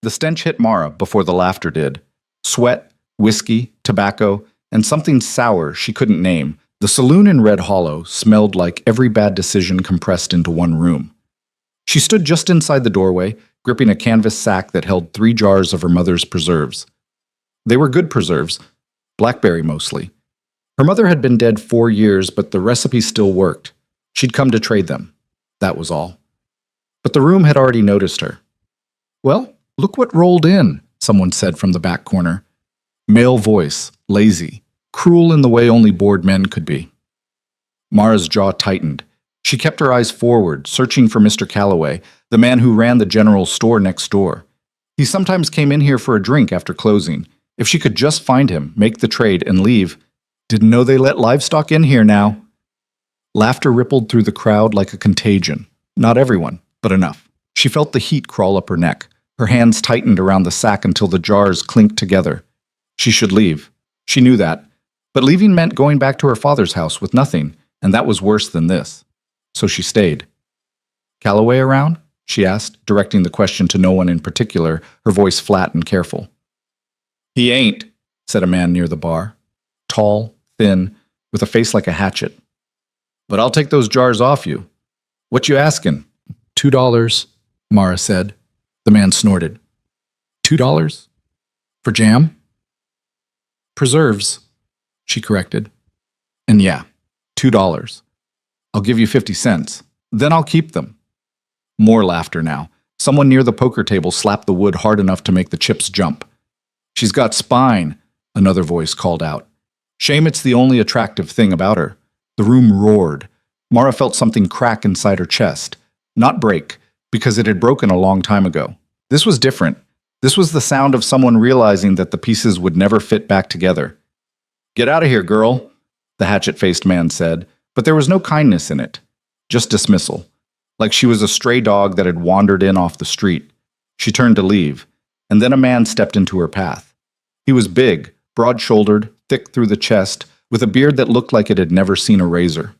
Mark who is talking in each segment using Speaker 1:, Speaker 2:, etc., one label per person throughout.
Speaker 1: The stench hit Mara before the laughter did. Sweat, whiskey, tobacco, and something sour she couldn't name. The saloon in Red Hollow smelled like every bad decision compressed into one room. She stood just inside the doorway, gripping a canvas sack that held 3 jars of her mother's preserves. They were good preserves, blackberry mostly. Her mother had been dead 4 years, but the recipe still worked. She'd come to trade them. That was all. But the room had already noticed her. "Well, look what rolled in," someone said from the back corner. Male voice, lazy, cruel in the way only bored men could be. Mara's jaw tightened. She kept her eyes forward, searching for Mr. Calloway, the man who ran the general store next door. He sometimes came in here for a drink after closing. If she could just find him, make the trade, and leave. Didn't know they let livestock in here now. Laughter rippled through the crowd like a contagion. Not everyone, but enough. She felt the heat crawl up her neck. Her hands tightened around the sack until the jars clinked together. She should leave. She knew that. But leaving meant going back to her father's house with nothing, and that was worse than this. So she stayed. "Calloway around?" she asked, directing the question to no one in particular, her voice flat and careful. "He ain't," said a man near the bar. Tall, thin, with a face like a hatchet. "But I'll take those jars off you. What you asking?" $2, Mara said. The man snorted. $2? For jam? Preserves, she corrected. And yeah, $2. I'll give you 50 cents. Then I'll keep them. More laughter now. Someone near the poker table slapped the wood hard enough to make the chips jump. "She's got spine," another voice called out. Shame it's the only attractive thing about her. The room roared. Mara felt something crack inside her chest. Not break, because it had broken a long time ago. This was different. This was the sound of someone realizing that the pieces would never fit back together. "Get out of here, girl," the hatchet-faced man said, but there was no kindness in it. Just dismissal. Like she was a stray dog that had wandered in off the street. She turned to leave, and then a man stepped into her path. He was big, broad-shouldered, thick through the chest, with a beard that looked like it had never seen a razor.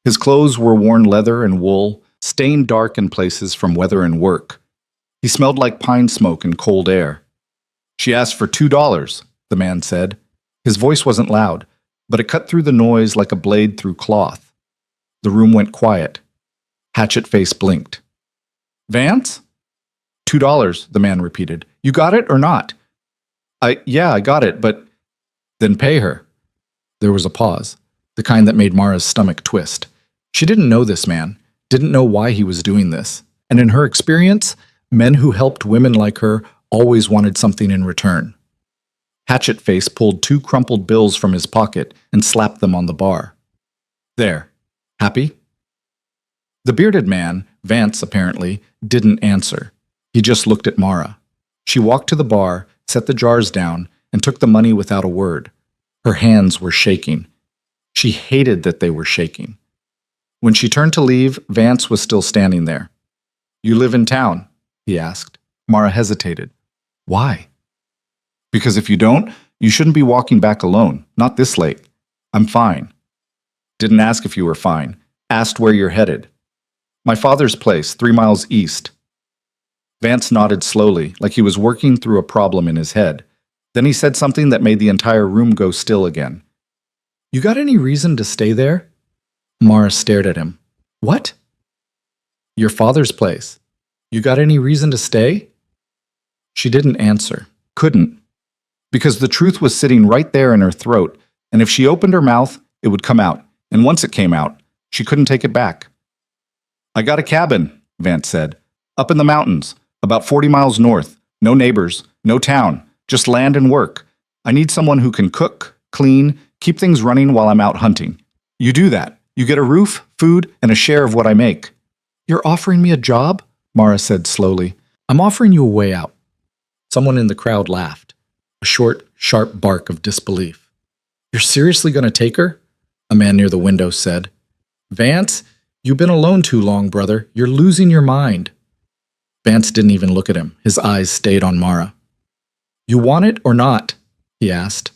Speaker 1: His clothes were worn leather and wool, stained dark in places from weather and work. He smelled like pine smoke and cold air. "She asked for $2, the man said. His voice wasn't loud, but it cut through the noise like a blade through cloth. The room went quiet. Hatchet Face blinked. "Vance?" $2, the man repeated. "You got it or not?" Yeah, I got it, but..." "Then pay her." There was a pause, the kind that made Mara's stomach twist. She didn't know this man, didn't know why he was doing this. And in her experience, men who helped women like her always wanted something in return. Hatchet Face pulled 2 crumpled bills from his pocket and slapped them on the bar. "There. Happy?" The bearded man, Vance apparently, didn't answer. He just looked at Mara. She walked to the bar, set the jars down, and took the money without a word. Her hands were shaking. She hated that they were shaking. When she turned to leave, Vance was still standing there. "You live in town?" he asked. Mara hesitated. "Why?" "Because if you don't, you shouldn't be walking back alone, not this late. I'm fine." "Didn't ask if you were fine. Asked where you're headed." "My father's place, 3 miles east." Vance nodded slowly, like he was working through a problem in his head. Then he said something that made the entire room go still again. "You got any reason to stay there?" Mara stared at him. "What?" "Your father's place. You got any reason to stay?" She didn't answer. Couldn't. Because the truth was sitting right there in her throat, and if she opened her mouth, it would come out, and once it came out, she couldn't take it back. "I got a cabin," Vance said. "Up in the mountains, about 40 miles north. No neighbors, no town, just land and work. I need someone who can cook, clean, keep things running while I'm out hunting. You do that. You get a roof, food, and a share of what I make." "You're offering me a job?" Mara said slowly. "I'm offering you a way out." Someone in the crowd laughed. A short, sharp bark of disbelief. "You're seriously going to take her?" A man near the window said. "Vance, you've been alone too long, brother. You're losing your mind." Vance didn't even look at him. His eyes stayed on Mara. "You want it or not?" he asked.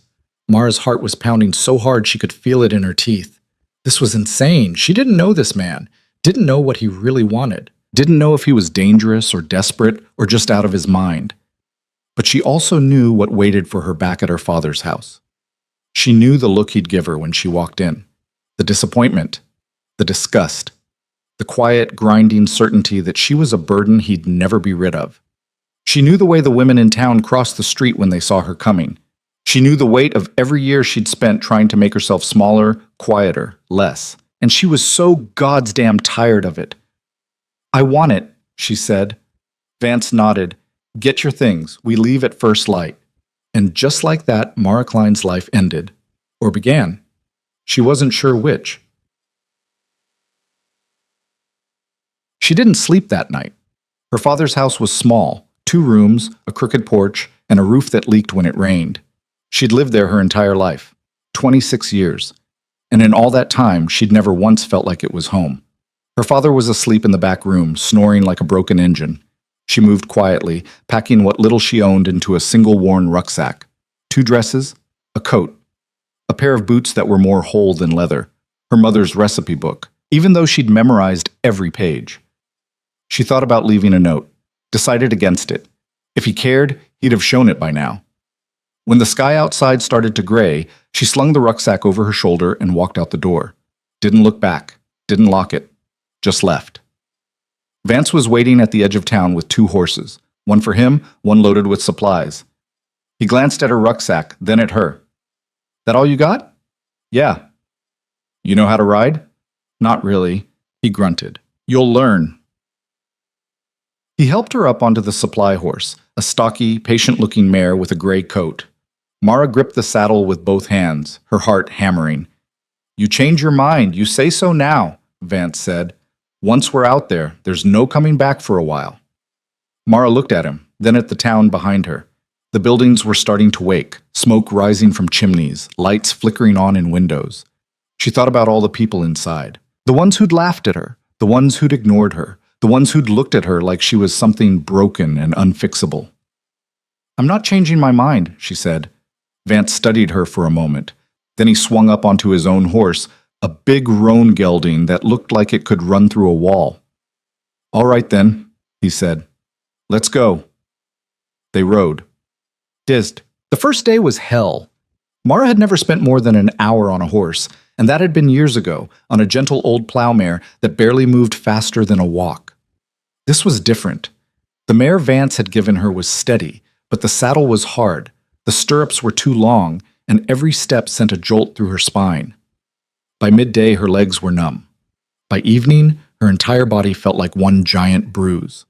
Speaker 1: Mara's heart was pounding so hard she could feel it in her teeth. This was insane. She didn't know this man, didn't know what he really wanted, didn't know if he was dangerous or desperate or just out of his mind. But she also knew what waited for her back at her father's house. She knew the look he'd give her when she walked in. The disappointment, the disgust, the quiet, grinding certainty that she was a burden he'd never be rid of. She knew the way the women in town crossed the street when they saw her coming. She knew the weight of every year she'd spent trying to make herself smaller, quieter, less. And she was so goddamn tired of it. "I want it," she said. Vance nodded. "Get your things. We leave at first light." And just like that, Mara Klein's life ended. Or began. She wasn't sure which. She didn't sleep that night. Her father's house was small, 2 rooms, a crooked porch, and a roof that leaked when it rained. She'd lived there her entire life, 26 years. And in all that time, she'd never once felt like it was home. Her father was asleep in the back room, snoring like a broken engine. She moved quietly, packing what little she owned into a single worn rucksack. 2 dresses, a coat, a pair of boots that were more whole than leather, her mother's recipe book, even though she'd memorized every page. She thought about leaving a note, decided against it. If he cared, he'd have shown it by now. When the sky outside started to gray, she slung the rucksack over her shoulder and walked out the door. Didn't look back, didn't lock it, just left. Vance was waiting at the edge of town with 2 horses, one for him, one loaded with supplies. He glanced at her rucksack, then at her. "That all you got?" "Yeah." "You know how to ride?" "Not really," he grunted. "You'll learn." He helped her up onto the supply horse, a stocky, patient-looking mare with a gray coat. Mara gripped the saddle with both hands, her heart hammering. "You change your mind, you say so now," Vance said. "Once we're out there, there's no coming back for a while." Mara looked at him, then at the town behind her. The buildings were starting to wake, smoke rising from chimneys, lights flickering on in windows. She thought about all the people inside. The ones who'd laughed at her, the ones who'd ignored her, the ones who'd looked at her like she was something broken and unfixable. "I'm not changing my mind," she said. Vance studied her for a moment. Then he swung up onto his own horse, a big roan gelding that looked like it could run through a wall. "All right then," he said. "Let's go." They rode. The first day was hell. Mara had never spent more than an hour on a horse, and that had been years ago, on a gentle old plow mare that barely moved faster than a walk. This was different. The mare Vance had given her was steady, but the saddle was hard, the stirrups were too long, and every step sent a jolt through her spine. By midday, her legs were numb. By evening, her entire body felt like one giant bruise.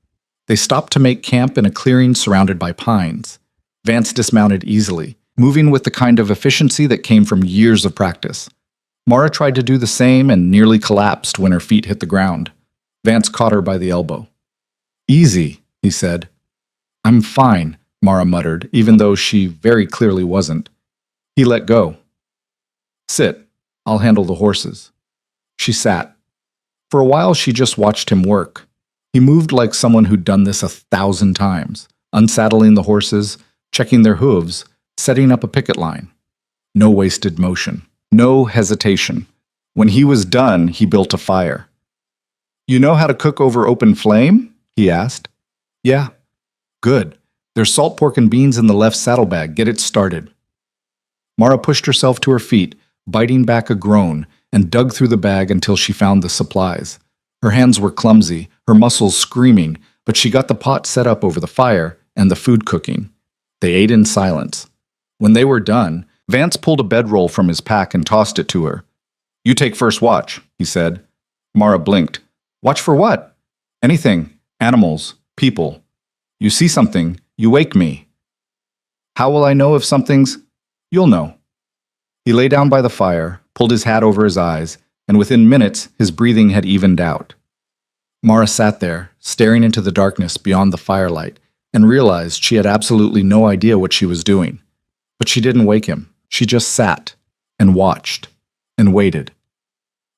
Speaker 1: They stopped to make camp in a clearing surrounded by pines. Vance dismounted easily, moving with the kind of efficiency that came from years of practice. Mara tried to do the same and nearly collapsed when her feet hit the ground. Vance caught her by the elbow. "Easy," he said. "I'm fine," Mara muttered, even though she very clearly wasn't. He let go. "Sit. I'll handle the horses." She sat. For a while, she just watched him work. He moved like someone who'd done this 1,000 times, unsaddling the horses, checking their hooves, setting up a picket line. No wasted motion. No hesitation. When he was done, he built a fire. "You know how to cook over open flame?" he asked. "Yeah." "Good. There's salt pork and beans in the left saddlebag. Get it started." Mara pushed herself to her feet, biting back a groan, and dug through the bag until she found the supplies. Her hands were clumsy, her muscles screaming, but she got the pot set up over the fire and the food cooking. They ate in silence. When they were done, Vance pulled a bedroll from his pack and tossed it to her. "You take first watch," he said. Mara blinked. "Watch for what?" "Anything. Animals. People. You see something, you wake me." "How will I know if something's—" "You'll know." He lay down by the fire, pulled his hat over his eyes, and within minutes his breathing had evened out. Mara sat there, staring into the darkness beyond the firelight, and realized she had absolutely no idea what she was doing. But she didn't wake him. She just sat, and watched, and waited.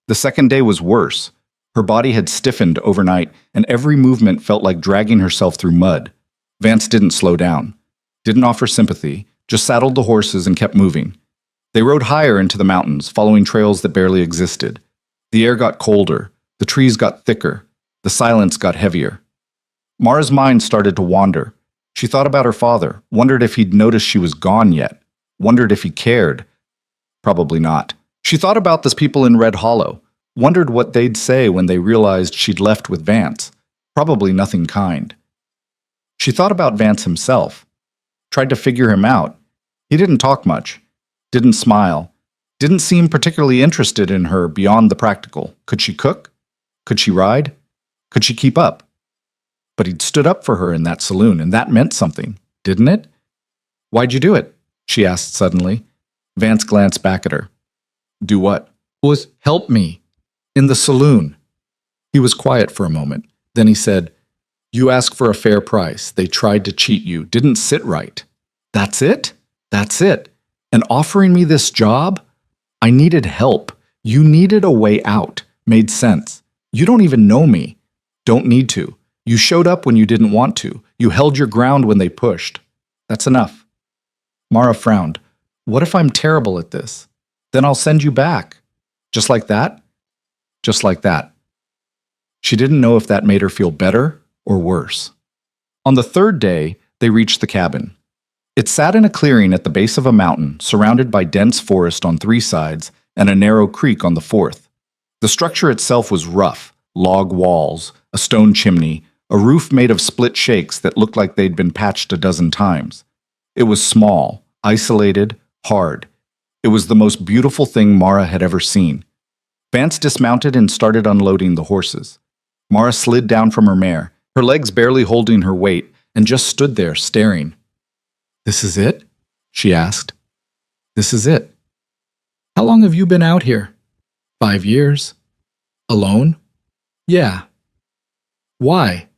Speaker 1: The second day was worse. Her body had stiffened overnight, and every movement felt like dragging herself through mud. Vance didn't slow down, didn't offer sympathy, just saddled the horses and kept moving. They rode higher into the mountains, following trails that barely existed. The air got colder, the trees got thicker, the silence got heavier. Mara's mind started to wander. She thought about her father, wondered if he'd noticed she was gone yet, wondered if he cared. Probably not. She thought about the people in Red Hollow, wondered what they'd say when they realized she'd left with Vance. Probably nothing kind. She thought about Vance himself, tried to figure him out. He didn't talk much, didn't smile, didn't seem particularly interested in her beyond the practical. Could she cook? Could she ride? Could she keep up? But he'd stood up for her in that saloon, and that meant something, didn't it? Why'd you do it? She asked suddenly. Vance glanced back at her. Do what? Was help me. In the saloon. He was quiet for a moment. Then he said, You asked for a fair price. They tried to cheat you. Didn't sit right. That's it? That's it. And offering me this job? I needed help. You needed a way out. Made sense. You don't even know me. Don't need to. You showed up when you didn't want to. You held your ground when they pushed. That's enough. Mara frowned. What if I'm terrible at this? Then I'll send you back. Just like that? Just like that. She didn't know if that made her feel better or worse. On the third day, they reached the cabin. It sat in a clearing at the base of a mountain, surrounded by dense forest on 3 sides and a narrow creek on the 4th. The structure itself was rough, log walls, a stone chimney, a roof made of split shakes that looked like they'd been patched a dozen times. It was small, isolated, hard. It was the most beautiful thing Mara had ever seen. Vance dismounted and started unloading the horses. Mara slid down from her mare, her legs barely holding her weight, and just stood there staring. This is it? She asked. This is it. How long have you been out here? 5 years. Alone? Yeah. Why?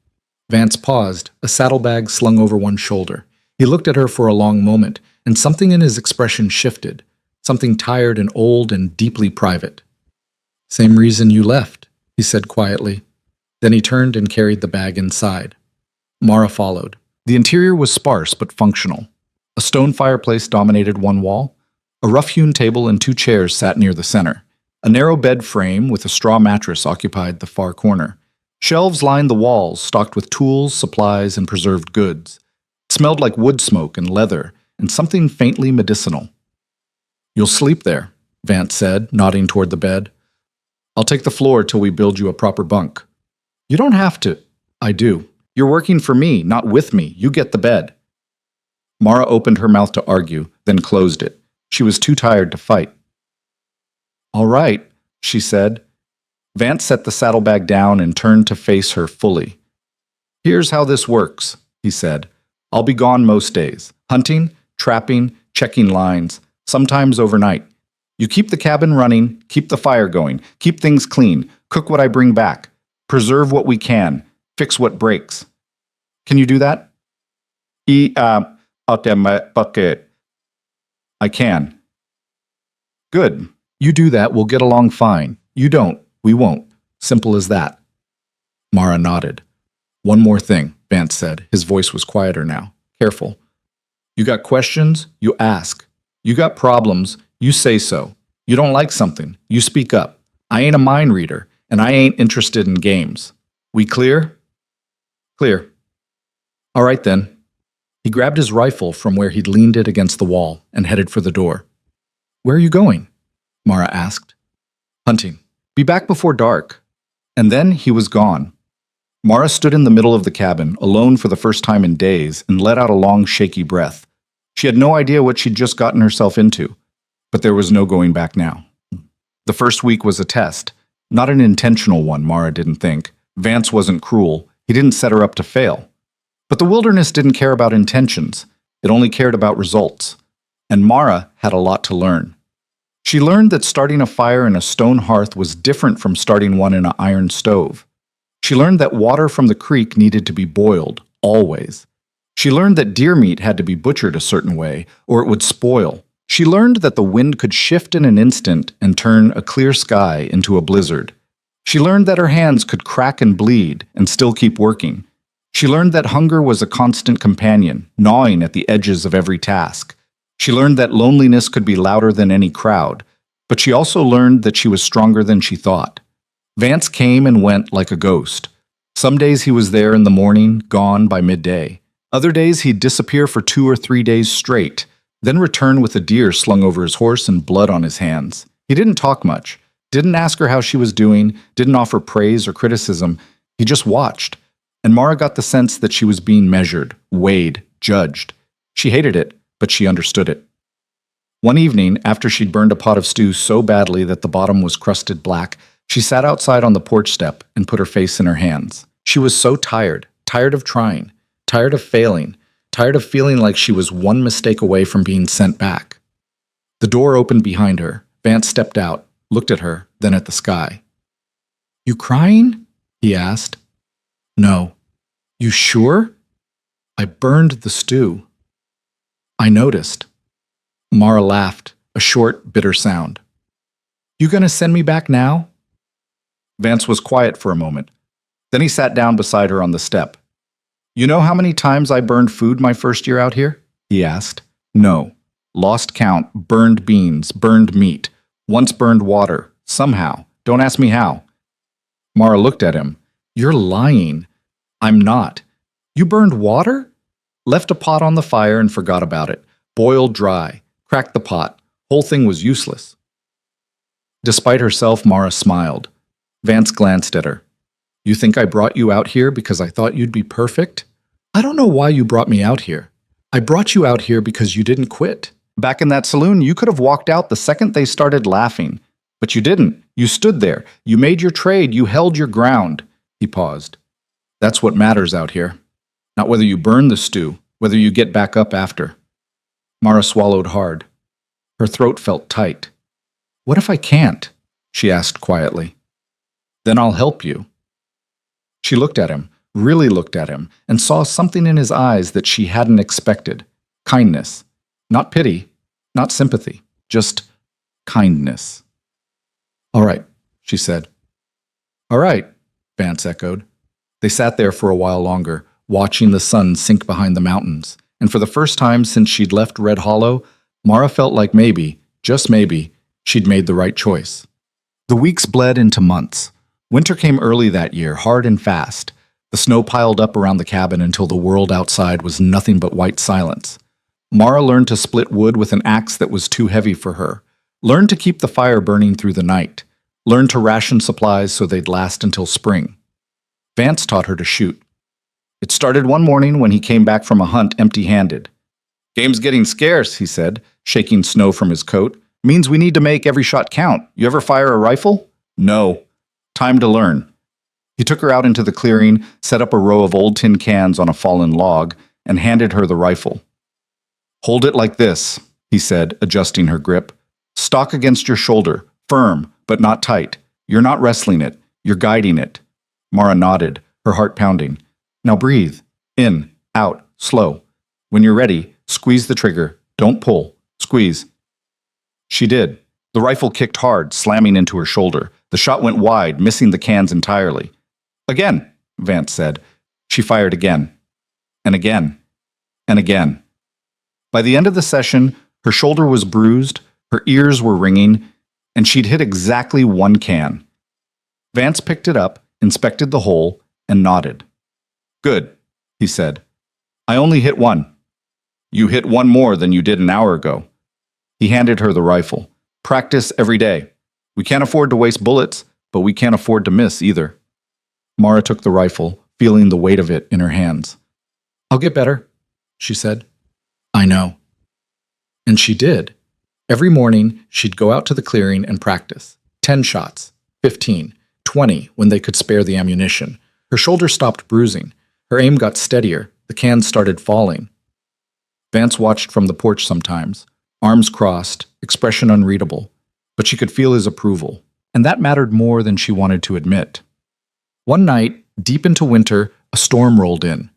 Speaker 1: Vance paused, a saddlebag slung over one shoulder. He looked at her for a long moment, and something in his expression shifted, something tired and old and deeply private. Same reason you left, he said quietly. Then he turned and carried the bag inside. Mara followed. The interior was sparse but functional. A stone fireplace dominated one wall. A rough-hewn table and 2 chairs sat near the center. A narrow bed frame with a straw mattress occupied the far corner. Shelves lined the walls, stocked with tools, supplies, and preserved goods. It smelled like wood smoke and leather, and something faintly medicinal. You'll sleep there, Vance said, nodding toward the bed. I'll take the floor till we build you a proper bunk. You don't have to. I do. You're working for me, not with me. You get the bed. Mara opened her mouth to argue, then closed it. She was too tired to fight. All right, she said. Vance set the saddlebag down and turned to face her fully. Here's how this works, he said. I'll be gone most days. Hunting, trapping, checking lines, sometimes overnight. You keep the cabin running, keep the fire going, keep things clean, cook what I bring back, preserve what we can, fix what breaks. Can you do that? I can. Good. You do that, we'll get along fine. You don't, we won't. Simple as that. Mara nodded. One more thing, Vance said. His voice was quieter now. Careful. You got questions? You ask. You got problems? You say so. You don't like something? You speak up. I ain't a mind reader, and I ain't interested in games. We clear? Clear. All right then. He grabbed his rifle from where he'd leaned it against the wall and headed for the door. Where are you going? Mara asked. Hunting. Be back before dark. And then he was gone. Mara stood in the middle of the cabin, alone for the first time in days, and let out a long, shaky breath. She had no idea what she'd just gotten herself into, but there was no going back now. The first week was a test, not an intentional one, Mara didn't think. Vance wasn't cruel. He didn't set her up to fail. But the wilderness didn't care about intentions. It only cared about results. And Mara had a lot to learn. She learned that starting a fire in a stone hearth was different from starting one in an iron stove. She learned that water from the creek needed to be boiled, always. She learned that deer meat had to be butchered a certain way, or it would spoil. She learned that the wind could shift in an instant and turn a clear sky into a blizzard. She learned that her hands could crack and bleed and still keep working. She learned that hunger was a constant companion, gnawing at the edges of every task. She learned that loneliness could be louder than any crowd, but she also learned that she was stronger than she thought. Vance came and went like a ghost. Some days he was there in the morning, gone by midday. Other days he'd disappear for 2 or 3 days straight, then return with a deer slung over his horse and blood on his hands. He didn't talk much, didn't ask her how she was doing, didn't offer praise or criticism. He just watched. And Mara got the sense that she was being measured, weighed, judged. She hated it, but she understood it. One evening, after she'd burned a pot of stew so badly that the bottom was crusted black, she sat outside on the porch step and put her face in her hands. She was so tired, tired of trying, tired of failing, tired of feeling like she was one mistake away from being sent back. The door opened behind her. Vance stepped out, looked at her, then at the sky. "You crying?" he asked. "No." "You sure?" "I burned the stew." "I noticed." Mara laughed, a short, bitter sound. "You gonna send me back now?" Vance was quiet for a moment. Then he sat down beside her on the step. "You know how many times I burned food my first year out here?" he asked. "No. Lost count, burned beans, burned meat, once burned water, somehow. Don't ask me how." Mara looked at him. "You're lying." "I'm not." "You burned water?" "Left a pot on the fire and forgot about it. Boiled dry. Cracked the pot. Whole thing was useless." Despite herself, Mara smiled. Vance glanced at her. "You think I brought you out here because I thought you'd be perfect?" "I don't know why you brought me out here. I brought you out here because you didn't quit. Back in that saloon, you could have walked out the second they started laughing. But you didn't. You stood there. You made your trade. You held your ground." He paused. "That's what matters out here. Not whether you burn the stew, whether you get back up after." Mara swallowed hard. Her throat felt tight. "What if I can't?" she asked quietly. "Then I'll help you." She looked at him, really looked at him, and saw something in his eyes that she hadn't expected. Kindness. Not pity, not sympathy, just kindness. "All right," she said. "All right," Vance echoed. They sat there for a while longer, watching the sun sink behind the mountains, and for the first time since she'd left Red Hollow, Mara felt like maybe, just maybe, she'd made the right choice. The weeks bled into months. Winter came early that year, hard and fast. The snow piled up around the cabin until the world outside was nothing but white silence. Mara learned to split wood with an axe that was too heavy for her, learned to keep the fire burning through the night, learned to ration supplies so they'd last until spring. Vance taught her to shoot. It started one morning when he came back from a hunt empty-handed. "Game's getting scarce," he said, shaking snow from his coat. "Means we need to make every shot count. You ever fire a rifle?" "No." "Time to learn." He took her out into the clearing, set up a row of old tin cans on a fallen log, and handed her the rifle. "Hold it like this," he said, adjusting her grip. "Stock against your shoulder, firm, but not tight. You're not wrestling it, you're guiding it." Mara nodded, her heart pounding. "Now breathe. In, out, slow. When you're ready, squeeze the trigger. Don't pull. Squeeze." She did. The rifle kicked hard, slamming into her shoulder. The shot went wide, missing the cans entirely. "Again," Vance said. She fired again. And again. And again. By the end of the session, her shoulder was bruised, her ears were ringing, and she'd hit exactly one can. Vance picked it up, inspected the hole, and nodded. "Good," he said. "I only hit one." "You hit one more than you did an hour ago." He handed her the rifle. "Practice every day. We can't afford to waste bullets, but we can't afford to miss either." Mara took the rifle, feeling the weight of it in her hands. "I'll get better," she said. "I know." And she did. Every morning, she'd go out to the clearing and practice. 10 shots, 15, 20 when they could spare the ammunition. Her shoulder stopped bruising. Her aim got steadier. The cans started falling. Vance watched from the porch sometimes, arms crossed, expression unreadable, but she could feel his approval, and that mattered more than she wanted to admit. One night, deep into winter, a storm rolled in.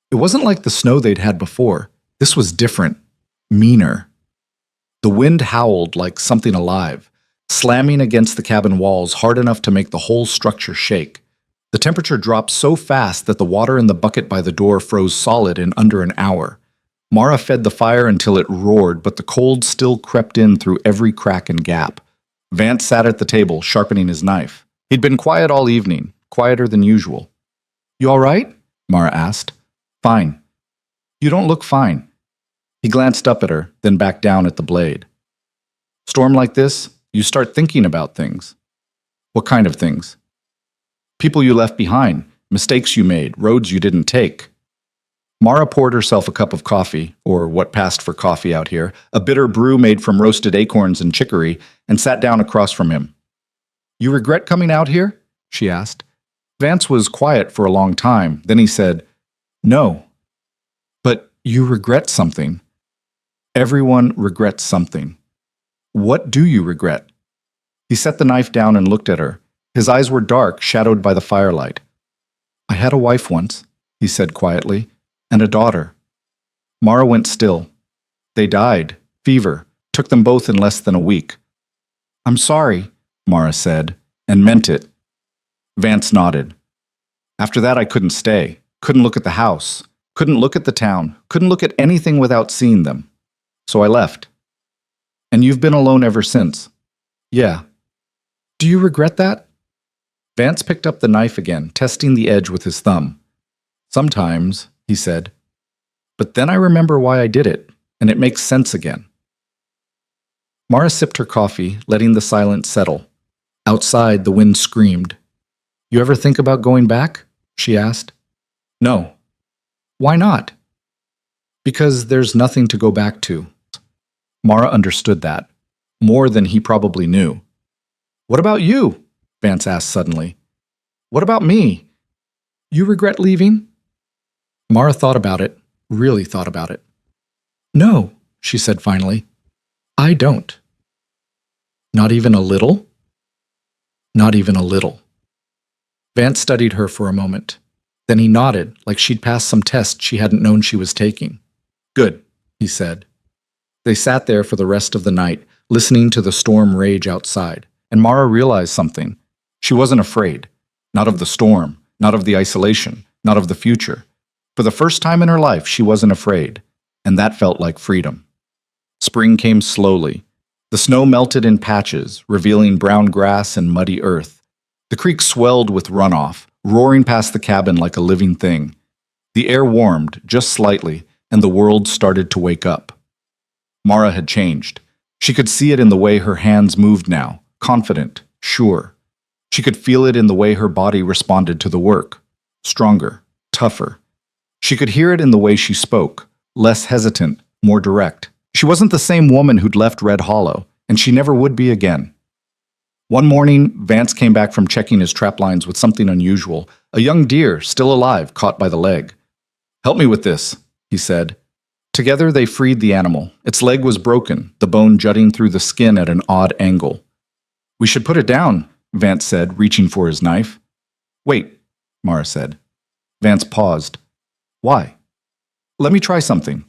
Speaker 1: It wasn't like the snow they'd had before. This was different, meaner. The wind howled like something alive, slamming against the cabin walls hard enough to make the whole structure shake. The temperature dropped so fast that the water in the bucket by the door froze solid in under an hour. Mara fed the fire until it roared, but the cold still crept in through every crack and gap. Vance sat at the table, sharpening his knife. He'd been quiet all evening, quieter than usual. "You all right?" Mara asked. "Fine." You don't look fine. He glanced up at her, then back down at the blade. Storm like this, you start thinking about things. What kind of things? People you left behind, mistakes you made, roads you didn't take. Mara poured herself a cup of coffee, or what passed for coffee out here, a bitter brew made from roasted acorns and chicory, and sat down across from him. You regret coming out here? She asked. Vance was quiet for a long time. Then he said, No. But you regret something. Everyone regrets something. What do you regret? He set the knife down and looked at her. His eyes were dark, shadowed by the firelight. I had a wife once, he said quietly, and a daughter. Mara went still. They died. Fever. Took them both in less than a week. I'm sorry, Mara said, and meant it. Vance nodded. After that, I couldn't stay. Couldn't look at the house. Couldn't look at the town. Couldn't look at anything without seeing them. So I left. And you've been alone ever since. Yeah. Do you regret that? Vance picked up the knife again, testing the edge with his thumb. Sometimes, he said. But then I remember why I did it, and it makes sense again. Mara sipped her coffee, letting the silence settle. Outside, the wind screamed. You ever think about going back? She asked. No. Why not? Because there's nothing to go back to. Mara understood that, more than he probably knew. What about you? Vance asked suddenly. What about me? You regret leaving? Mara thought about it, really thought about it. No, she said finally. I don't. Not even a little? Not even a little. Vance studied her for a moment. Then he nodded, like she'd passed some test she hadn't known she was taking. Good, he said. They sat there for the rest of the night, listening to the storm rage outside, and Mara realized something. She wasn't afraid. Not of the storm, not of the isolation, not of the future. For the first time in her life, she wasn't afraid, and that felt like freedom. Spring came slowly. The snow melted in patches, revealing brown grass and muddy earth. The creek swelled with runoff, roaring past the cabin like a living thing. The air warmed, just slightly, and the world started to wake up. Mara had changed. She could see it in the way her hands moved now, confident, sure. She could feel it in the way her body responded to the work, stronger, tougher. She could hear it in the way she spoke, less hesitant, more direct. She wasn't the same woman who'd left Red Hollow, and she never would be again. One morning, Vance came back from checking his trap lines with something unusual, a young deer, still alive, caught by the leg. Help me with this, he said. Together they freed the animal. Its leg was broken, the bone jutting through the skin at an odd angle. We should put it down, Vance said, reaching for his knife. Wait, Mara said. Vance paused. Why? Let me try something.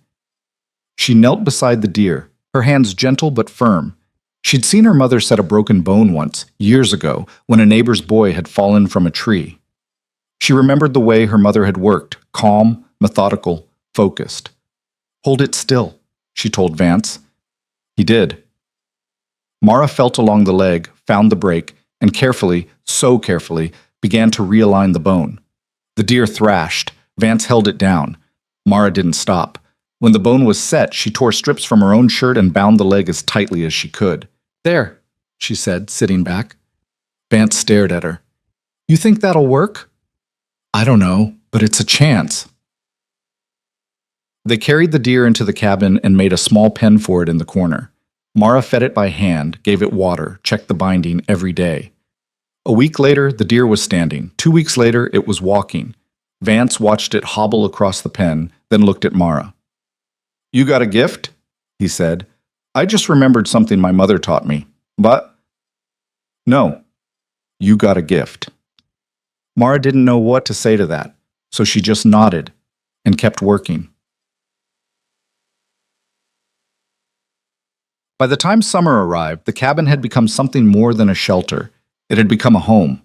Speaker 1: She knelt beside the deer, her hands gentle but firm. She'd seen her mother set a broken bone once, years ago, when a neighbor's boy had fallen from a tree. She remembered the way her mother had worked, calm, methodical, focused. Hold it still, she told Vance. He did. Mara felt along the leg, found the break, and carefully, so carefully, began to realign the bone. The deer thrashed. Vance held it down. Mara didn't stop. When the bone was set, she tore strips from her own shirt and bound the leg as tightly as she could. There, she said, sitting back. Vance stared at her. You think that'll work? I don't know, but it's a chance. They carried the deer into the cabin and made a small pen for it in the corner. Mara fed it by hand, gave it water, checked the binding every day. A week later, the deer was standing. 2 weeks later, it was walking. Vance watched it hobble across the pen, then looked at Mara. You got a gift? He said. I just remembered something my mother taught me. But? No. You got a gift. Mara didn't know what to say to that, so she just nodded and kept working. By the time summer arrived, the cabin had become something more than a shelter. It had become a home.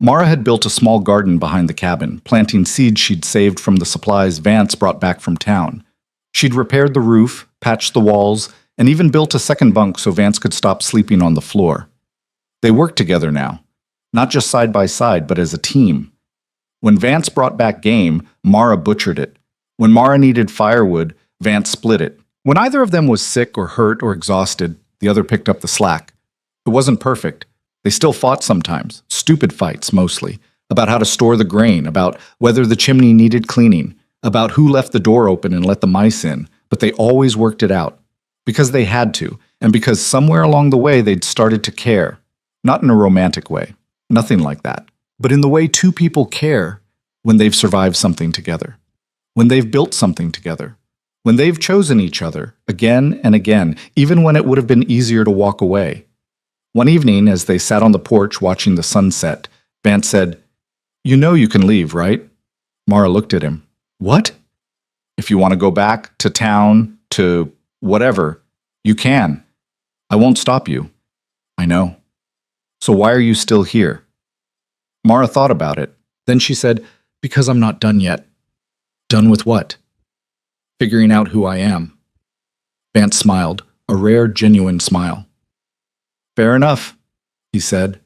Speaker 1: Mara had built a small garden behind the cabin, planting seeds she'd saved from the supplies Vance brought back from town. She'd repaired the roof, patched the walls, and even built a second bunk so Vance could stop sleeping on the floor. They worked together now, not just side by side, but as a team. When Vance brought back game, Mara butchered it. When Mara needed firewood, Vance split it. When either of them was sick or hurt or exhausted, the other picked up the slack. It wasn't perfect. They still fought sometimes, stupid fights mostly, about how to store the grain, about whether the chimney needed cleaning, about who left the door open and let the mice in, but they always worked it out. Because they had to, and because somewhere along the way they'd started to care. Not in a romantic way, nothing like that, but in the way two people care when they've survived something together, when they've built something together, when they've chosen each other again and again, even when it would have been easier to walk away. One evening, as they sat on the porch watching the sunset, Vance said, "You know you can leave, right?" Mara looked at him. "What?" "If you want to go back to town, to whatever, you can. I won't stop you." "I know." "So why are you still here?" Mara thought about it. Then she said, "Because I'm not done yet." "Done with what?" "Figuring out who I am." Vance smiled, a rare, genuine smile. "Fair enough," he said.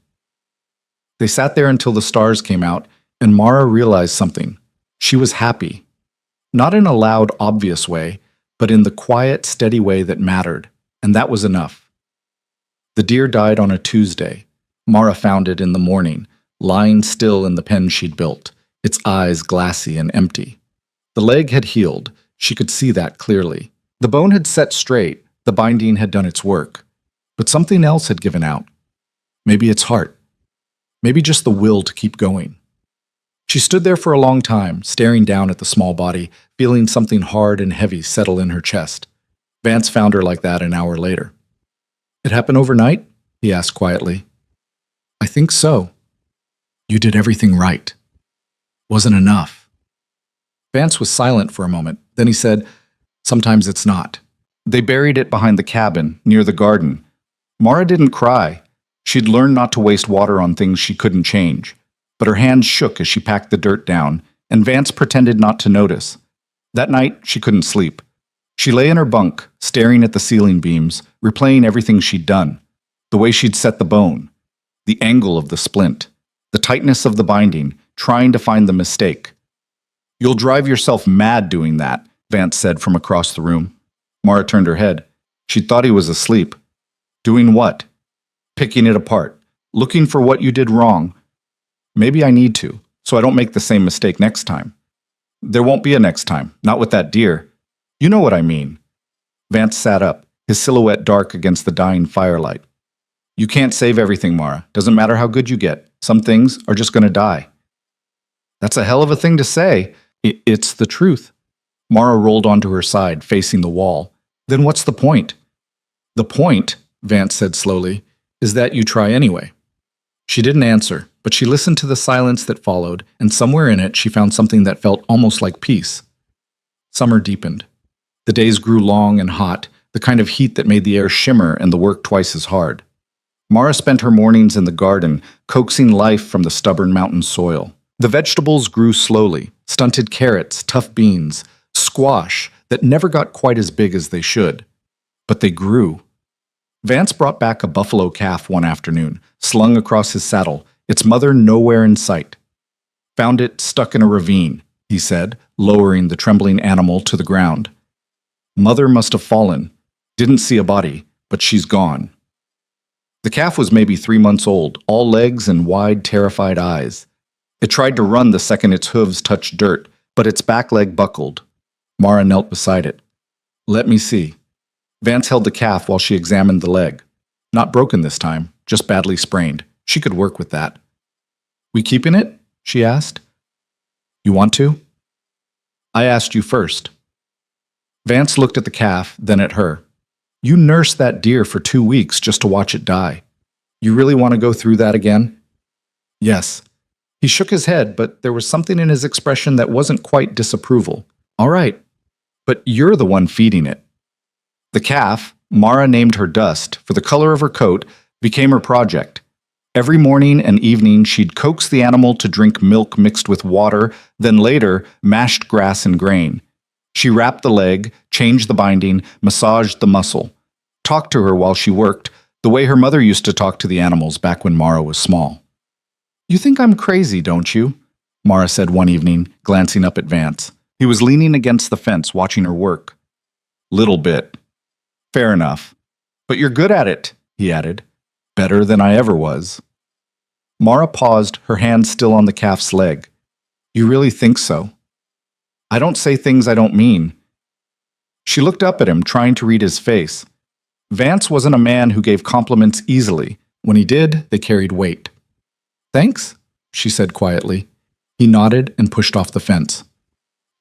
Speaker 1: They sat there until the stars came out, and Mara realized something. She was happy. Not in a loud, obvious way, but in the quiet, steady way that mattered, and that was enough. The deer died on a Tuesday. Mara found it in the morning, lying still in the pen she'd built, its eyes glassy and empty. The leg had healed. She could see that clearly. The bone had set straight. The binding had done its work. But something else had given out. Maybe its heart. Maybe just the will to keep going. She stood there for a long time, staring down at the small body, feeling something hard and heavy settle in her chest. Vance found her like that an hour later. "It happened overnight?" he asked quietly. "I think so." "You did everything right." "Wasn't enough." Vance was silent for a moment. Then he said, "Sometimes it's not." They buried it behind the cabin, near the garden. Mara didn't cry. She'd learned not to waste water on things she couldn't change. But her hands shook as she packed the dirt down, and Vance pretended not to notice. That night, she couldn't sleep. She lay in her bunk, staring at the ceiling beams, replaying everything she'd done. The way she'd set the bone, the angle of the splint, the tightness of the binding, trying to find the mistake. "You'll drive yourself mad doing that," Vance said from across the room. Mara turned her head. She'd thought he was asleep. "Doing what?" "Picking it apart, looking for what you did wrong. Maybe I need to, so I don't make the same mistake next time." "There won't be a next time, not with that deer. You know what I mean." Vance sat up, his silhouette dark against the dying firelight. "You can't save everything, Mara. Doesn't matter how good you get. Some things are just going to die." "That's a hell of a thing to say." It's the truth." Mara rolled onto her side, facing the wall. "Then what's the point?" "The point," Vance said slowly, "is that you try anyway." She didn't answer, but she listened to the silence that followed, and somewhere in it she found something that felt almost like peace. Summer deepened. The days grew long and hot, the kind of heat that made the air shimmer and the work twice as hard. Mara spent her mornings in the garden, coaxing life from the stubborn mountain soil. The vegetables grew slowly, stunted carrots, tough beans, squash that never got quite as big as they should. But they grew. Vance brought back a buffalo calf one afternoon, slung across his saddle, its mother nowhere in sight. "Found it stuck in a ravine," he said, lowering the trembling animal to the ground. "Mother must have fallen. Didn't see a body, but she's gone." The calf was maybe 3 months old, all legs and wide, terrified eyes. It tried to run the second its hooves touched dirt, but its back leg buckled. Mara knelt beside it. "Let me see." Vance held the calf while she examined the leg. Not broken this time, just badly sprained. She could work with that. "We keeping it?" she asked. "You want to?" "I asked you first." Vance looked at the calf, then at her. "You nursed that deer for 2 weeks just to watch it die. You really want to go through that again?" "Yes." He shook his head, but there was something in his expression that wasn't quite disapproval. "All right, but you're the one feeding it." The calf, Mara named her Dust for the color of her coat, became her project. Every morning and evening she'd coax the animal to drink milk mixed with water, then later mashed grass and grain. She wrapped the leg, changed the binding, massaged the muscle. Talked to her while she worked, the way her mother used to talk to the animals back when Mara was small. "You think I'm crazy, don't you?" Mara said one evening, glancing up at Vance. He was leaning against the fence, watching her work. Little bit. Fair enough. But you're good at it, he added. Better than I ever was. Mara paused, her hand still on the calf's leg. You really think so? I don't say things I don't mean. She looked up at him, trying to read his face. Vance wasn't a man who gave compliments easily. When he did, they carried weight. Thanks, she said quietly. He nodded and pushed off the fence.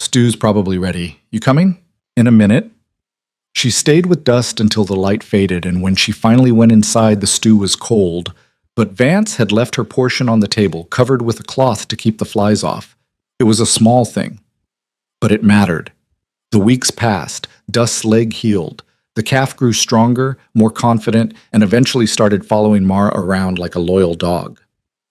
Speaker 1: Stew's probably ready. You coming? In a minute. She stayed with Dust until the light faded, and when she finally went inside, the stew was cold. But Vance had left her portion on the table, covered with a cloth to keep the flies off. It was a small thing, but it mattered. The weeks passed. Dust's leg healed. The calf grew stronger, more confident, and eventually started following Mara around like a loyal dog.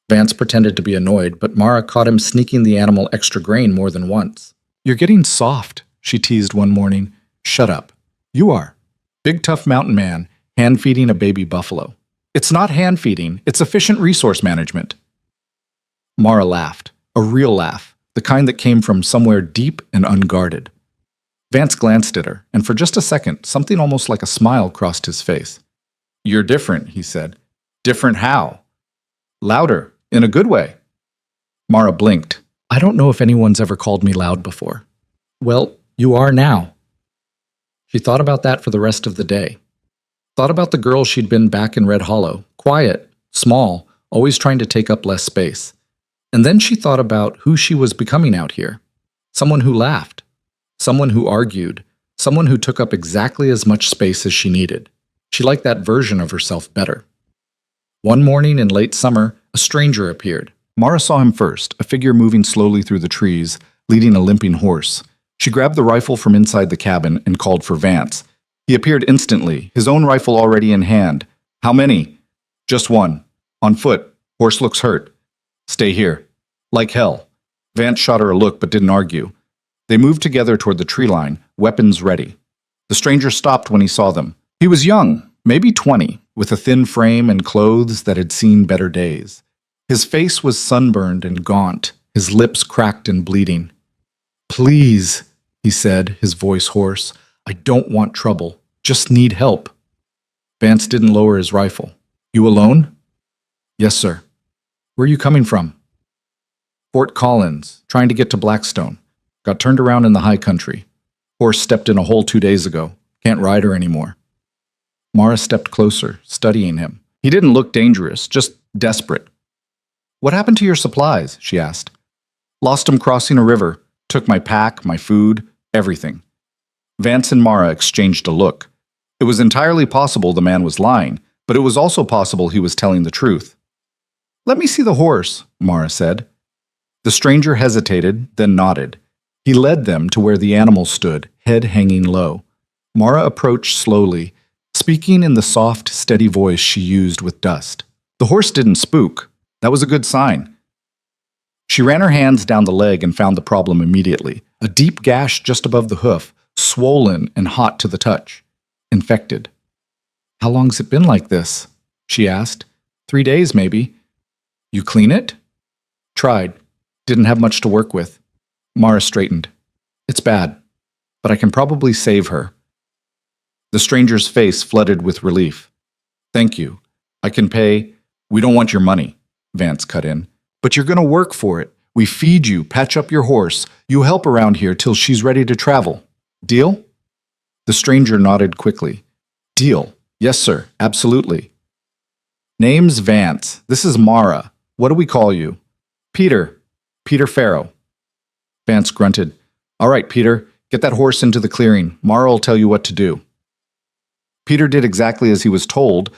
Speaker 1: Vance pretended to be annoyed, but Mara caught him sneaking the animal extra grain more than once. You're getting soft, she teased one morning. Shut up. You are. Big tough mountain man, hand-feeding a baby buffalo. It's not hand-feeding, it's efficient resource management. Mara laughed. A real laugh, the kind that came from somewhere deep and unguarded. Vance glanced at her, and for just a second, something almost like a smile crossed his face. You're different, he said. Different how? Louder, in a good way. Mara blinked. I don't know if anyone's ever called me loud before. Well, you are now. She thought about that for the rest of the day. Thought about the girl she'd been back in Red Hollow, quiet, small, always trying to take up less space. And then she thought about who she was becoming out here. Someone who laughed. Someone who argued. Someone who took up exactly as much space as she needed. She liked that version of herself better. One morning in late summer, a stranger appeared. Mara saw him first, a figure moving slowly through the trees, leading a limping horse. She grabbed the rifle from inside the cabin and called for Vance. He appeared instantly, his own rifle already in hand. How many? Just one. On foot. Horse looks hurt. Stay here. Like hell. Vance shot her a look but didn't argue. They moved together toward the tree line, weapons ready. The stranger stopped when he saw them. He was young, maybe 20, with a thin frame and clothes that had seen better days. His face was sunburned and gaunt, his lips cracked and bleeding. Please, he said, his voice hoarse. I don't want trouble. Just need help. Vance didn't lower his rifle. You alone? Yes, sir. Where are you coming from? Fort Collins, trying to get to Blackstone. Got turned around in the high country. Horse stepped in a hole 2 days ago. Can't ride her anymore. Mara stepped closer, studying him. He didn't look dangerous, just desperate. What happened to your supplies? She asked. Lost them crossing a river. Took my pack, my food, everything. Vance and Mara exchanged a look. It was entirely possible the man was lying, but it was also possible he was telling the truth. Let me see the horse, Mara said. The stranger hesitated, then nodded. He led them to where the animal stood, head hanging low. Mara approached slowly, speaking in the soft, steady voice she used with Dust. The horse didn't spook. That was a good sign. She ran her hands down the leg and found the problem immediately. A deep gash just above the hoof, swollen and hot to the touch. Infected. How long's it been like this? She asked. 3 days, maybe. You clean it? Tried. Didn't have much to work with. Mara straightened. It's bad, but I can probably save her. The stranger's face flooded with relief. Thank you. I can pay. We don't want your money, Vance cut in. But you're going to work for it. We feed you, patch up your horse. You help around here till she's ready to travel. Deal? The stranger nodded quickly. Deal. Yes, sir. Absolutely. Name's Vance. This is Mara. What do we call you? Peter. Peter Farrow. Vance grunted. All right, Peter. Get that horse into the clearing. Mara will tell you what to do. Peter did exactly as he was told,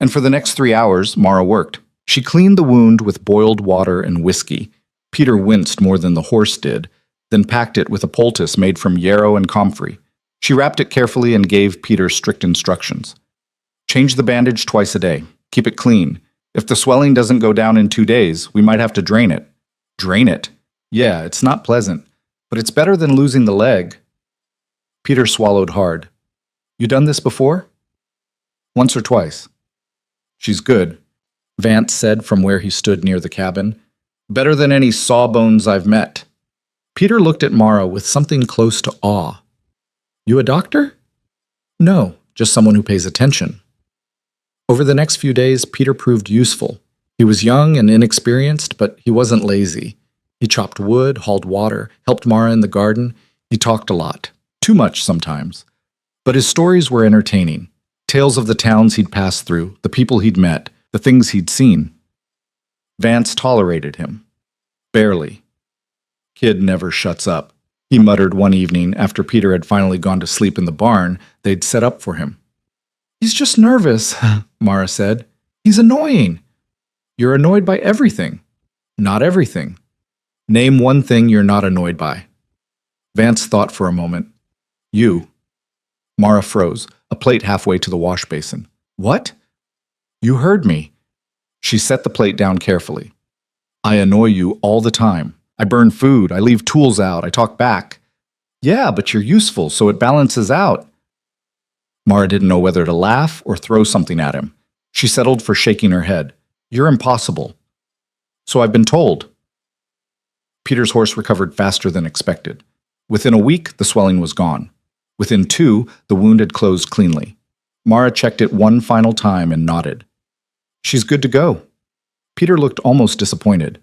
Speaker 1: and for the next 3 hours, Mara worked. She cleaned the wound with boiled water and whiskey. Peter winced more than the horse did, then packed it with a poultice made from yarrow and comfrey. She wrapped it carefully and gave Peter strict instructions. Change the bandage twice a day. Keep it clean. If the swelling doesn't go down in 2 days, we might have to drain it. Drain it? Yeah, it's not pleasant, but it's better than losing the leg. Peter swallowed hard. You done this before? Once or twice. She's good, Vance said from where he stood near the cabin. Better than any sawbones I've met. Peter looked at Mara with something close to awe. You a doctor? No, just someone who pays attention. Over the next few days, Peter proved useful. He was young and inexperienced, but he wasn't lazy. He chopped wood, hauled water, helped Mara in the garden. He talked a lot. Too much sometimes. But his stories were entertaining. Tales of the towns he'd passed through, the people he'd met, the things he'd seen. Vance tolerated him. Barely. Kid never shuts up, he muttered one evening after Peter had finally gone to sleep in the barn they'd set up for him. He's just nervous, Mara said. He's annoying. You're annoyed by everything. Not everything. Name one thing you're not annoyed by. Vance thought for a moment. You. Mara froze, a plate halfway to the wash basin. What? You heard me. She set the plate down carefully. I annoy you all the time. I burn food, I leave tools out, I talk back. Yeah, but you're useful, so it balances out. Mara didn't know whether to laugh or throw something at him. She settled for shaking her head. You're impossible. So I've been told. Peter's horse recovered faster than expected. Within a week, the swelling was gone. Within 2, the wound had closed cleanly. Mara checked it one final time and nodded. She's good to go. Peter looked almost disappointed.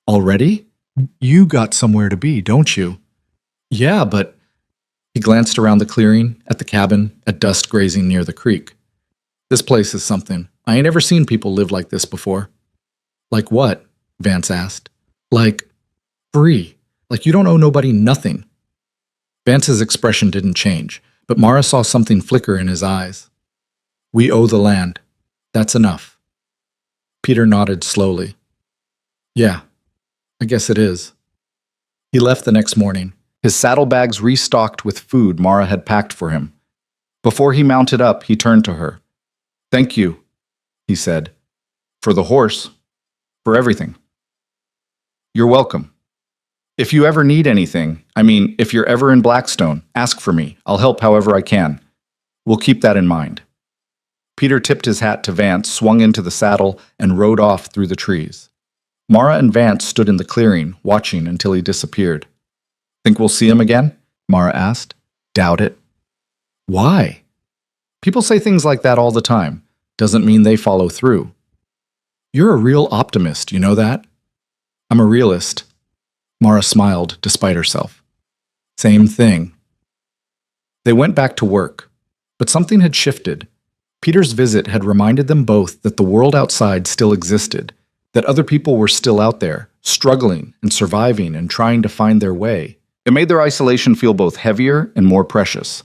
Speaker 1: Already? You got somewhere to be, don't you? Yeah, but... He glanced around the clearing, at the cabin, at dust grazing near the creek. This place is something. I ain't ever seen people live like this before. Like what? Vance asked. Like, free. Like you don't owe nobody nothing. Vance's expression didn't change, but Mara saw something flicker in his eyes. We owe the land. That's enough. Peter nodded slowly. Yeah, I guess it is. He left the next morning, his saddlebags restocked with food Mara had packed for him. Before he mounted up, he turned to her. Thank you, he said. For the horse. For everything. You're welcome. If you ever need anything, if you're ever in Blackstone, ask for me. I'll help however I can. We'll keep that in mind. Peter tipped his hat to Vance, swung into the saddle, and rode off through the trees. Mara and Vance stood in the clearing, watching until he disappeared. Think we'll see him again? Mara asked. Doubt it. Why? People say things like that all the time. Doesn't mean they follow through. You're a real optimist, you know that? I'm a realist. Mara smiled despite herself. Same thing. They went back to work, but something had shifted. Peter's visit had reminded them both that the world outside still existed, that other people were still out there, struggling and surviving and trying to find their way. It made their isolation feel both heavier and more precious.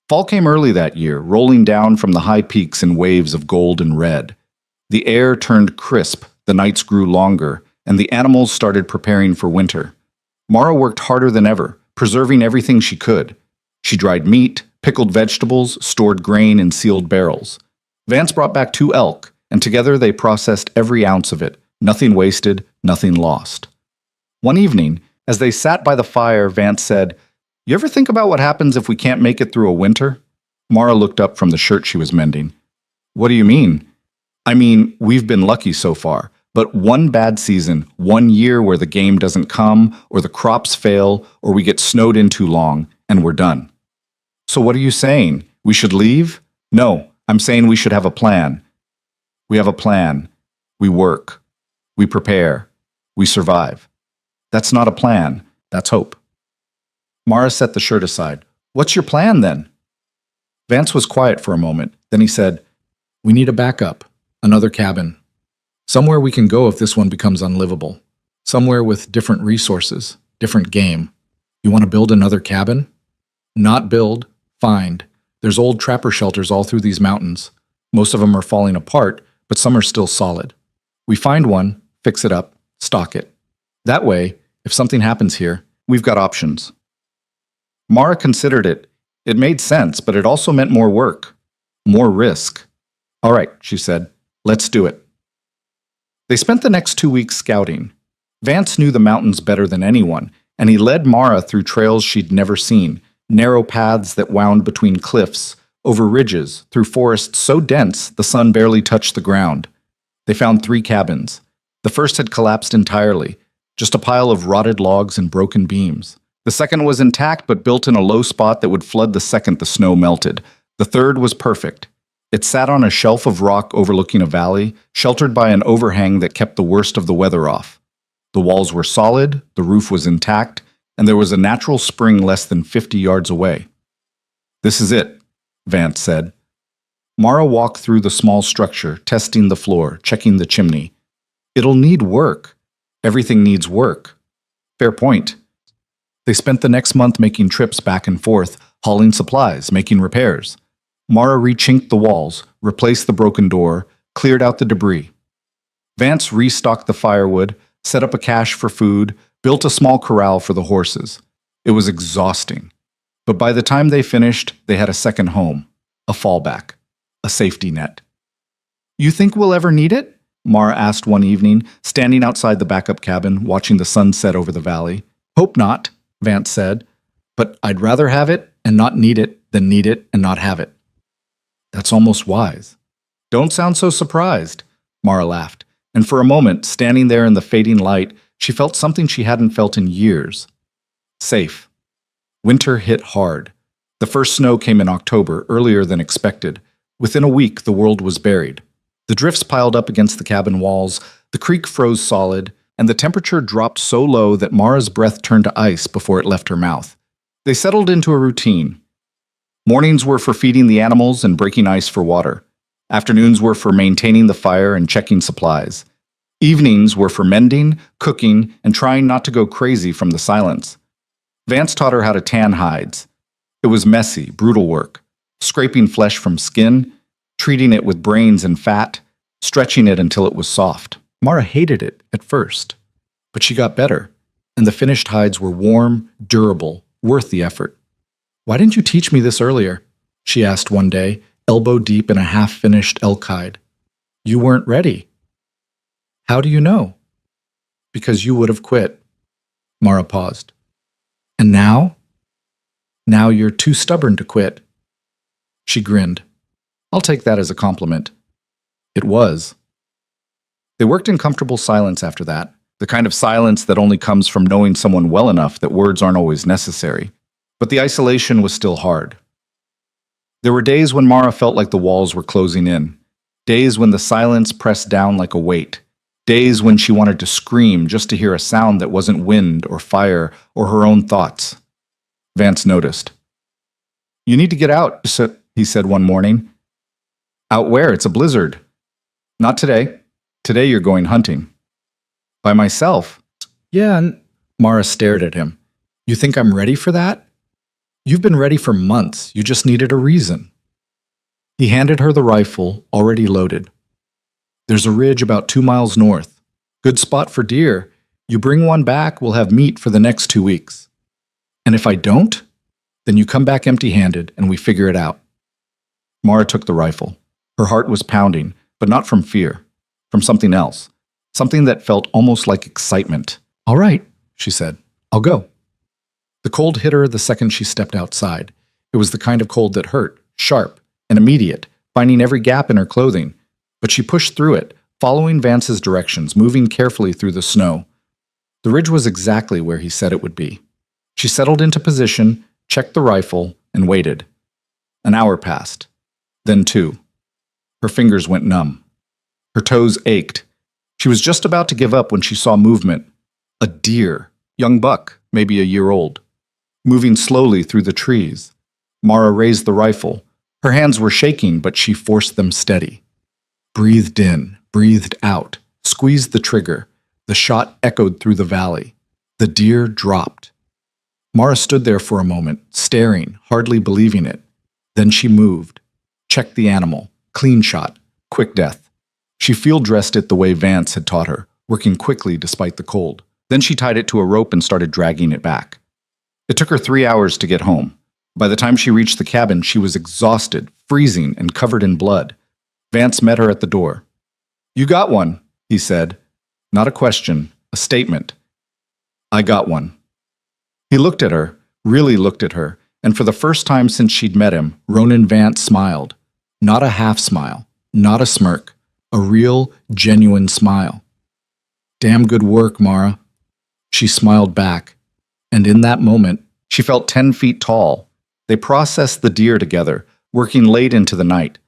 Speaker 1: Fall came early that year, rolling down from the high peaks in waves of gold and red. The air turned crisp, the nights grew longer, and the animals started preparing for winter. Mara worked harder than ever, preserving everything she could. She dried meat, pickled vegetables, stored grain in sealed barrels. Vance brought back 2 elk, and together they processed every ounce of it, nothing wasted, nothing lost. One evening, as they sat by the fire, Vance said, You ever think about what happens if we can't make it through a winter? Mara looked up from the shirt she was mending. What do you mean? We've been lucky so far, but one bad season, one year where the game doesn't come, or the crops fail, or we get snowed in too long, and we're done. So what are you saying? We should leave? No, I'm saying we should have a plan. We have a plan. We work. We prepare. We survive. That's not a plan. That's hope. Mara set the shirt aside. What's your plan, then? Vance was quiet for a moment. Then he said, We need a backup. Another cabin. Somewhere we can go if this one becomes unlivable. Somewhere with different resources, different game. You want to build another cabin? Not build, find. There's old trapper shelters all through these mountains. Most of them are falling apart, but some are still solid. We find one, fix it up, stock it. That way, if something happens here, we've got options. Mara considered it. It made sense, but it also meant more work, more risk. All right, she said, let's do it. They spent the next 2 weeks scouting. Vance knew the mountains better than anyone, and he led Mara through trails she'd never seen, narrow paths that wound between cliffs, over ridges, through forests so dense the sun barely touched the ground. They found 3 cabins. The first had collapsed entirely. just a pile of rotted logs and broken beams. The second was intact but built in a low spot that would flood the second the snow melted. The third was perfect. It sat on a shelf of rock overlooking a valley, sheltered by an overhang that kept the worst of the weather off. The walls were solid, the roof was intact, and there was a natural spring less than 50 yards away. "This is it," Vance said. Mara walked through the small structure, testing the floor, checking the chimney. "It'll need work. Everything needs work." "Fair point." They spent the next month making trips back and forth, hauling supplies, making repairs. Mara rechinked the walls, replaced the broken door, cleared out the debris. Vance restocked the firewood, set up a cache for food, built a small corral for the horses. It was exhausting. But by the time they finished, they had a second home, a fallback, a safety net. "You think we'll ever need it?" Mara asked one evening, standing outside the backup cabin, watching the sun set over the valley. "Hope not," Vance said. "But I'd rather have it and not need it than need it and not have it." "That's almost wise." "Don't sound so surprised," Mara laughed, and for a moment, standing there in the fading light, she felt something she hadn't felt in years. Safe. Winter hit hard. The first snow came in October, earlier than expected. Within a week, the world was buried. The drifts piled up against the cabin walls, the creek froze solid, and the temperature dropped so low that Mara's breath turned to ice before it left her mouth. They settled into a routine. Mornings were for feeding the animals and breaking ice for water. Afternoons were for maintaining the fire and checking supplies. Evenings were for mending, cooking, and trying not to go crazy from the silence. Vance taught her how to tan hides. It was messy, brutal work, scraping flesh from skin, treating it with brains and fat, stretching it until it was soft. Mara hated it at first, but she got better, and the finished hides were warm, durable, worth the effort. "Why didn't you teach me this earlier?" she asked one day, elbow deep in a half-finished elk hide. "You weren't ready." "How do you know?" "Because you would have quit." Mara paused. "And now?" "Now you're too stubborn to quit." She grinned. "I'll take that as a compliment." It was. They worked in comfortable silence after that, the kind of silence that only comes from knowing someone well enough that words aren't always necessary. But the isolation was still hard. There were days when Mara felt like the walls were closing in, days when the silence pressed down like a weight, days when she wanted to scream just to hear a sound that wasn't wind or fire or her own thoughts. Vance noticed. "You need to get out," he said one morning. "Out where? It's a blizzard." "Not today. Today you're going hunting." "By myself?" "Yeah." Mara stared at him. "You think I'm ready for that?" "You've been ready for months. You just needed a reason." He handed her the rifle, already loaded. "There's a ridge about 2 miles north. Good spot for deer. You bring one back, we'll have meat for the next 2 weeks. And if I don't, then you come back empty-handed and we figure it out." Mara took the rifle. Her heart was pounding, but not from fear, from something else, something that felt almost like excitement. "All right," she said. "I'll go." The cold hit her the second she stepped outside. It was the kind of cold that hurt, sharp and immediate, finding every gap in her clothing. But she pushed through it, following Vance's directions, moving carefully through the snow. The ridge was exactly where he said it would be. She settled into position, checked the rifle, and waited. An hour passed. Then 2. Her fingers went numb. Her toes ached. She was just about to give up when she saw movement. A deer, young buck, maybe a year old, moving slowly through the trees. Mara raised the rifle. Her hands were shaking, but she forced them steady. Breathed in, breathed out, squeezed the trigger. The shot echoed through the valley. The deer dropped. Mara stood there for a moment, staring, hardly believing it. Then she moved, checked the animal, clean shot, quick death. She field dressed it the way Vance had taught her, working quickly despite the cold. Then she tied it to a rope and started dragging it back. It took her 3 hours to get home. By the time she reached the cabin, she was exhausted, freezing, and covered in blood. Vance met her at the door. "You got one," he said. Not a question, a statement. "I got one." He looked at her, really looked at her, and for the first time since she'd met him, Ronan Vance smiled. Not a half smile, not a smirk, a real, genuine smile. "Damn good work, Mara." She smiled back, and in that moment, she felt 10 feet tall. They processed the deer together, working late into the night.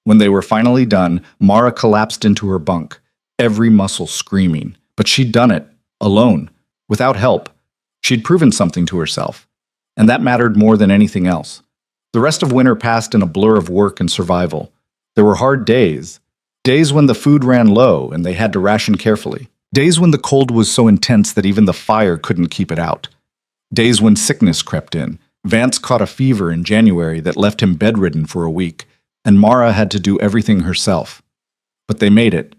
Speaker 1: When they were finally done, Mara collapsed into her bunk, every muscle screaming. But she'd done it, alone, without help. She'd proven something to herself, and that mattered more than anything else. The rest of winter passed in a blur of work and survival. There were hard days, days when the food ran low and they had to ration carefully. Days when the cold was so intense that even the fire couldn't keep it out. Days when sickness crept in. Vance caught a fever in January that left him bedridden for a week, and Mara had to do everything herself. But they made it.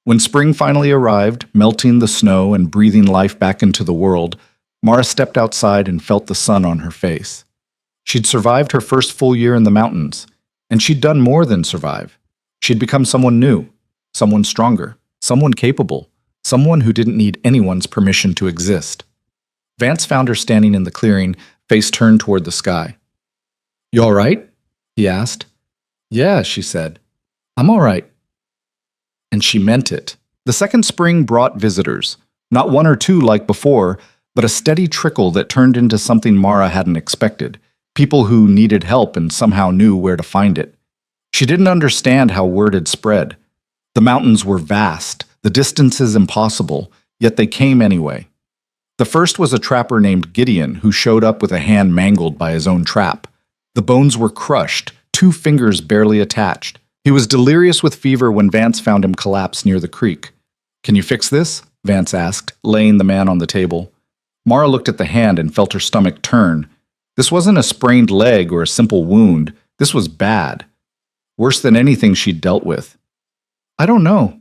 Speaker 1: When spring finally arrived, melting the snow and breathing life back into the world, Mara stepped outside and felt the sun on her face. She'd survived her first full year in the mountains, and she'd done more than survive. She'd become someone new, someone stronger, someone capable, someone who didn't need anyone's permission to exist. Vance found her standing in the clearing, face turned toward the sky. "You all right?" he asked. "Yeah," she said. "I'm all right." And she meant it. The second spring brought visitors, not one or two like before, but a steady trickle that turned into something Mara hadn't expected. People who needed help and somehow knew where to find it. She didn't understand how word had spread. The mountains were vast, the distances impossible, yet they came anyway. The first was a trapper named Gideon who showed up with a hand mangled by his own trap. The bones were crushed, 2 fingers barely attached. He was delirious with fever when Vance found him collapsed near the creek. "Can you fix this?" Vance asked, laying the man on the table. Mara looked at the hand and felt her stomach turn. This wasn't a sprained leg or a simple wound. This was bad. Worse than anything she'd dealt with. "I don't know,"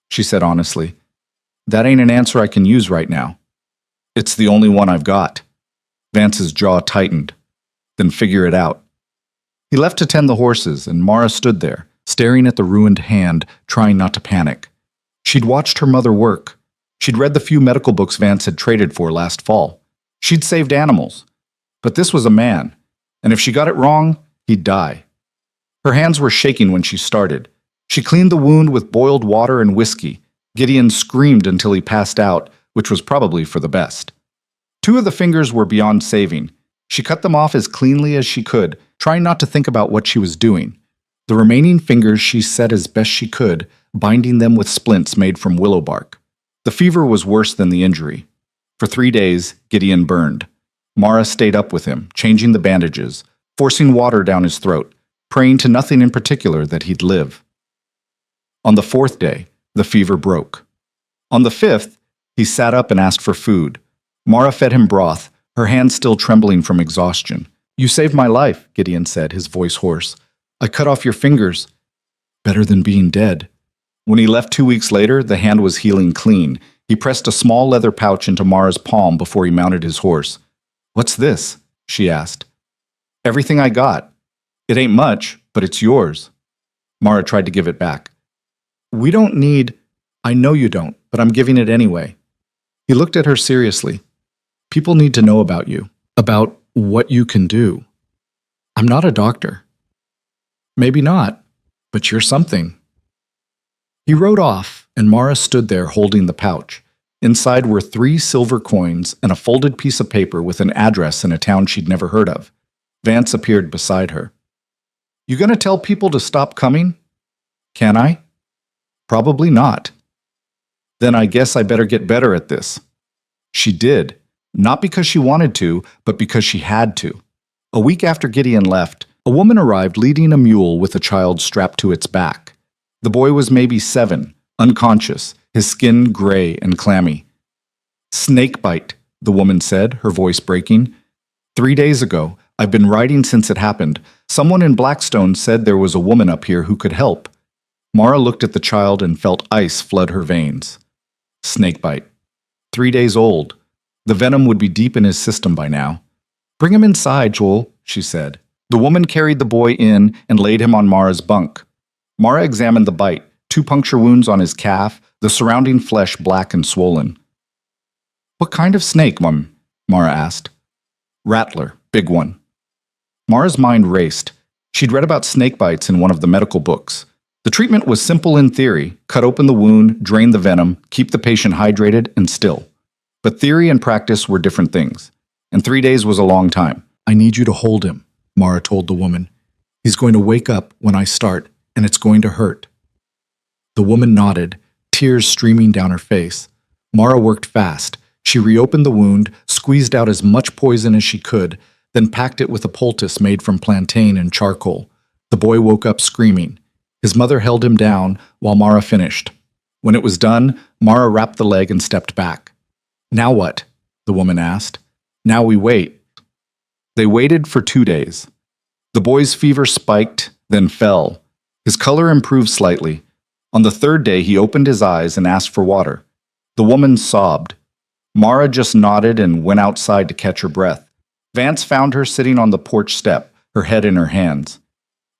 Speaker 1: she said honestly. "That ain't an answer I can use right now. It's the only one I've got." Vance's jaw tightened. "Then figure it out." He left to tend the horses, and Mara stood there, staring at the ruined hand, trying not to panic. She'd watched her mother work. She'd read the few medical books Vance had traded for last fall. She'd saved animals. But this was a man, and if she got it wrong, he'd die. Her hands were shaking when she started. She cleaned the wound with boiled water and whiskey. Gideon screamed until he passed out, which was probably for the best. 2 of the fingers were beyond saving. She cut them off as cleanly as she could, trying not to think about what she was doing. The remaining fingers she set as best she could, binding them with splints made from willow bark. The fever was worse than the injury. For 3 days, Gideon burned. Mara stayed up with him, changing the bandages, forcing water down his throat, praying to nothing in particular that he'd live. On the 4th day, the fever broke. On the 5th, he sat up and asked for food. Mara fed him broth, her hands still trembling from exhaustion. "You saved my life," Gideon said, his voice hoarse. "I cut off your fingers. Better than being dead." When he left 2 weeks later, the hand was healing clean. He pressed a small leather pouch into Mara's palm before he mounted his horse. "What's this?" she asked. "Everything I got. It ain't much, but it's yours." Mara tried to give it back. "We don't need—" "I know you don't, but I'm giving it anyway." He looked at her seriously. "People need to know about you, about what you can do. I'm not a doctor." "Maybe not, but you're something." He rode off, and Mara stood there holding the pouch. Inside were 3 silver coins and a folded piece of paper with an address in a town she'd never heard of. Vance appeared beside her. "You gonna tell people to stop coming?" "Can I?" "Probably not." "Then I guess I better get better at this." She did, not because she wanted to, but because she had to. A week after Gideon left, a woman arrived leading a mule with a child strapped to its back. The boy was maybe 7, unconscious, his skin gray and clammy. "Snake bite," the woman said, her voice breaking. 3 days ago, I've been riding since it happened. Someone in Blackstone said there was a woman up here who could help." Mara looked at the child and felt ice flood her veins. Snakebite. 3 days old. The venom would be deep in his system by now. "Bring him inside, Joel," she said. The woman carried the boy in and laid him on Mara's bunk. Mara examined the bite, 2 puncture wounds on his calf, the surrounding flesh black and swollen. "What kind of snake, Mum?" Mara asked. "Rattler, big one." Mara's mind raced. She'd read about snake bites in one of the medical books. The treatment was simple in theory: cut open the wound, drain the venom, keep the patient hydrated and still. But theory and practice were different things, and 3 days was a long time. I need you to hold him, Mara told the woman. He's going to wake up when I start, and it's going to hurt. The woman nodded, tears streaming down her face. Mara worked fast. She reopened the wound, squeezed out as much poison as she could, then packed it with a poultice made from plantain and charcoal. The boy woke up screaming. His mother held him down while Mara finished. When it was done, Mara wrapped the leg and stepped back. Now what? The woman asked. Now we wait. They waited for 2 days. The boy's fever spiked, then fell. His color improved slightly. On the 3rd day, he opened his eyes and asked for water. The woman sobbed. Mara just nodded and went outside to catch her breath. Vance found her sitting on the porch step, her head in her hands.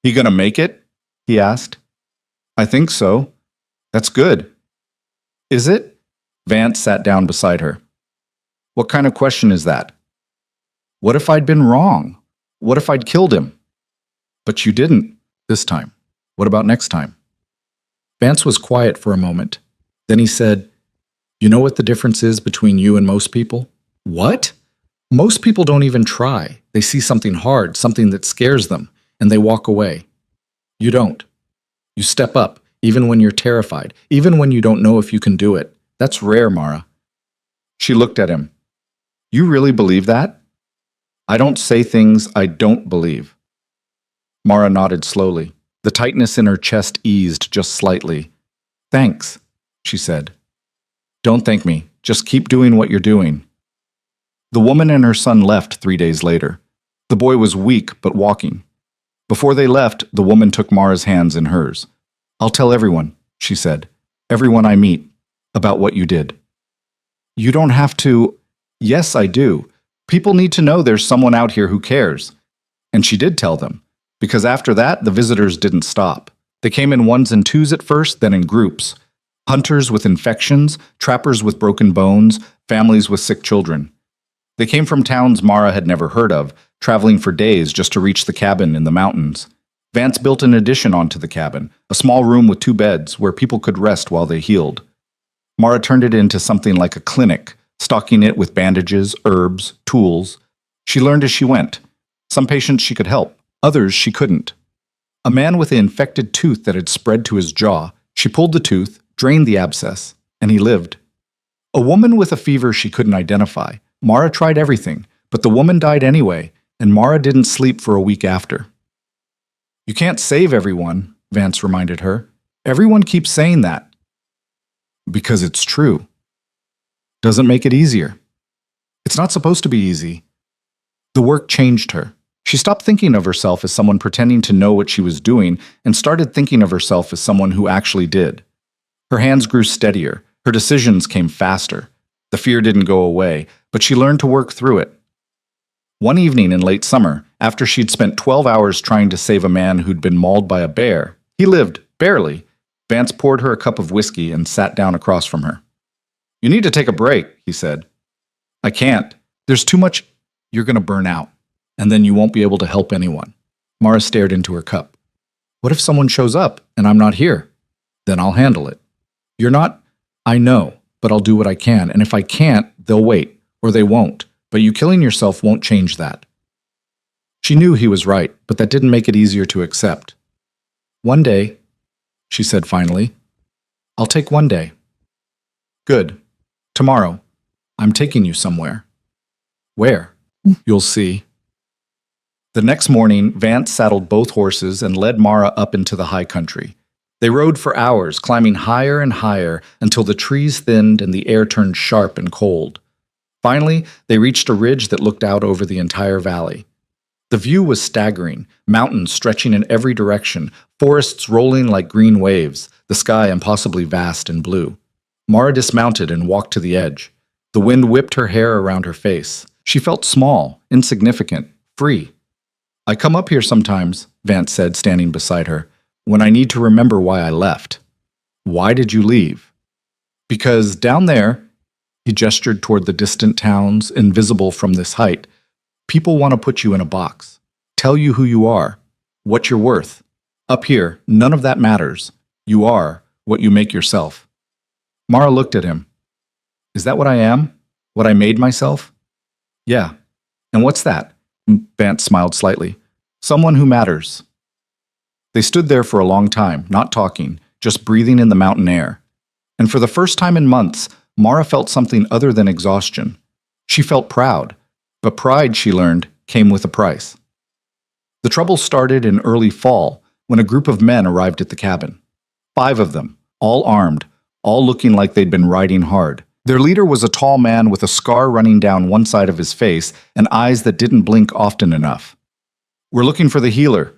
Speaker 1: "He gonna make it?" he asked. "I think so." "That's good." "Is it?" Vance sat down beside her. "What kind of question is that?" "What if I'd been wrong? What if I'd killed him?" "But you didn't this time. What about next time?" Vance was quiet for a moment. Then he said, "You know what the difference is between you and most people?" "What?" "Most people don't even try. They see something hard, something that scares them, and they walk away. You don't. You step up, even when you're terrified, even when you don't know if you can do it. That's rare, Mara." She looked at him. "You really believe that?" "I don't say things I don't believe." Mara nodded slowly. The tightness in her chest eased just slightly. "Thanks," she said. "Don't thank me. Just keep doing what you're doing." The woman and her son left 3 days later. The boy was weak but walking. Before they left, the woman took Mara's hands in hers. "I'll tell everyone," she said, "everyone I meet, about what you did." "You don't have to." "Yes, I do. People need to know there's someone out here who cares." And she did tell them, because after that, the visitors didn't stop. They came in ones and twos at first, then in groups. Hunters with infections, trappers with broken bones, families with sick children. They came from towns Mara had never heard of, traveling for days just to reach the cabin in the mountains. Vance built an addition onto the cabin, a small room with 2 beds where people could rest while they healed. Mara turned it into something like a clinic, stocking it with bandages, herbs, tools. She learned as she went. Some patients she could help, others she couldn't. A man with an infected tooth that had spread to his jaw, she pulled the tooth, drained the abscess, and he lived. A woman with a fever she couldn't identify. Mara tried everything, but the woman died anyway, and Mara didn't sleep for a week after. "You can't save everyone," Vance reminded her. "Everyone keeps saying that." "Because it's true." "Doesn't make it easier." "It's not supposed to be easy." The work changed her. She stopped thinking of herself as someone pretending to know what she was doing and started thinking of herself as someone who actually did. Her hands grew steadier. Her decisions came faster. The fear didn't go away, but she learned to work through it. One evening in late summer, after she'd spent 12 hours trying to save a man who'd been mauled by a bear, he lived, barely, Vance poured her a cup of whiskey and sat down across from her. "You need to take a break," he said. "I can't. There's too much. You're going to burn out, and then you won't be able to help anyone." Mara stared into her cup. "What if someone shows up and I'm not here? Then I'll handle it." "You're not?" "I know, but I'll do what I can, and if I can't, they'll wait, or they won't. But you killing yourself won't change that." She knew he was right, but that didn't make it easier to accept. "One day," she said finally. "I'll take one day." "Good. Tomorrow. I'm taking you somewhere." "Where?" "You'll see." The next morning, Vance saddled both horses and led Mara up into the high country. They rode for hours, climbing higher and higher until the trees thinned and the air turned sharp and cold. Finally, they reached a ridge that looked out over the entire valley. The view was staggering, mountains stretching in every direction, forests rolling like green waves, the sky impossibly vast and blue. Mara dismounted and walked to the edge. The wind whipped her hair around her face. She felt small, insignificant, free. "I come up here sometimes," Vance said, standing beside her, "when I need to remember why I left." "Why did you leave?" "Because down there," he gestured toward the distant towns, invisible from this height, "people want to put you in a box, tell you who you are, what you're worth. Up here, none of that matters. You are what you make yourself." Mara looked at him. "Is that what I am? What I made myself? Yeah. And what's that? Vance smiled slightly. Someone who matters. They stood there for a long time, not talking, just breathing in the mountain air. And for the first time in months, Mara felt something other than exhaustion. She felt proud, but pride, she learned, came with a price. The trouble started in early fall when a group of men arrived at the cabin. 5 of them, all armed, all looking like they'd been riding hard. Their leader was a tall man with a scar running down one side of his face and eyes that didn't blink often enough. "We're looking for the healer,"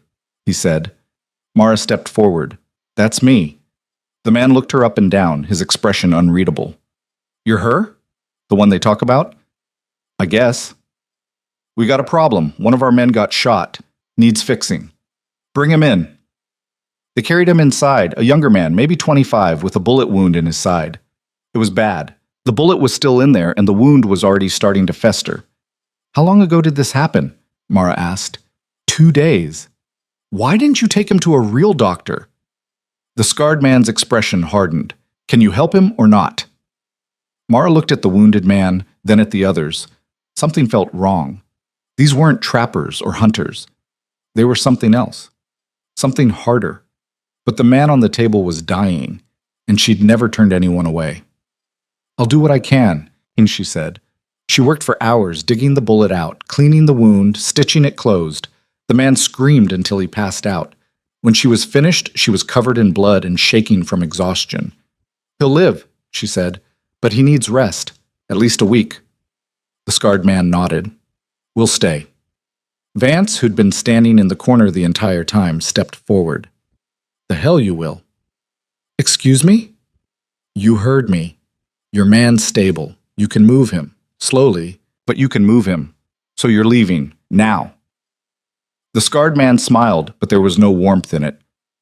Speaker 1: he said. Mara stepped forward. "That's me." The man looked her up and down, his expression unreadable. "You're her? The one they talk about?" "I guess." "We got a problem. One of our men got shot. Needs fixing." "Bring him in." They carried him inside, a younger man, maybe 25, with a bullet wound in his side. It was bad. The bullet was still in there, and the wound was already starting to fester. "How long ago did this happen?" Mara asked. 2 days. "Why didn't you take him to a real doctor?" The scarred man's expression hardened. "Can you help him or not?" Mara looked at the wounded man, then at the others. Something felt wrong. These weren't trappers or hunters. They were something else. Something harder. But the man on the table was dying, and she'd never turned anyone away. "I'll do what I can," she said. She worked for hours, digging the bullet out, cleaning the wound, stitching it closed. The man screamed until he passed out. When she was finished, she was covered in blood and shaking from exhaustion. "He'll live," she said, "but he needs rest, at least a week." The scarred man nodded. "We'll stay." Vance, who'd been standing in the corner the entire time, stepped forward. "The hell you will." "Excuse me?" "You heard me. Your man's stable. You can move him. Slowly, but you can move him. So you're leaving. Now." The scarred man smiled, but there was no warmth in it.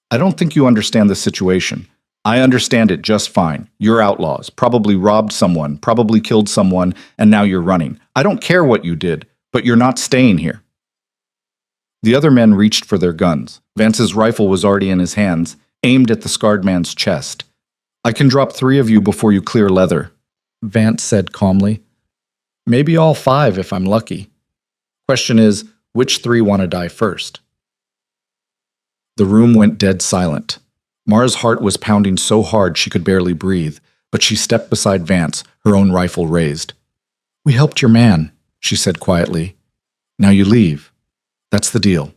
Speaker 1: "I don't think you understand the situation. I understand it just fine. You're outlaws, probably robbed someone, probably killed someone, and now you're running. I don't care what you did, but you're not staying here." The other men reached for their guns. Vance's rifle was already in his hands, aimed at the scarred man's chest. "I can drop 3 of you before you clear leather," Vance said calmly. "Maybe all 5 if I'm lucky. Question is, which 3 want to die first?" The room went dead silent. Mara's heart was pounding so hard she could barely breathe, but she stepped beside Vance, her own rifle raised. "We helped your man," she said quietly. "Now you leave. That's the deal."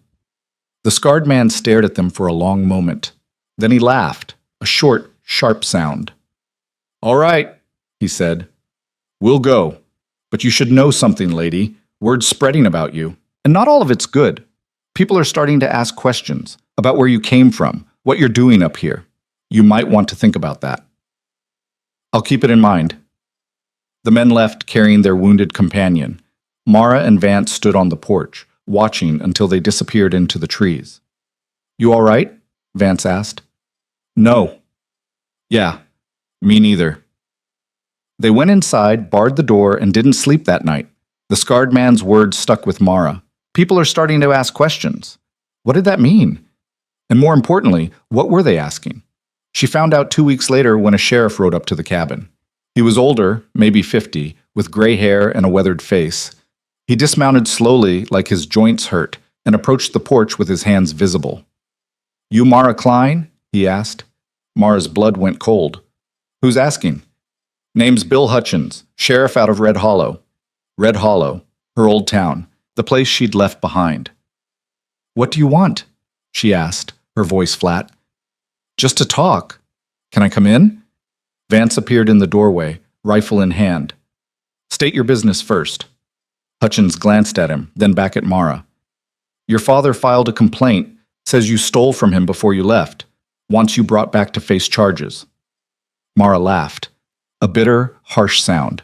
Speaker 1: The scarred man stared at them for a long moment. Then he laughed, a short, sharp sound. "All right," he said. "We'll go. But you should know something, lady. Word's spreading about you. And not all of it's good. People are starting to ask questions about where you came from, what you're doing up here. You might want to think about that." "I'll keep it in mind." The men left, carrying their wounded companion. Mara and Vance stood on the porch, watching until they disappeared into the trees. "You all right?" Vance asked. "No." "Yeah, me neither." They went inside, barred the door, and didn't sleep that night. The scarred man's words stuck with Mara. People are starting to ask questions. What did that mean? And more importantly, what were they asking? She found out 2 weeks later when a sheriff rode up to the cabin. He was older, maybe 50, with gray hair and a weathered face. He dismounted slowly, like his joints hurt, and approached the porch with his hands visible. "You Mara Klein?" he asked. Mara's blood went cold. "Who's asking?" "Name's Bill Hutchins, sheriff out of Red Hollow." Red Hollow, her old town, the place she'd left behind. "What do you want?" she asked, her voice flat. "Just to talk. Can I come in?" Vance appeared in the doorway, rifle in hand. "State your business first." Hutchins glanced at him, then back at Mara. "Your father filed a complaint, says you stole from him before you left, wants you brought back to face charges." Mara laughed, a bitter, harsh sound.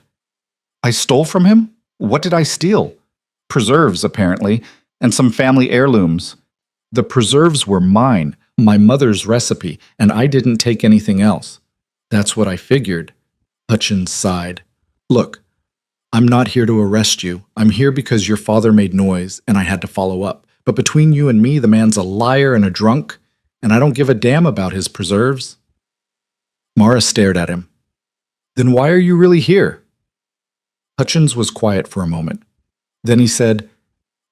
Speaker 1: "I stole from him? What did I steal?" "Preserves, apparently, and some family heirlooms." "The preserves were mine, my mother's recipe, and I didn't take anything else." "That's what I figured," Hutchins sighed. "Look, I'm not here to arrest you. I'm here because your father made noise, and I had to follow up. But between you and me, the man's a liar and a drunk, and I don't give a damn about his preserves." Mara stared at him. "Then why are you really here?" Hutchins was quiet for a moment. Then he said,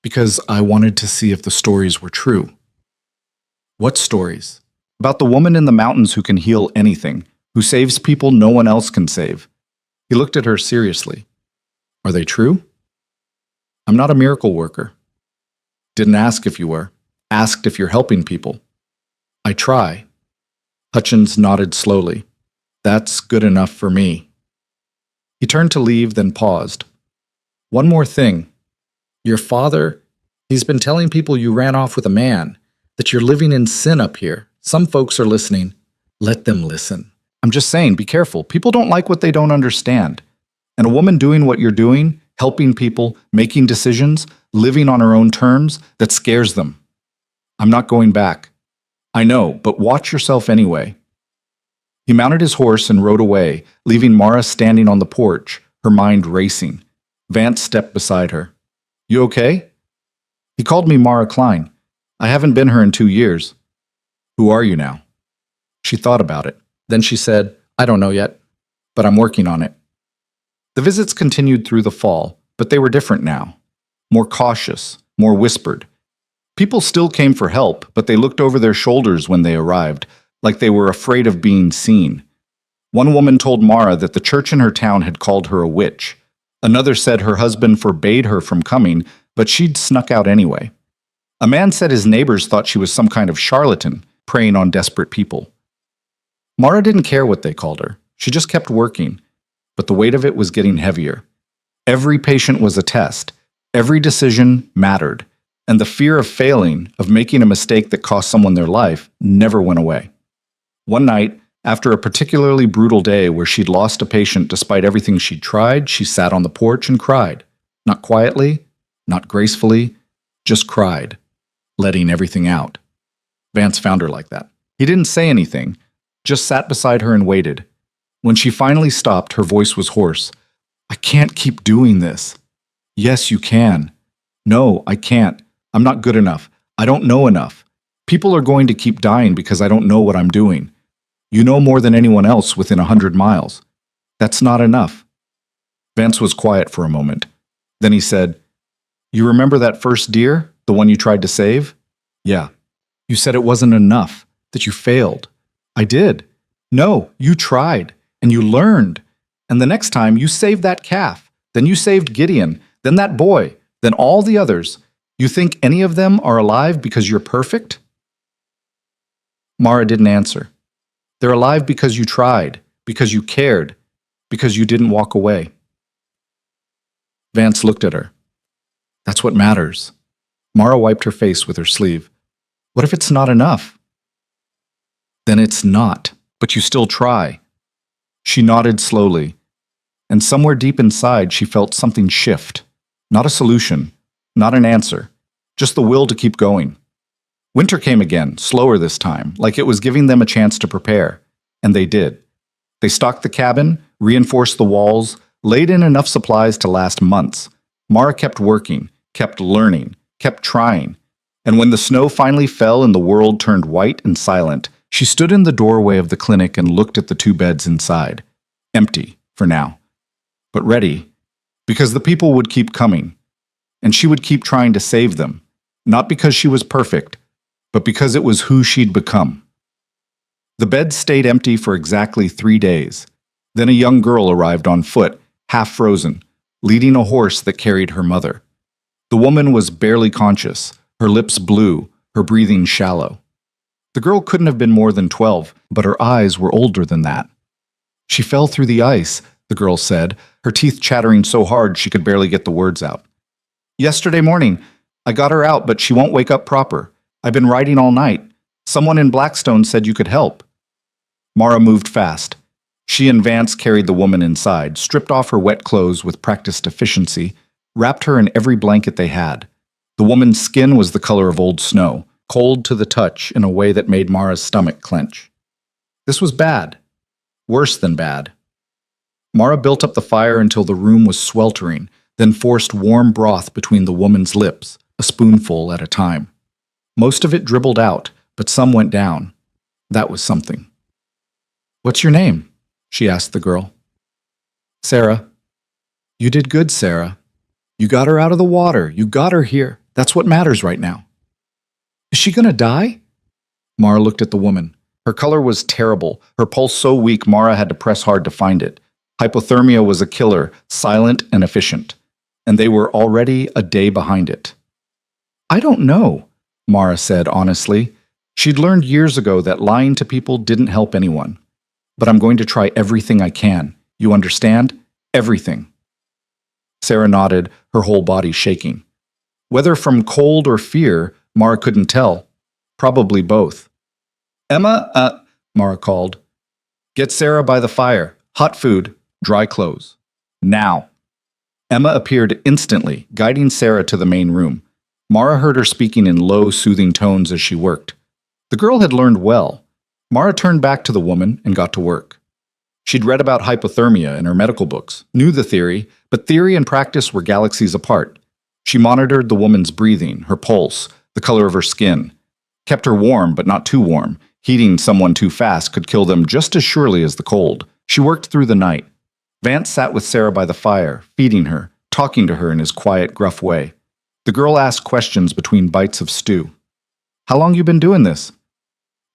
Speaker 1: "Because I wanted to see if the stories were true." "What stories?" "About the woman in the mountains who can heal anything, who saves people no one else can save." He looked at her seriously. "Are they true?" "I'm not a miracle worker." "Didn't ask if you were. Asked if you're helping people." "I try." Hutchins nodded slowly. "That's good enough for me." He turned to leave, then paused. "One more thing. Your father, he's been telling people you ran off with a man, that you're living in sin up here. Some folks are listening. Let them listen." "I'm just saying, be careful. People don't like what they don't understand. And a woman doing what you're doing, helping people, making decisions, living on her own terms, that scares them." "I'm not going back." "I know, but watch yourself anyway." He mounted his horse and rode away, leaving Mara standing on the porch, her mind racing. Vance stepped beside her. "You okay?" "He called me Mara Klein. I haven't been her in 2 years." "Who are you now?" She thought about it. Then she said, "I don't know yet, but I'm working on it." The visits continued through the fall, but they were different now. More cautious, more whispered. People still came for help, but they looked over their shoulders when they arrived, like they were afraid of being seen. One woman told Mara that the church in her town had called her a witch. Another said her husband forbade her from coming, but she'd snuck out anyway. A man said his neighbors thought she was some kind of charlatan, preying on desperate people. Mara didn't care what they called her. She just kept working, but the weight of it was getting heavier. Every patient was a test. Every decision mattered, and the fear of failing, of making a mistake that cost someone their life, never went away. One night, after a particularly brutal day where she'd lost a patient despite everything she'd tried, she sat on the porch and cried. Not quietly, not gracefully, just cried, letting everything out. Vance found her like that. He didn't say anything, just sat beside her and waited. When she finally stopped, her voice was hoarse. "I can't keep doing this." "Yes, you can." "No, I can't. I'm not good enough. I don't know enough. People are going to keep dying because I don't know what I'm doing. You know more than anyone else within 100 miles. That's not enough." Vance was quiet for a moment. Then he said, "You remember that first deer, the one you tried to save?" "Yeah." "You said it wasn't enough, that you failed." "I did." "No, you tried, and you learned. And the next time, you saved that calf. Then you saved Gideon, then that boy, then all the others. You think any of them are alive because you're perfect?" Mara didn't answer. "They're alive because you tried, because you cared, because you didn't walk away." Vance looked at her. "That's what matters." Mara wiped her face with her sleeve. "What if it's not enough?" "Then it's not, but you still try." She nodded slowly, and somewhere deep inside she felt something shift. Not a solution, not an answer, just the will to keep going. Winter came again, slower this time, like it was giving them a chance to prepare. And they did. They stocked the cabin, reinforced the walls, laid in enough supplies to last months. Mara kept working, kept learning, kept trying. And when the snow finally fell and the world turned white and silent, she stood in the doorway of the clinic and looked at the 2 beds inside. Empty, for now. But ready, because the people would keep coming. And she would keep trying to save them. Not because she was perfect, but because it was who she'd become. The beds stayed empty for exactly 3 days. Then a young girl arrived on foot, half frozen, leading a horse that carried her mother. The woman was barely conscious, her lips blue, her breathing shallow. The girl couldn't have been more than 12, but her eyes were older than that. "She fell through the ice," the girl said, her teeth chattering so hard she could barely get the words out. "Yesterday morning, I got her out, but she won't wake up proper. I've been riding all night. Someone in Blackstone said you could help." Mara moved fast. She and Vance carried the woman inside, stripped off her wet clothes with practiced efficiency, wrapped her in every blanket they had. The woman's skin was the color of old snow, cold to the touch in a way that made Mara's stomach clench. This was bad. Worse than bad. Mara built up the fire until the room was sweltering, then forced warm broth between the woman's lips, a spoonful at a time. Most of it dribbled out, but some went down. That was something. "What's your name?" she asked the girl. "Sarah." You did good, Sarah. You got her out of the water. You got her here. That's what matters right now. Is she gonna die? Mara looked at the woman. Her color was terrible, her pulse so weak Mara had to press hard to find it. Hypothermia was a killer, silent and efficient. And they were already a day behind it. I don't know, Mara said honestly. She'd learned years ago that lying to people didn't help anyone. But I'm going to try everything I can. You understand? Everything. Sarah nodded, her whole body shaking. Whether from cold or fear, Mara couldn't tell. Probably both. Emma, Mara called. Get Sarah by the fire. Hot food, dry clothes. Now. Emma appeared instantly, guiding Sarah to the main room. Mara heard her speaking in low, soothing tones as she worked. The girl had learned well. Mara turned back to the woman and got to work. She'd read about hypothermia in her medical books, knew the theory, but theory and practice were galaxies apart. She monitored the woman's breathing, her pulse, the color of her skin. Kept her warm, but not too warm. Heating someone too fast could kill them just as surely as the cold. She worked through the night. Vance sat with Sarah by the fire, feeding her, talking to her in his quiet, gruff way. The girl asked questions between bites of stew. How long you been doing this?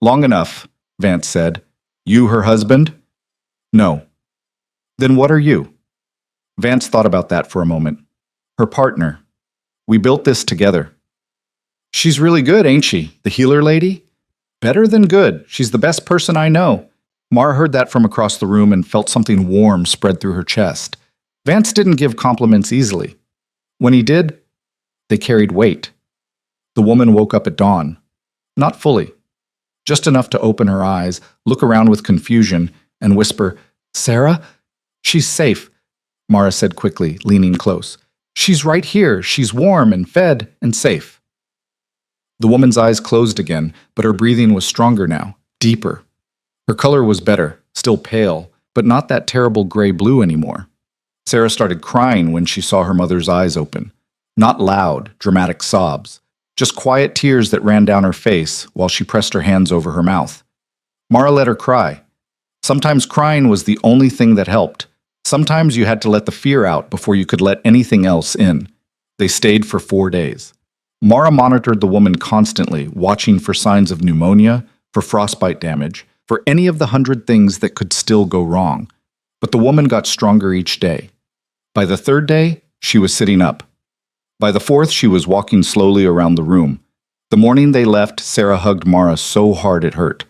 Speaker 1: Long enough, Vance said. You her husband? No. Then what are you? Vance thought about that for a moment. Her partner. We built this together. She's really good, ain't she? The healer lady? Better than good. She's the best person I know. Mara heard that from across the room and felt something warm spread through her chest. Vance didn't give compliments easily. When he did, they carried weight. The woman woke up at dawn. Not fully. Just enough to open her eyes, look around with confusion, and whisper, Sarah? She's safe, Mara said quickly, leaning close. She's right here. She's warm and fed and safe. The woman's eyes closed again, but her breathing was stronger now, deeper. Her color was better, still pale, but not that terrible gray-blue anymore. Sarah started crying when she saw her mother's eyes open. Not loud, dramatic sobs, just quiet tears that ran down her face while she pressed her hands over her mouth. Mara let her cry. Sometimes crying was the only thing that helped. Sometimes you had to let the fear out before you could let anything else in. They stayed for 4 days. Mara monitored the woman constantly, watching for signs of pneumonia, for frostbite damage, for any of the 100 things that could still go wrong. But the woman got stronger each day. By the 3rd day, she was sitting up. By the 4th, she was walking slowly around the room. The morning they left, Sarah hugged Mara so hard it hurt.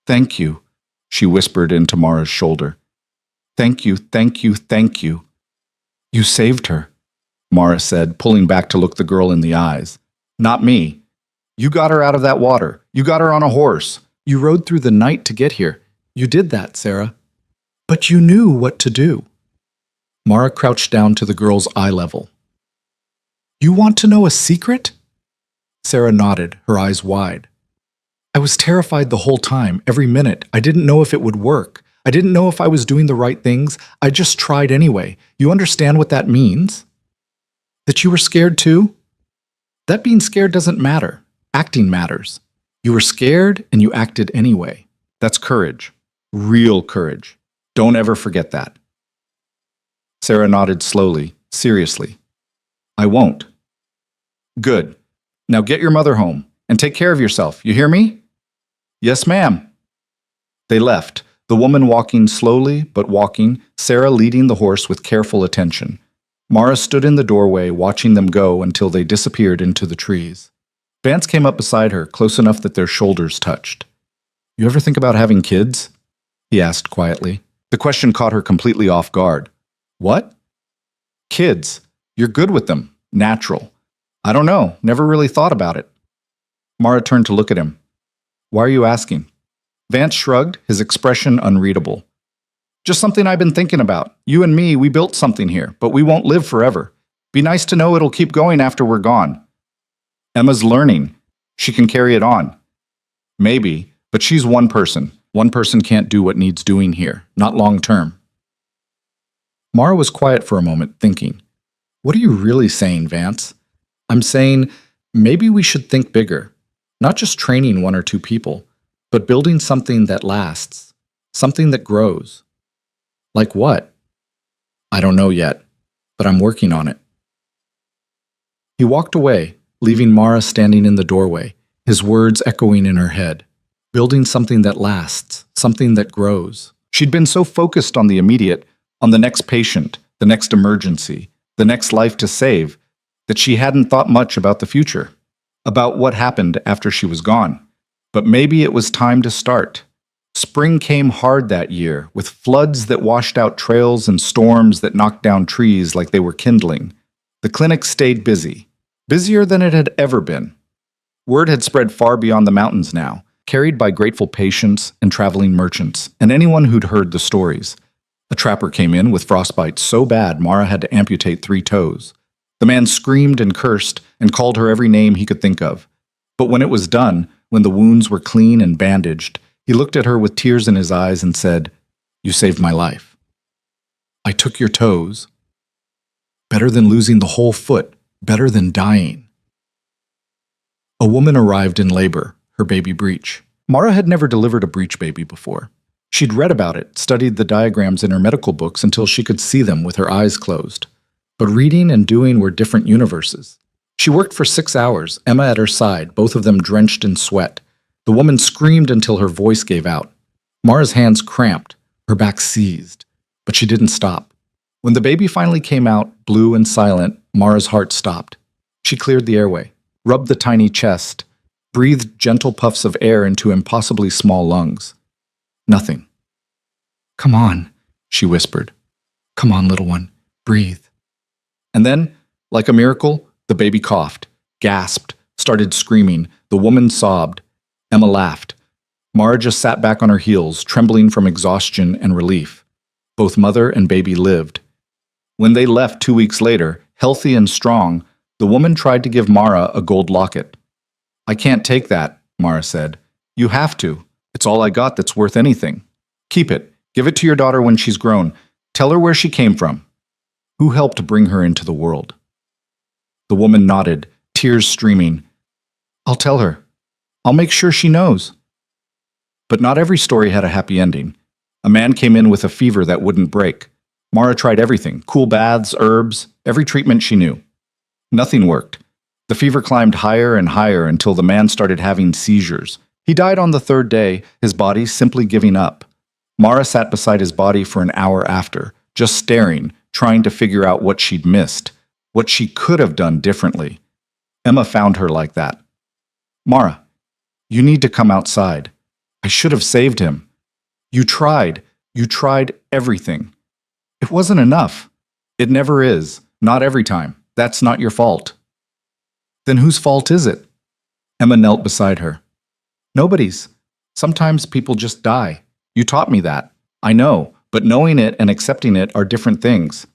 Speaker 1: Thank you, she whispered into Mara's shoulder. Thank you, thank you, thank you. You saved her, Mara said, pulling back to look the girl in the eyes. Not me. You got her out of that water. You got her on a horse. You rode through the night to get here. You did that, Sarah. But you knew what to do. Mara crouched down to the girl's eye level. You want to know a secret? Sarah nodded, her eyes wide. I was terrified the whole time, every minute. I didn't know if it would work. I didn't know if I was doing the right things. I just tried anyway. You understand what that means? That you were scared too? That being scared doesn't matter. Acting matters. You were scared and you acted anyway. That's courage. Real courage. Don't ever forget that. Sarah nodded slowly, seriously. I won't. Good. Now get your mother home and take care of yourself. You hear me? Yes, ma'am. They left, the woman walking slowly but walking, Sarah leading the horse with careful attention. Mara stood in the doorway watching them go until they disappeared into the trees. Vance came up beside her, close enough that their shoulders touched. You ever think about having kids? He asked quietly. The question caught her completely off guard. What? Kids. You're good with them. Natural. I don't know. Never really thought about it. Mara turned to look at him. Why are you asking? Vance shrugged, his expression unreadable. Just something I've been thinking about. You and me, we built something here, but we won't live forever. Be nice to know it'll keep going after we're gone. Emma's learning. She can carry it on. Maybe, but she's one person. One person can't do what needs doing here, not long term. Mara was quiet for a moment, thinking. What are you really saying, Vance? I'm saying maybe we should think bigger. Not just training 1 or 2 people, but building something that lasts. Something that grows. Like what? I don't know yet. but I'm working on it." He walked away, leaving Mara standing in the doorway, his words echoing in her head. Building something that lasts, something that grows. She'd been so focused on the immediate, on the next patient, the next emergency, the next life to save, that she hadn't thought much about the future, about what happened after she was gone. But maybe it was time to start. Spring came hard that year, with floods that washed out trails and storms that knocked down trees like they were kindling. The clinic stayed busy, busier than it had ever been. Word had spread far beyond the mountains now, carried by grateful patients and traveling merchants, and anyone who'd heard the stories. A trapper came in with frostbite so bad Mara had to amputate 3 toes. The man screamed and cursed and called her every name he could think of. But when it was done, when the wounds were clean and bandaged, he looked at her with tears in his eyes and said, "You saved my life. I took your toes. Better than losing the whole foot, better than dying." A woman arrived in labor, her baby breech. Mara had never delivered a breech baby before. She'd read about it, studied the diagrams in her medical books until she could see them with her eyes closed. But reading and doing were different universes. She worked for 6 hours, Emma at her side, both of them drenched in sweat. The woman screamed until her voice gave out. Mara's hands cramped, her back seized, but she didn't stop. When the baby finally came out, blue and silent, Mara's heart stopped. She cleared the airway, rubbed the tiny chest, breathed gentle puffs of air into impossibly small lungs. Nothing. "Come on," she whispered. "Come on, little one, breathe." And then, like a miracle, the baby coughed, gasped, started screaming. The woman sobbed. Emma laughed. Mara just sat back on her heels, trembling from exhaustion and relief. Both mother and baby lived. When they left 2 weeks later, healthy and strong, the woman tried to give Mara a gold locket. "I can't take that," Mara said. "You have to. It's all I got that's worth anything. Keep it. Give it to your daughter when she's grown. Tell her where she came from. Who helped bring her into the world?" The woman nodded, tears streaming. "I'll tell her. I'll make sure she knows." But not every story had a happy ending. A man came in with a fever that wouldn't break. Mara tried everything, cool baths, herbs, every treatment she knew. Nothing worked. The fever climbed higher and higher until the man started having seizures. He died on the 3rd day, his body simply giving up. Mara sat beside his body for an hour after, just staring, trying to figure out what she'd missed, what she could have done differently. Emma found her like that. "Mara, you need to come outside. I should have saved him. You tried everything. It wasn't enough. It never is, not every time. That's not your fault." "Then whose fault is it?" Emma knelt beside her. "Nobody's. Sometimes people just die. You taught me that. I know, but knowing it and accepting it are different things."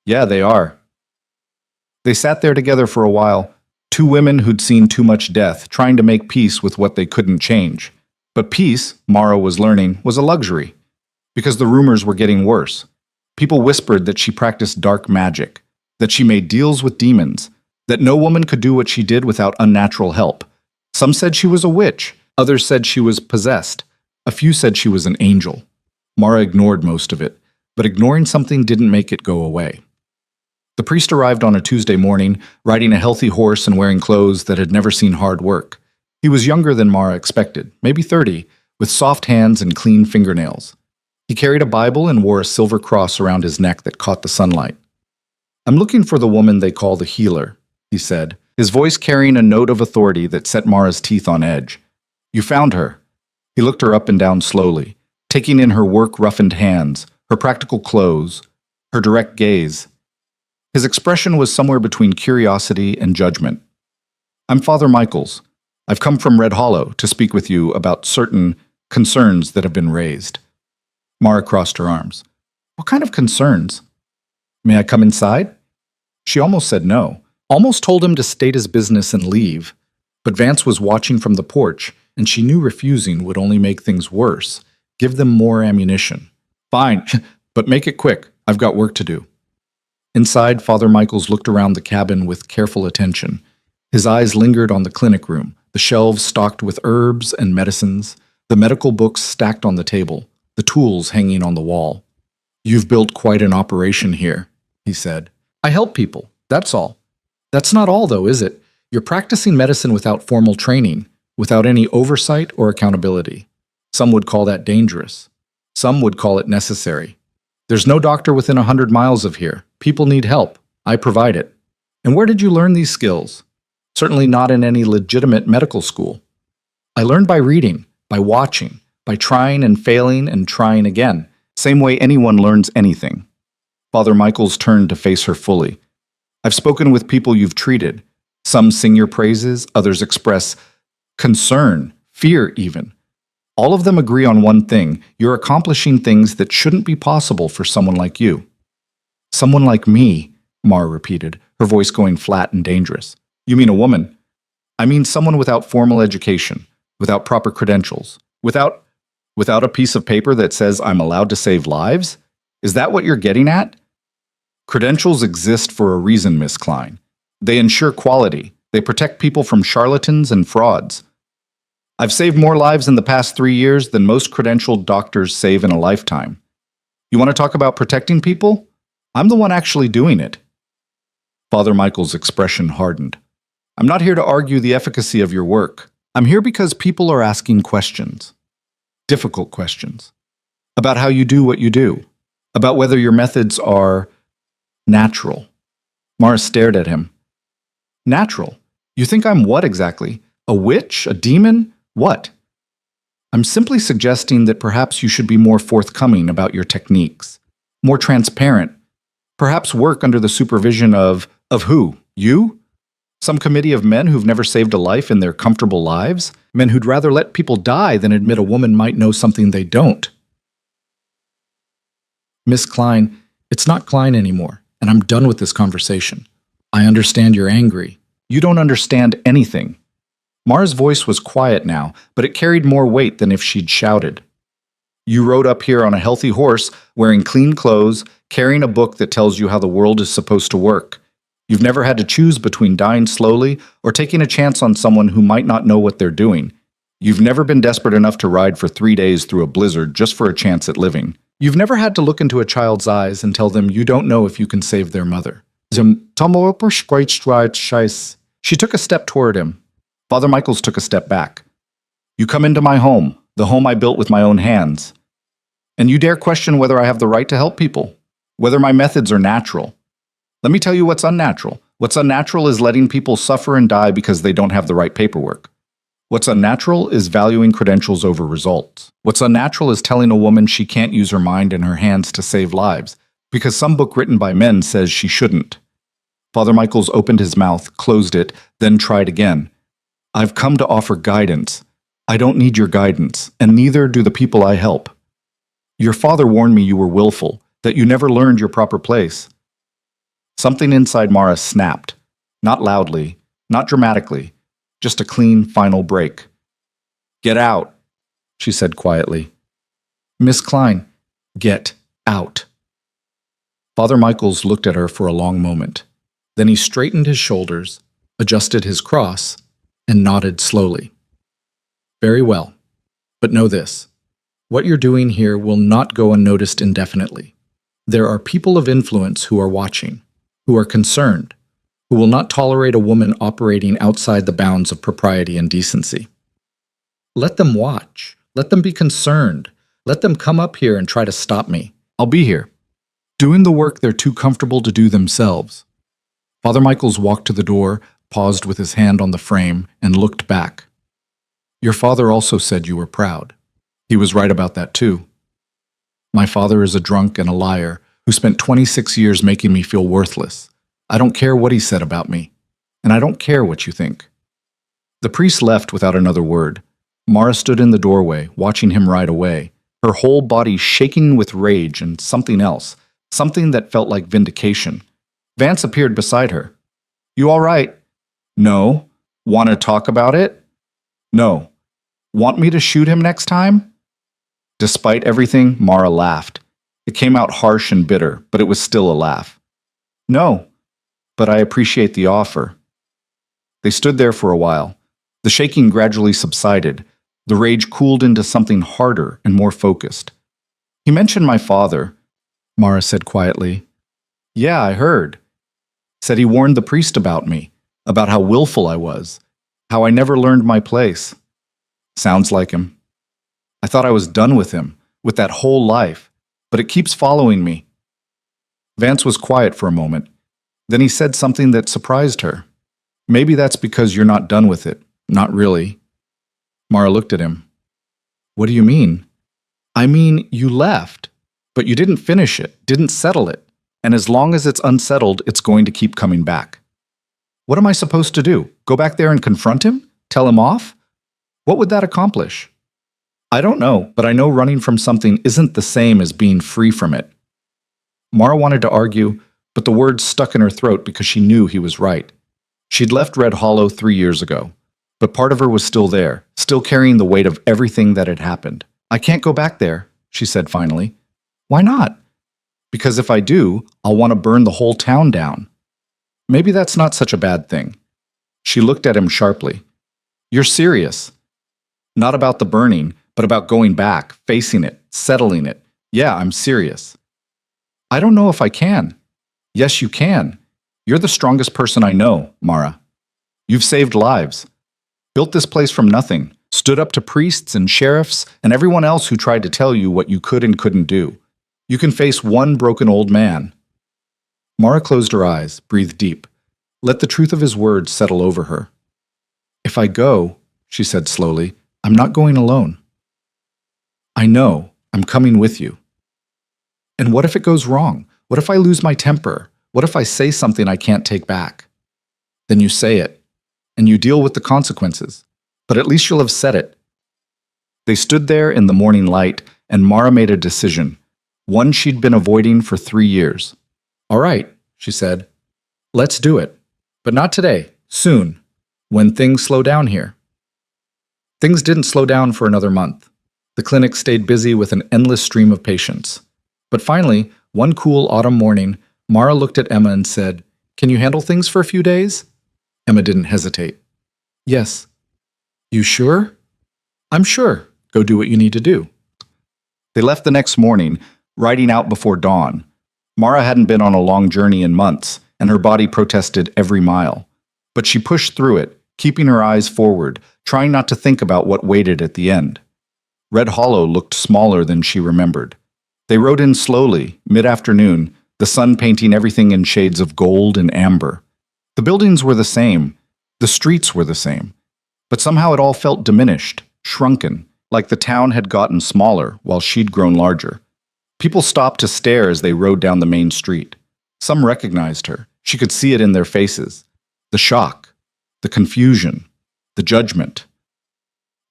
Speaker 1: "Yeah, they are." They sat there together for a while, 2 women who'd seen too much death, trying to make peace with what they couldn't change. But peace, Mara was learning, was a luxury, because the rumors were getting worse. People whispered that she practiced dark magic, that she made deals with demons, that no woman could do what she did without unnatural help. Some said she was a witch, others said she was possessed, a few said she was an angel. Mara ignored most of it, but ignoring something didn't make it go away. The priest arrived on a Tuesday morning, riding a healthy horse and wearing clothes that had never seen hard work. He was younger than Mara expected, maybe 30, with soft hands and clean fingernails. He carried a Bible and wore a silver cross around his neck that caught the sunlight. "I'm looking for the woman they call the healer," he said, his voice carrying a note of authority that set Mara's teeth on edge. "You found her." He looked her up and down slowly, taking in her work-roughened hands, her practical clothes, her direct gaze. His expression was somewhere between curiosity and judgment. "I'm Father Michaels. I've come from Red Hollow to speak with you about certain concerns that have been raised." Mara crossed her arms. "What kind of concerns?" "May I come inside?" She almost said no, almost told him to state his business and leave. But Vance was watching from the porch, and she knew refusing would only make things worse, give them more ammunition. "Fine, but make it quick. I've got work to do." Inside, Father Michaels looked around the cabin with careful attention. His eyes lingered on the clinic room, the shelves stocked with herbs and medicines, the medical books stacked on the table, the tools hanging on the wall. "You've built quite an operation here," he said. I help people, that's all. That's not all, though, is it? You're practicing medicine without formal training, without any oversight or accountability. Some would call that dangerous. Some would call it necessary. There's no doctor within 100 miles of here. People need help. I provide it. And where did you learn these skills? Certainly not in any legitimate medical school. I learned by reading, by watching, by trying and failing and trying again. Same way anyone learns anything. Father Michaels turned to face her fully. I've spoken with people you've treated. Some sing your praises, others express concern, fear even. All of them agree on one thing: you're accomplishing things that shouldn't be possible for someone like you. Someone like me, Mara repeated, her voice going flat and dangerous. You mean a woman? I mean someone without formal education, without proper credentials, without a piece of paper that says I'm allowed to save lives? Is that what you're getting at? Credentials exist for a reason, Miss Klein. They ensure quality. They protect people from charlatans and frauds. I've saved more lives in the past 3 years than most credentialed doctors save in a lifetime. You want to talk about protecting people? I'm the one actually doing it. Father Michael's expression hardened. I'm not here to argue the efficacy of your work. I'm here because people are asking questions. Difficult questions. About how you do what you do. About whether your methods are natural. Mara stared at him. Natural? You think I'm what exactly? A witch? A demon? What? I'm simply suggesting that perhaps you should be more forthcoming about your techniques. More transparent. Perhaps work under the supervision of who? You? Some committee of men who've never saved a life in their comfortable lives? Men who'd rather let people die than admit a woman might know something they don't. Miss Klein, it's not Klein anymore, and I'm done with this conversation. I understand you're angry. You don't understand anything. Mara's voice was quiet now, but it carried more weight than if she'd shouted. You rode up here on a healthy horse, wearing clean clothes, carrying a book that tells you how the world is supposed to work. You've never had to choose between dying slowly or taking a chance on someone who might not know what they're doing. You've never been desperate enough to ride for 3 days through a blizzard just for a chance at living. You've never had to look into a child's eyes and tell them you don't know if you can save their mother. She took a step toward him. Father Michaels took a step back. You come into my home, the home I built with my own hands. And you dare question whether I have the right to help people, whether my methods are natural. Let me tell you what's unnatural. What's unnatural is letting people suffer and die because they don't have the right paperwork. What's unnatural is valuing credentials over results. What's unnatural is telling a woman she can't use her mind and her hands to save lives, because some book written by men says she shouldn't. Father Michaels opened his mouth, closed it, then tried again. I've come to offer guidance. I don't need your guidance, and neither do the people I help. Your father warned me you were willful, that you never learned your proper place. Something inside Mara snapped. Not loudly, not dramatically, just a clean, final break. Get out, she said quietly. Miss Klein, get out. Father Michaels looked at her for a long moment. Then he straightened his shoulders, adjusted his cross, and nodded slowly. Very well, but know this. What you're doing here will not go unnoticed indefinitely. There are people of influence who are watching, who are concerned, who will not tolerate a woman operating outside the bounds of propriety and decency. Let them watch. Let them be concerned. Let them come up here and try to stop me. I'll be here, doing the work they're too comfortable to do themselves. Father Michaels walked to the door, paused with his hand on the frame, and looked back. Your father also said you were proud. He was right about that too. My father is a drunk and a liar who spent 26 years making me feel worthless. I don't care what he said about me, and I don't care what you think. The priest left without another word. Mara stood in the doorway, watching him ride away, her whole body shaking with rage and something else, something that felt like vindication. Vance appeared beside her. You all right? No. Want to talk about it? No. Want me to shoot him next time? Despite everything, Mara laughed. It came out harsh and bitter, but it was still a laugh. No, but I appreciate the offer. They stood there for a while. The shaking gradually subsided. The rage cooled into something harder and more focused. He mentioned my father, Mara said quietly. Yeah, I heard. Said he warned the priest about me, about how willful I was, how I never learned my place. Sounds like him. I thought I was done with him, with that whole life, but it keeps following me. Vance was quiet for a moment. Then he said something that surprised her. Maybe that's because you're not done with it. Not really. Mara looked at him. What do you mean? I mean, you left, but you didn't finish it, didn't settle it. And as long as it's unsettled, it's going to keep coming back. What am I supposed to do? Go back there and confront him? Tell him off? What would that accomplish? I don't know, but I know running from something isn't the same as being free from it. Mara wanted to argue, but the words stuck in her throat because she knew he was right. She'd left Red Hollow 3 years ago, but part of her was still there, still carrying the weight of everything that had happened. I can't go back there, she said finally. Why not? Because if I do, I'll want to burn the whole town down. Maybe that's not such a bad thing. She looked at him sharply. You're serious. Not about the burning, but about going back, facing it, settling it. Yeah, I'm serious. I don't know if I can. Yes, you can. You're the strongest person I know, Mara. You've saved lives. Built this place from nothing. Stood up to priests and sheriffs and everyone else who tried to tell you what you could and couldn't do. You can face one broken old man. Mara closed her eyes, breathed deep. Let the truth of his words settle over her. If I go, she said slowly, I'm not going alone. I know. I'm coming with you. And what if it goes wrong? What if I lose my temper? What if I say something I can't take back? Then you say it, and you deal with the consequences. But at least you'll have said it. They stood there in the morning light, and Mara made a decision, one she'd been avoiding for 3 years. All right, she said. Let's do it. But not today, soon, when things slow down here. Things didn't slow down for another month. The clinic stayed busy with an endless stream of patients. But finally, one cool autumn morning, Mara looked at Emma and said, Can you handle things for a few days? Emma didn't hesitate. Yes. You sure? I'm sure. Go do what you need to do. They left the next morning, riding out before dawn. Mara hadn't been on a long journey in months, and her body protested every mile. But she pushed through it, keeping her eyes forward, trying not to think about what waited at the end. Red Hollow looked smaller than she remembered. They rode in slowly, mid-afternoon, the sun painting everything in shades of gold and amber. The buildings were the same. The streets were the same. But somehow it all felt diminished, shrunken, like the town had gotten smaller while she'd grown larger. People stopped to stare as they rode down the main street. Some recognized her. She could see it in their faces. The shock, the confusion, the judgment.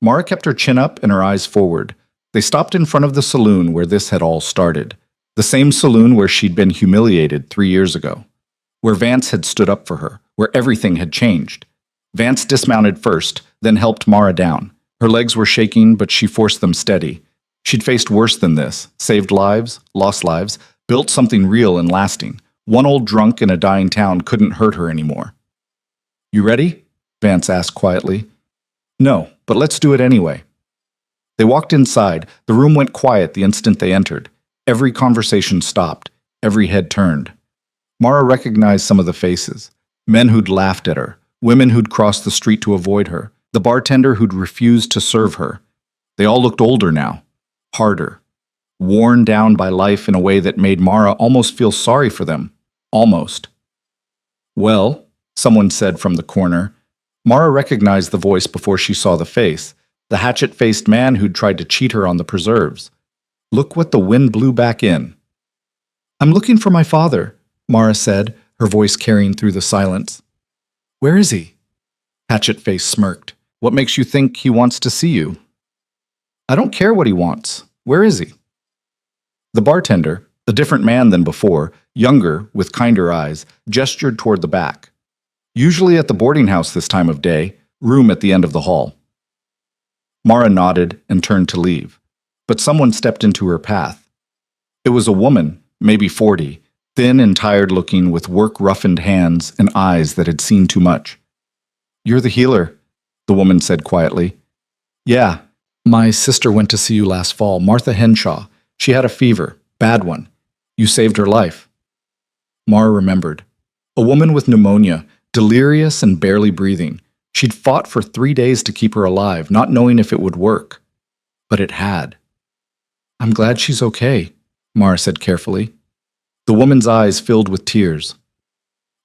Speaker 1: Mara kept her chin up and her eyes forward. They stopped in front of the saloon where this had all started. The same saloon where she'd been humiliated 3 years ago. Where Vance had stood up for her, where everything had changed. Vance dismounted first, then helped Mara down. Her legs were shaking, but she forced them steady. She'd faced worse than this, saved lives, lost lives, built something real and lasting. One old drunk in a dying town couldn't hurt her anymore. You ready? Vance asked quietly. No, but let's do it anyway. They walked inside. The room went quiet the instant they entered. Every conversation stopped. Every head turned. Mara recognized some of the faces. Men who'd laughed at her. Women who'd crossed the street to avoid her. The bartender who'd refused to serve her. They all looked older now. Harder. Worn down by life in a way that made Mara almost feel sorry for them. Almost. Well, someone said from the corner. Mara recognized the voice before she saw the face. The hatchet-faced man who'd tried to cheat her on the preserves. Look what the wind blew back in. I'm looking for my father, Mara said, her voice carrying through the silence. Where is he? Hatchet-Face smirked. What makes you think he wants to see you? I don't care what he wants. Where is he? The bartender, a different man than before, younger, with kinder eyes, gestured toward the back. Usually at the boarding house this time of day, room at the end of the hall. Mara nodded and turned to leave, but someone stepped into her path. It was a woman, maybe 40, thin and tired-looking with work-roughened hands and eyes that had seen too much. You're the healer, the woman said quietly. Yeah, my sister went to see you last fall, Martha Henshaw. She had a fever, bad one. You saved her life. Mara remembered. A woman with pneumonia, delirious and barely breathing. She'd fought for 3 days to keep her alive, not knowing if it would work. But it had. I'm glad she's okay, Mara said carefully. The woman's eyes filled with tears.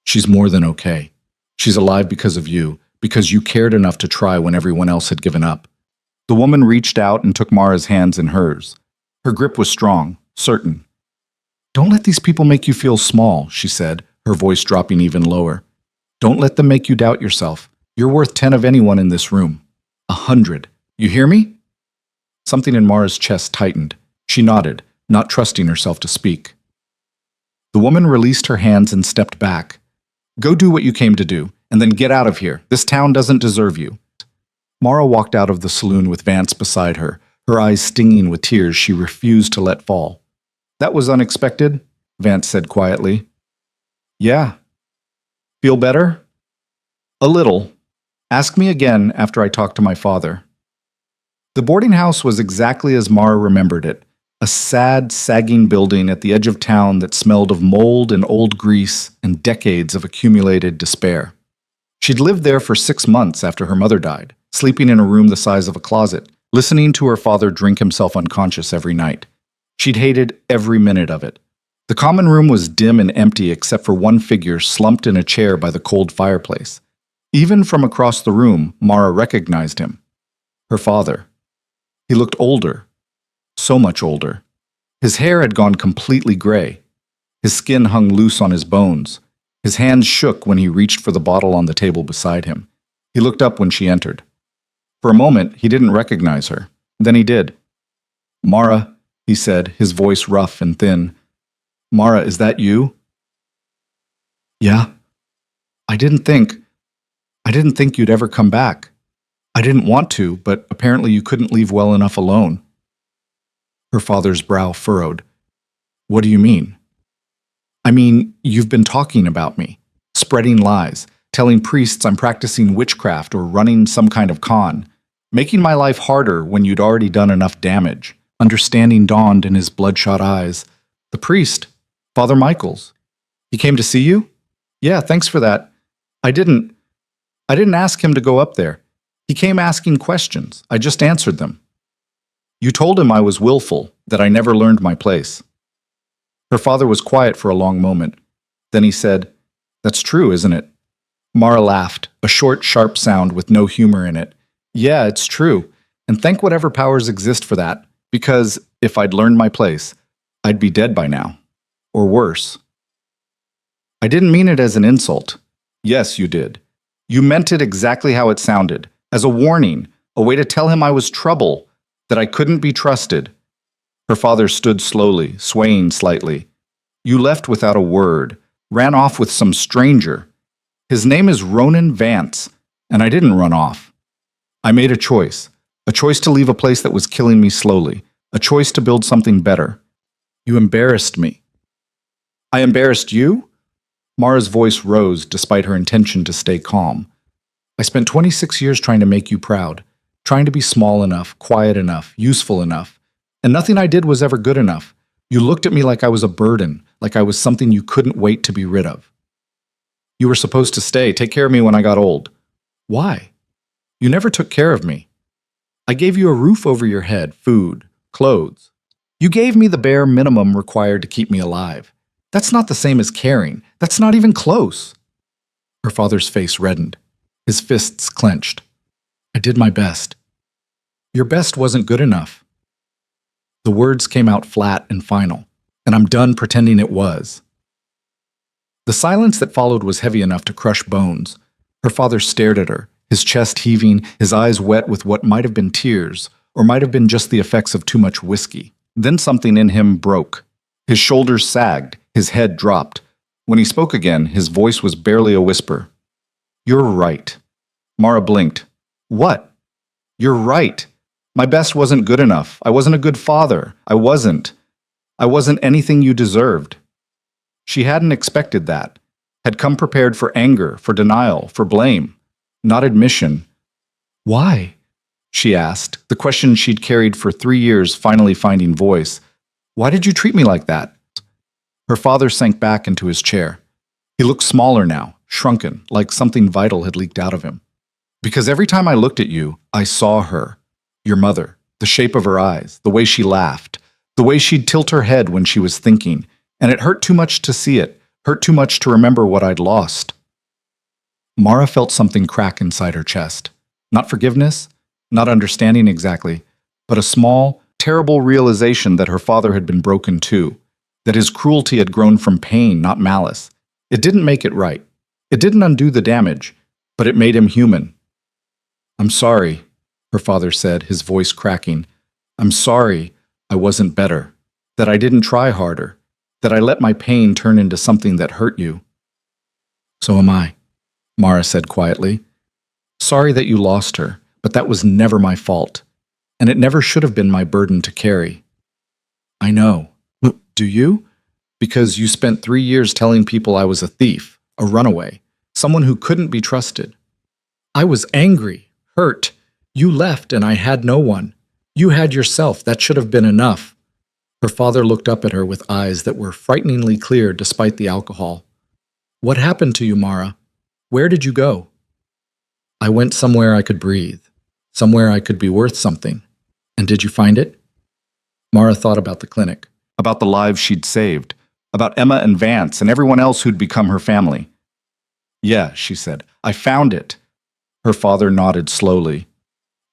Speaker 1: She's more than okay. She's alive because of you, because you cared enough to try when everyone else had given up. The woman reached out and took Mara's hands in hers. Her grip was strong, certain. Don't let these people make you feel small, she said, her voice dropping even lower. Don't let them make you doubt yourself. You're worth 10 of anyone in this room. 100. You hear me? Something in Mara's chest tightened. She nodded, not trusting herself to speak. The woman released her hands and stepped back. Go do what you came to do, and then get out of here. This town doesn't deserve you. Mara walked out of the saloon with Vance beside her, her eyes stinging with tears she refused to let fall. That was unexpected, Vance said quietly. Yeah. Feel better? A little. Ask me again after I talk to my father. The boarding house was exactly as Mara remembered it, a sad, sagging building at the edge of town that smelled of mold and old grease and decades of accumulated despair. She'd lived there for 6 months after her mother died, sleeping in a room the size of a closet, listening to her father drink himself unconscious every night. She'd hated every minute of it. The common room was dim and empty except for one figure slumped in a chair by the cold fireplace. Even from across the room, Mara recognized him. Her father. He looked older. So much older. His hair had gone completely gray. His skin hung loose on his bones. His hands shook when he reached for the bottle on the table beside him. He looked up when she entered. For a moment, he didn't recognize her. Then he did. Mara, he said, his voice rough and thin. Mara, is that you? Yeah. I didn't think you'd ever come back. I didn't want to, but apparently you couldn't leave well enough alone. Her father's brow furrowed. What do you mean? I mean, you've been talking about me, spreading lies, telling priests I'm practicing witchcraft or running some kind of con, making my life harder when you'd already done enough damage. Understanding dawned in his bloodshot eyes. The priest, Father Michaels. He came to see you? Yeah, thanks for that. I didn't ask him to go up there. He came asking questions. I just answered them. You told him I was willful, that I never learned my place. Her father was quiet for a long moment. Then he said, That's true, isn't it? Mara laughed, a short, sharp sound with no humor in it. Yeah, it's true. And thank whatever powers exist for that, because if I'd learned my place, I'd be dead by now. Or worse. I didn't mean it as an insult. Yes, you did. You meant it exactly how it sounded, as a warning, a way to tell him I was trouble, that I couldn't be trusted. Her father stood slowly, swaying slightly. You left without a word, ran off with some stranger. His name is Ronan Vance, and I didn't run off. I made a choice to leave a place that was killing me slowly, a choice to build something better. You embarrassed me. I embarrassed you? Mara's voice rose despite her intention to stay calm. I spent 26 years trying to make you proud, trying to be small enough, quiet enough, useful enough, and nothing I did was ever good enough. You looked at me like I was a burden, like I was something you couldn't wait to be rid of. You were supposed to stay, take care of me when I got old. Why? You never took care of me. I gave you a roof over your head, food, clothes. You gave me the bare minimum required to keep me alive. That's not the same as caring. That's not even close. Her father's face reddened. His fists clenched. I did my best. Your best wasn't good enough. The words came out flat and final, and I'm done pretending it was. The silence that followed was heavy enough to crush bones. Her father stared at her, his chest heaving, his eyes wet with what might have been tears, or might have been just the effects of too much whiskey. Then something in him broke. His shoulders sagged, his head dropped. When he spoke again, his voice was barely a whisper. You're right. Mara blinked. What? You're right. My best wasn't good enough. I wasn't a good father. I wasn't anything you deserved. She hadn't expected that, had come prepared for anger, for denial, for blame, not admission. Why? She asked, the question she'd carried for 3 years finally finding voice. Why did you treat me like that? Her father sank back into his chair. He looked smaller now, shrunken, like something vital had leaked out of him. Because every time I looked at you, I saw her, your mother, the shape of her eyes, the way she laughed, the way she'd tilt her head when she was thinking, and it hurt too much to see it, hurt too much to remember what I'd lost. Mara felt something crack inside her chest. Not forgiveness, not understanding exactly, but a small, terrible realization that her father had been broken too, that his cruelty had grown from pain, not malice. It didn't make it right. It didn't undo the damage, but it made him human. "I'm sorry," her father said, his voice cracking. "I'm sorry I wasn't better, that I didn't try harder, that I let my pain turn into something that hurt you." "So am I," Mara said quietly. "Sorry that you lost her, but that was never my fault, and it never should have been my burden to carry." "I know. Do you? Because you spent 3 years telling people I was a thief, a runaway, someone who couldn't be trusted. I was angry, hurt. You left and I had no one. You had yourself. That should have been enough." Her father looked up at her with eyes that were frighteningly clear despite the alcohol. "What happened to you, Mara? Where did you go?" "I went somewhere I could breathe, somewhere I could be worth something. And did you find it?" Mara thought about the clinic, about the lives she'd saved, about Emma and Vance and everyone else who'd become her family. "Yeah," she said, "I found it." Her father nodded slowly.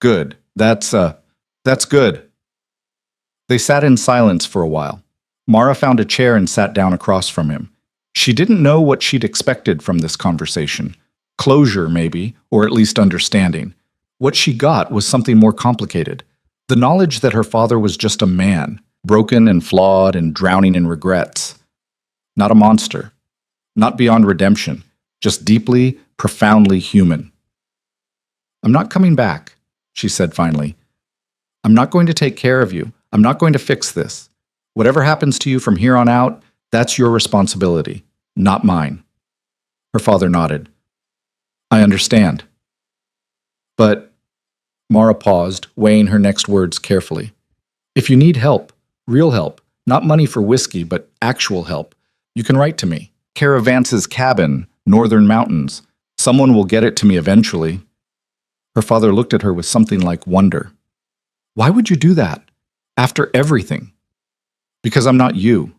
Speaker 1: "Good. That's good." They sat in silence for a while. Mara found a chair and sat down across from him. She didn't know what she'd expected from this conversation. Closure, maybe, or at least understanding. What she got was something more complicated. The knowledge that her father was just a man, broken and flawed and drowning in regrets. Not a monster. Not beyond redemption. Just deeply, profoundly human. "I'm not coming back," she said finally. "I'm not going to take care of you. I'm not going to fix this. Whatever happens to you from here on out, that's your responsibility, not mine." Her father nodded. "I understand." "But," Mara paused, weighing her next words carefully. "If you need help, real help, not money for whiskey, but actual help, you can write to me. Caravance's cabin, Northern Mountains. Someone will get it to me eventually." Her father looked at her with something like wonder. "Why would you do that? After everything?" "Because I'm not you.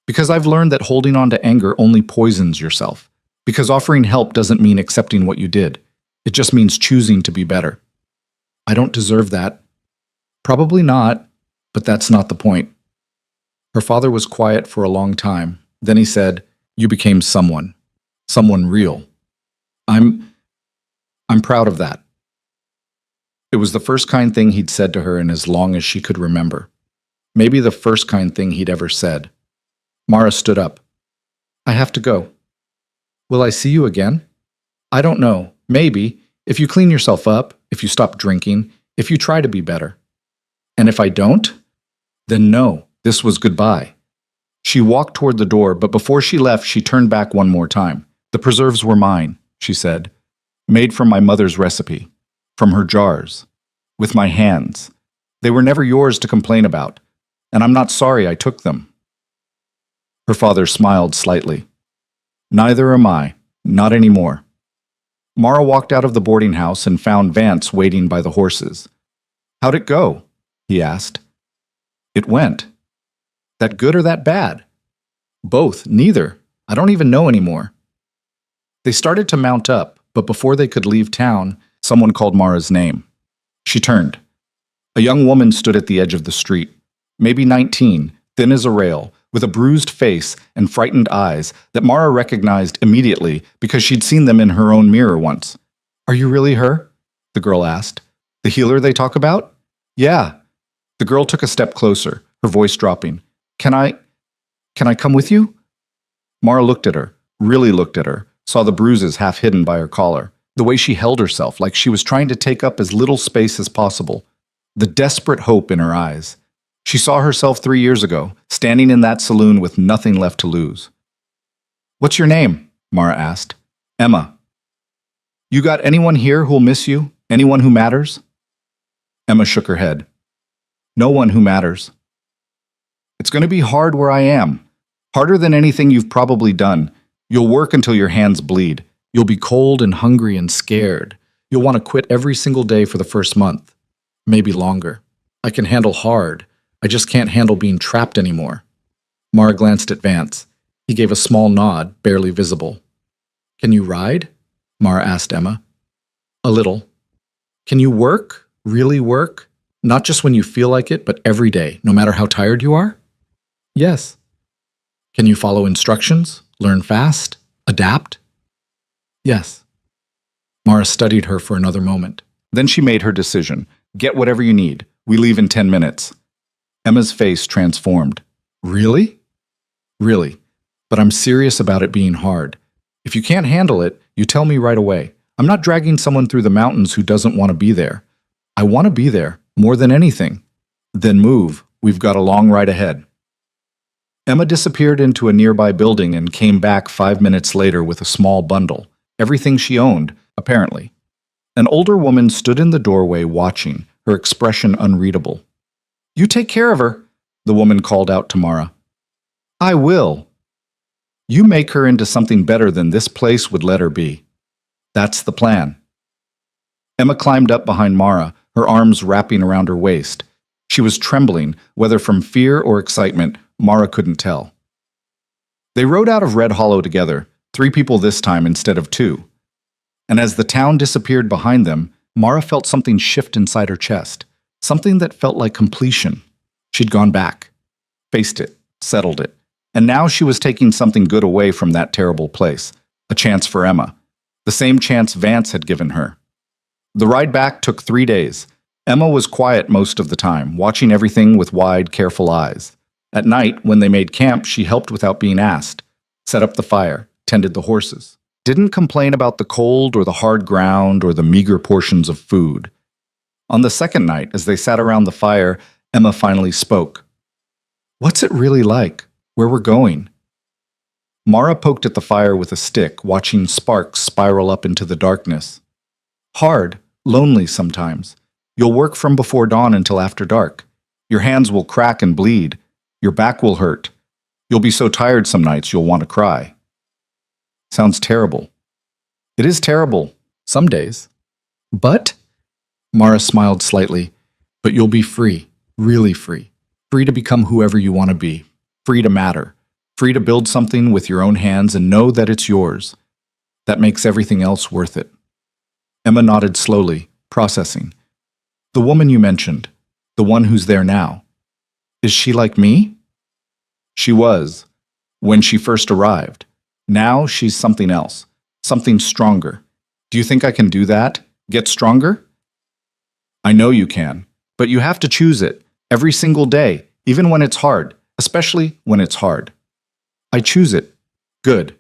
Speaker 1: Because I've learned that holding on to anger only poisons yourself. Because offering help doesn't mean accepting what you did. It just means choosing to be better." "I don't deserve that." "Probably not, but that's not the point." Her father was quiet for a long time. Then he said, "You became someone. Someone real. I'm proud of that." It was the first kind thing he'd said to her in as long as she could remember. Maybe the first kind thing he'd ever said. Mara stood up. "I have to go." "Will I see you again?" "I don't know. Maybe. If you clean yourself up, if you stop drinking, if you try to be better." "And if I don't?" "Then no, this was goodbye." She walked toward the door, but before she left, she turned back one more time. "The preserves were mine," she said. "Made from my mother's recipe. From her jars. With my hands. They were never yours to complain about. And I'm not sorry I took them." Her father smiled slightly. "Neither am I. Not anymore." Mara walked out of the boarding house and found Vance waiting by the horses. "How'd it go?" he asked. "It went." "That good or that bad?" "Both. Neither. I don't even know anymore." They started to mount up, but before they could leave town, someone called Mara's name. She turned. A young woman stood at the edge of the street, maybe 19, thin as a rail, with a bruised face and frightened eyes that Mara recognized immediately because she'd seen them in her own mirror once. "Are you really her?" the girl asked. "The healer they talk about?" "Yeah." The girl took a step closer, her voice dropping. Can I come with you?" Mara looked at her, really looked at her, saw the bruises half hidden by her collar, the way she held herself like she was trying to take up as little space as possible, the desperate hope in her eyes. She saw herself 3 years ago, standing in that saloon with nothing left to lose. "What's your name?" Mara asked. "Emma." "You got anyone here who'll miss you? Anyone who matters?" Emma shook her head. "No one who matters." "It's going to be hard where I am. Harder than anything you've probably done. You'll work until your hands bleed. You'll be cold and hungry and scared. You'll want to quit every single day for the first month. Maybe longer. I can handle hard. I just can't handle being trapped anymore. Mara glanced at Vance. He gave a small nod, barely visible. Can you ride? Mara asked Emma. A little. Can you work? Really work? Not just when you feel like it, but every day, no matter how tired you are? Yes. Can you follow instructions? Learn fast? Adapt? Yes. Mara studied her for another moment. Then she made her decision. Get whatever you need. We leave in 10 minutes. Emma's face transformed. Really? Really. But I'm serious about it being hard. If you can't handle it, you tell me right away. I'm not dragging someone through the mountains who doesn't want to be there. I want to be there, more than anything. Then move. We've got a long ride ahead. Emma disappeared into a nearby building and came back 5 minutes later with a small bundle. Everything she owned, apparently. An older woman stood in the doorway watching, her expression unreadable. You take care of her, the woman called out to Mara. I will. You make her into something better than this place would let her be. That's the plan. Emma climbed up behind Mara, her arms wrapping around her waist. She was trembling, whether from fear or excitement, Mara couldn't tell. They rode out of Red Hollow together, 3 people this time instead of 2. And as the town disappeared behind them, Mara felt something shift inside her chest, something that felt like completion. She'd gone back, faced it, settled it, and now she was taking something good away from that terrible place, a chance for Emma, the same chance Vance had given her. The ride back took 3 days. Emma was quiet most of the time, watching everything with wide, careful eyes. At night, when they made camp, she helped without being asked, set up the fire, tended the horses. Didn't complain about the cold or the hard ground or the meager portions of food. On the second night, as they sat around the fire, Emma finally spoke. What's it really like? Where we're going? Mara poked at the fire with a stick, watching sparks spiral up into the darkness. Hard, lonely sometimes. You'll work from before dawn until after dark. Your hands will crack and bleed. Your back will hurt. You'll be so tired some nights you'll want to cry. Sounds terrible. It is terrible, some days. But, Mara smiled slightly, but you'll be free, really free. Free to become whoever you want to be. Free to matter. Free to build something with your own hands and know that it's yours. That makes everything else worth it. Emma nodded slowly, processing. The woman you mentioned, the one who's there now. Is she like me? She was, when she first arrived. Now she's something else, something stronger. Do you think I can do that? Get stronger? I know you can, but you have to choose it every single day, even when it's hard, especially when it's hard. I choose it. Good,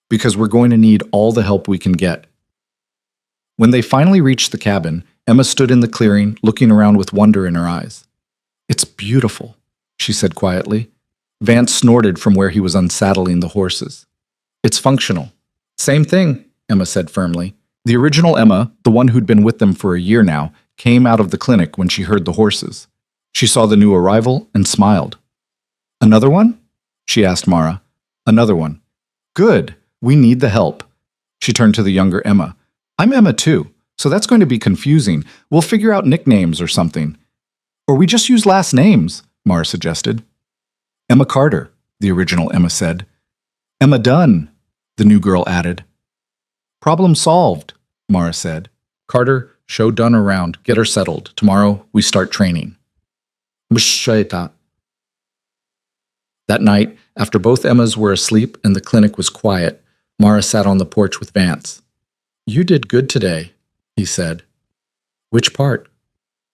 Speaker 1: because we're going to need all the help we can get. When they finally reached the cabin, Emma stood in the clearing, looking around with wonder in her eyes. It's beautiful, she said quietly. Vance snorted from where he was unsaddling the horses. It's functional. Same thing, Emma said firmly. The original Emma, the one who'd been with them for a year now, came out of the clinic when she heard the horses. She saw the new arrival and smiled. Another one? She asked Mara. Another one. Good. We need the help. She turned to the younger Emma. I'm Emma too, so that's going to be confusing. We'll figure out nicknames or something. Or we just use last names, Mara suggested. Emma Carter, the original Emma said. Emma Dunn, the new girl added. Problem solved, Mara said. Carter, show Dunn around, get her settled. Tomorrow, we start training. Mshayta. That night, after both Emmas were asleep and the clinic was quiet, Mara sat on the porch with Vance. You did good today, he said. Which part?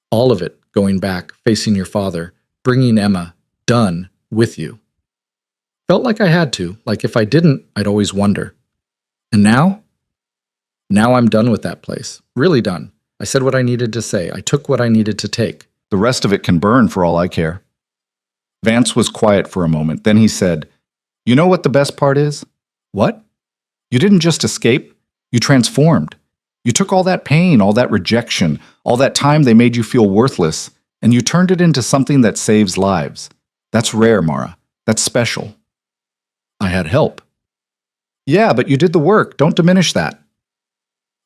Speaker 1: All of it, going back, facing your father, bringing Emma, Dunn, with you. Felt like I had to, like if I didn't, I'd always wonder. And now? Now I'm done with that place. Really done. I said what I needed to say. I took what I needed to take. The rest of it can burn for all I care. Vance was quiet for a moment. Then he said, You know what the best part is? What? You didn't just escape. You transformed. You took all that pain, all that rejection, all that time they made you feel worthless, and you turned it into something that saves lives. That's rare, Mara. That's special. I had help. Yeah, but you did the work. Don't diminish that.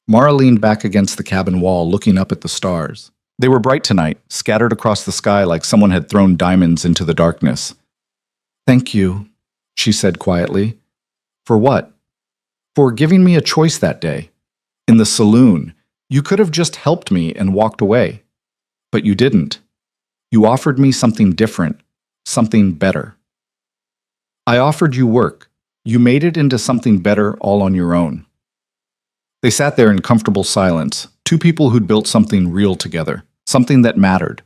Speaker 1: Mara leaned back against the cabin wall, looking up at the stars. They were bright tonight, scattered across the sky like someone had thrown diamonds into the darkness. Thank you, she said quietly. For what? For giving me a choice that day. In the saloon, you could have just helped me and walked away. But you didn't. You offered me something different, something better. I offered you work. You made it into something better all on your own. They sat there in comfortable silence, two people who'd built something real together, something that mattered.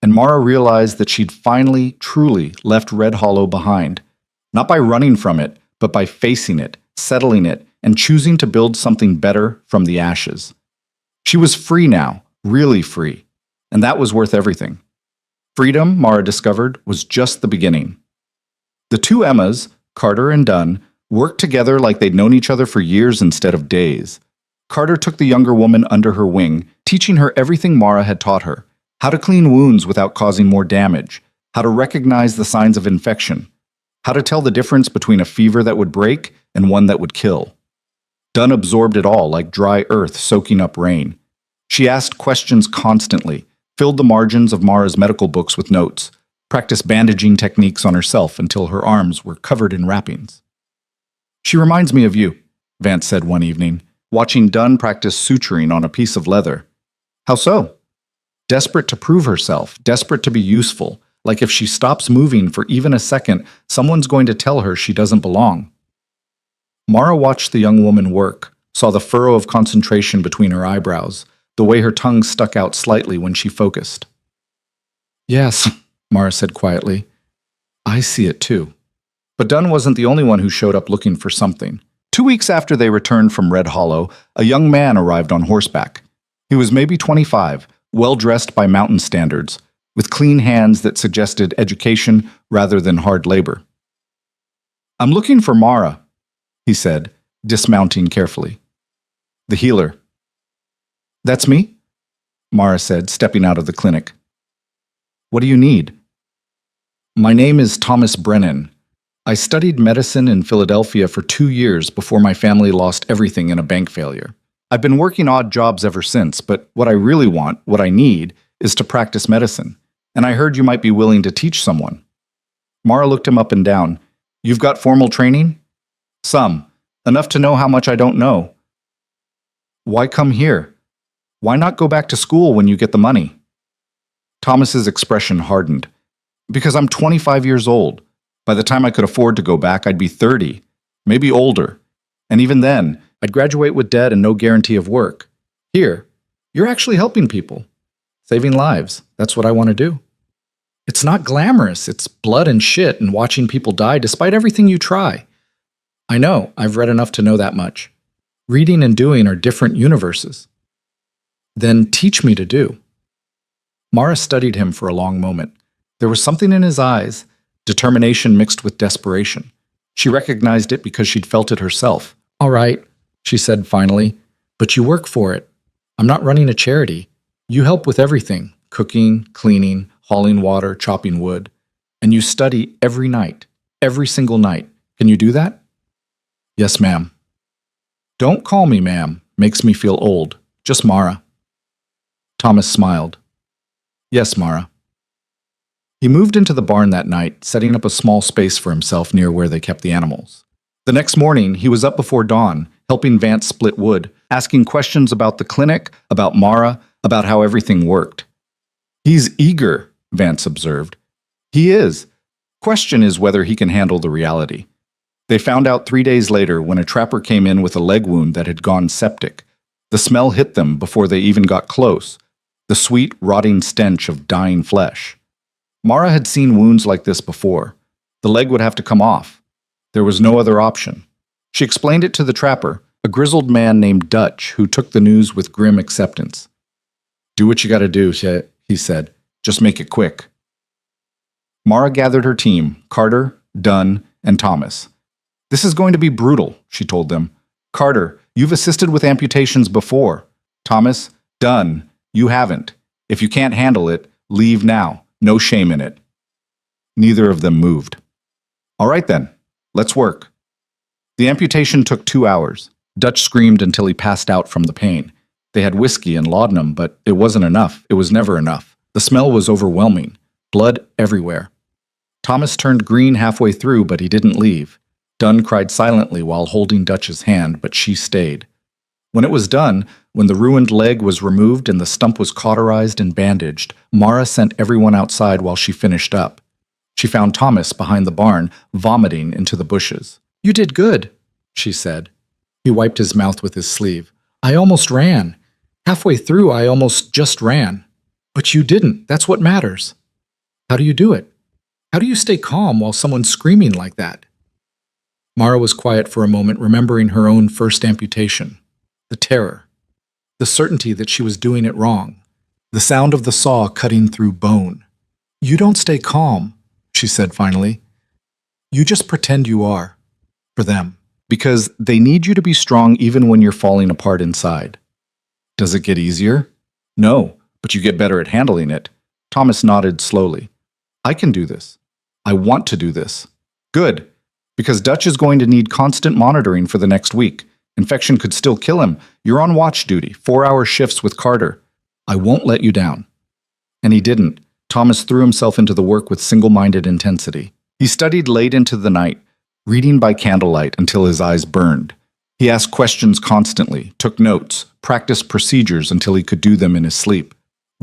Speaker 1: And Mara realized that she'd finally, truly left Red Hollow behind, not by running from it, but by facing it, settling it, and choosing to build something better from the ashes. She was free now, really free, and that was worth everything. Freedom, Mara discovered, was just the beginning. The two Emmas, Carter and Dunn, worked together like they'd known each other for years instead of days. Carter took the younger woman under her wing, teaching her everything Mara had taught her: how to clean wounds without causing more damage, how to recognize the signs of infection, how to tell the difference between a fever that would break and one that would kill. Dunn absorbed it all like dry earth soaking up rain. She asked questions constantly, filled the margins of Mara's medical books with notes, practiced bandaging techniques on herself until her arms were covered in wrappings. She reminds me of you, Vance said one evening, watching Dunn practice suturing on a piece of leather. How so? Desperate to prove herself, desperate to be useful, like if she stops moving for even a second, someone's going to tell her she doesn't belong. Mara watched the young woman work, saw the furrow of concentration between her eyebrows, the way her tongue stuck out slightly when she focused. Yes, Mara said quietly. I see it too. But Dunn wasn't the only one who showed up looking for something. 2 weeks after they returned from Red Hollow, a young man arrived on horseback. He was maybe 25, well-dressed by mountain standards, with clean hands that suggested education rather than hard labor. I'm looking for Mara, he said, dismounting carefully. The healer. That's me, Mara said, stepping out of the clinic. What do you need? My name is Thomas Brennan. I studied medicine in Philadelphia for 2 years before my family lost everything in a bank failure. I've been working odd jobs ever since, but what I really want, what I need, is to practice medicine. And I heard you might be willing to teach someone. Mara looked him up and down. You've got formal training? Some. Enough to know how much I don't know. Why come here? Why not go back to school when you get the money? Thomas's expression hardened. Because I'm 25 years old. By the time I could afford to go back, I'd be 30, maybe older. And even then, I'd graduate with debt and no guarantee of work. Here, you're actually helping people. Saving lives. That's what I want to do. It's not glamorous. It's blood and shit and watching people die despite everything you try. I know. I've read enough to know that much. Reading and doing are different universes. Then teach me to do. Mara studied him for a long moment. There was something in his eyes, determination mixed with desperation. She recognized it because she'd felt it herself. All right, she said finally, but you work for it. I'm not running a charity. You help with everything, cooking, cleaning, hauling water, chopping wood. And you study every night, every single night. Can you do that? Yes, ma'am. Don't call me ma'am. Makes me feel old. Just Mara. Thomas smiled. Yes, Mara. He moved into the barn that night, setting up a small space for himself near where they kept the animals. The next morning, he was up before dawn, helping Vance split wood, asking questions about the clinic, about Mara, about how everything worked. He's eager, Vance observed. He is. Question is whether he can handle the reality. They found out 3 days later when a trapper came in with a leg wound that had gone septic. The smell hit them before they even got close, the sweet, rotting stench of dying flesh. Mara had seen wounds like this before. The leg would have to come off. There was no other option. She explained it to the trapper, a grizzled man named Dutch, who took the news with grim acceptance. Do what you gotta do, he said. Just make it quick. Mara gathered her team, Carter, Dunn, and Thomas. This is going to be brutal, she told them. Carter, you've assisted with amputations before. Thomas, Dunn, you haven't. If you can't handle it, leave now. No shame in it. Neither of them moved. All right then, let's work. The amputation took 2 hours. Dutch screamed until he passed out from the pain. They had whiskey and laudanum, but it wasn't enough. It was never enough. The smell was overwhelming. Blood everywhere. Thomas turned green halfway through, but he didn't leave. Dunn cried silently while holding Dutch's hand, but she stayed. When it was done, when the ruined leg was removed and the stump was cauterized and bandaged, Mara sent everyone outside while she finished up. She found Thomas behind the barn, vomiting into the bushes. "You did good," she said. He wiped his mouth with his sleeve. "I almost ran. Halfway through, I almost just ran. But you didn't. That's what matters." "How do you do it? How do you stay calm while someone's screaming like that?" Mara was quiet for a moment, remembering her own first amputation. The terror. The certainty that she was doing it wrong. The sound of the saw cutting through bone. "You don't stay calm," she said finally. "You just pretend you are. For them. Because they need you to be strong even when you're falling apart inside." "Does it get easier?" "No, but you get better at handling it." Thomas nodded slowly. "I can do this. I want to do this." "Good. Because Dutch is going to need constant monitoring for the next week. Infection could still kill him. You're on watch duty, 4-hour shifts with Carter. I won't let you down." And he didn't. Thomas threw himself into the work with single-minded intensity. He studied late into the night, reading by candlelight until his eyes burned. He asked questions constantly, took notes, practiced procedures until he could do them in his sleep.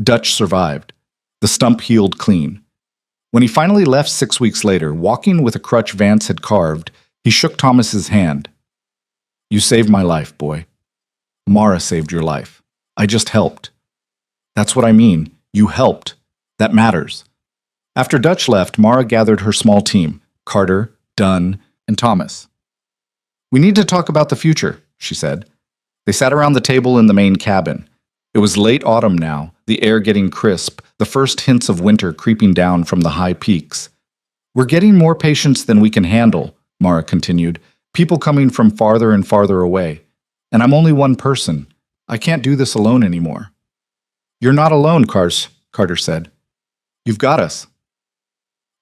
Speaker 1: Dutch survived. The stump healed clean. When he finally left 6 weeks later, walking with a crutch Vance had carved, he shook Thomas's hand. "You saved my life, boy. Mara saved your life. I just helped." "That's what I mean. You helped. That matters." After Dutch left, Mara gathered her small team, Carter, Dunn, and Thomas. "We need to talk about the future," she said. They sat around the table in the main cabin. It was late autumn now, the air getting crisp, the first hints of winter creeping down from the high peaks. "We're getting more patients than we can handle," Mara continued. "People coming from farther and farther away. And I'm only one person. I can't do this alone anymore." "You're not alone, Carter said. "You've got us."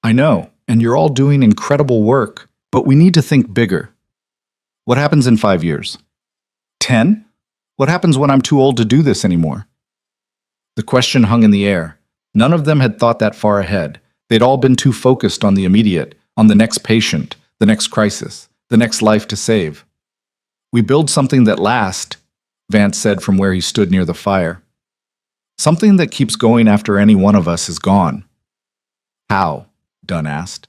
Speaker 1: "I know, and you're all doing incredible work, but we need to think bigger." "What happens in 5 years? 10? What happens when I'm too old to do this anymore?" The question hung in the air. None of them had thought that far ahead. They'd all been too focused on the immediate, on the next patient, the next crisis, the next life to save. "We build something that lasts," Vance said from where he stood near the fire. "Something that keeps going after any one of us is gone." "How?" Dunn asked.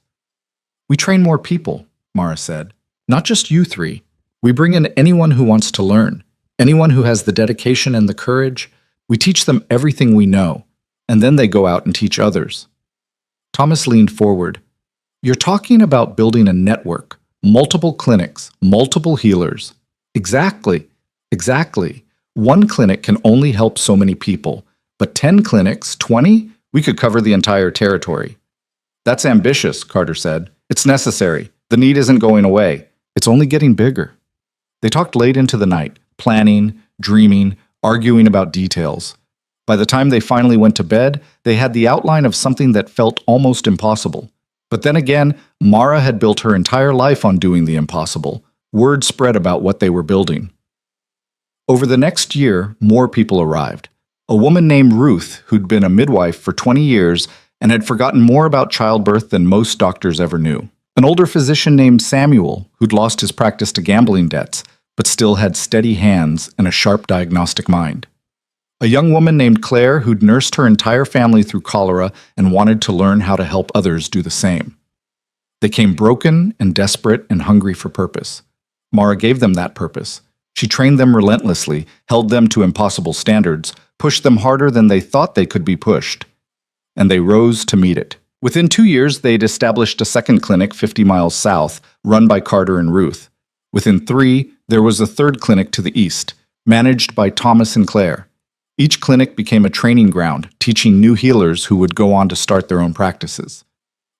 Speaker 1: "We train more people," Mara said. "Not just you three. We bring in anyone who wants to learn, anyone who has the dedication and the courage. We teach them everything we know, and then they go out and teach others." Thomas leaned forward. "You're talking about building a network, multiple clinics, multiple healers." Exactly. One clinic can only help so many people, but 10 clinics, 20, we could cover the entire territory. "That's ambitious," Carter said. "It's necessary. The need isn't going away. It's only getting bigger." They talked late into the night, planning, dreaming, arguing about details. By the time they finally went to bed, they had the outline of something that felt almost impossible. But then again, Mara had built her entire life on doing the impossible. Word spread about what they were building. Over the next year, more people arrived. A woman named Ruth, who'd been a midwife for 20 years and had forgotten more about childbirth than most doctors ever knew. An older physician named Samuel, who'd lost his practice to gambling debts, but still had steady hands and a sharp diagnostic mind. A young woman named Claire who'd nursed her entire family through cholera and wanted to learn how to help others do the same. They came broken and desperate and hungry for purpose. Mara gave them that purpose. She trained them relentlessly, held them to impossible standards, pushed them harder than they thought they could be pushed. And they rose to meet it. Within 2 years, they'd established a second clinic 50 miles south, run by Carter and Ruth. Within 3, there was a third clinic to the east, managed by Thomas and Claire. Each clinic became a training ground, teaching new healers who would go on to start their own practices.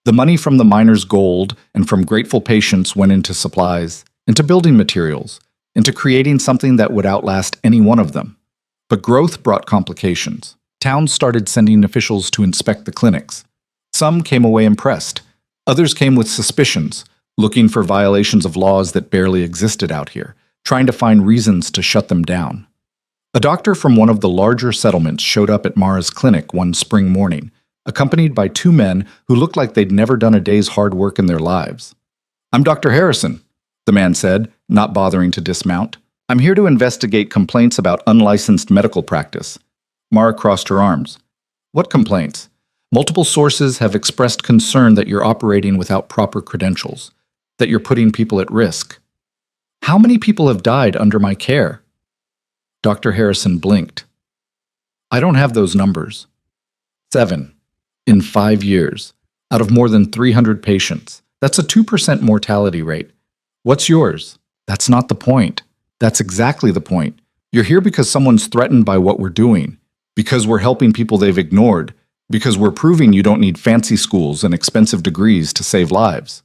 Speaker 1: The money from the miners' gold and from grateful patients went into supplies, into building materials, into creating something that would outlast any one of them. But growth brought complications. Towns started sending officials to inspect the clinics. Some came away impressed. Others came with suspicions, looking for violations of laws that barely existed out here, trying to find reasons to shut them down. A doctor from one of the larger settlements showed up at Mara's clinic one spring morning, accompanied by two men who looked like they'd never done a day's hard work in their lives. "I'm Dr. Harrison," the man said, not bothering to dismount. "I'm here to investigate complaints about unlicensed medical practice." Mara crossed her arms. "What complaints?" "Multiple sources have expressed concern that you're operating without proper credentials, that you're putting people at risk." "How many people have died under my care?" Dr. Harrison blinked. "I don't have those numbers." 7. In 5 years, out of more than 300 patients. That's a 2% mortality rate. What's yours? That's not the point. That's exactly the point. You're here because someone's threatened by what we're doing, because we're helping people they've ignored, because we're proving you don't need fancy schools and expensive degrees to save lives.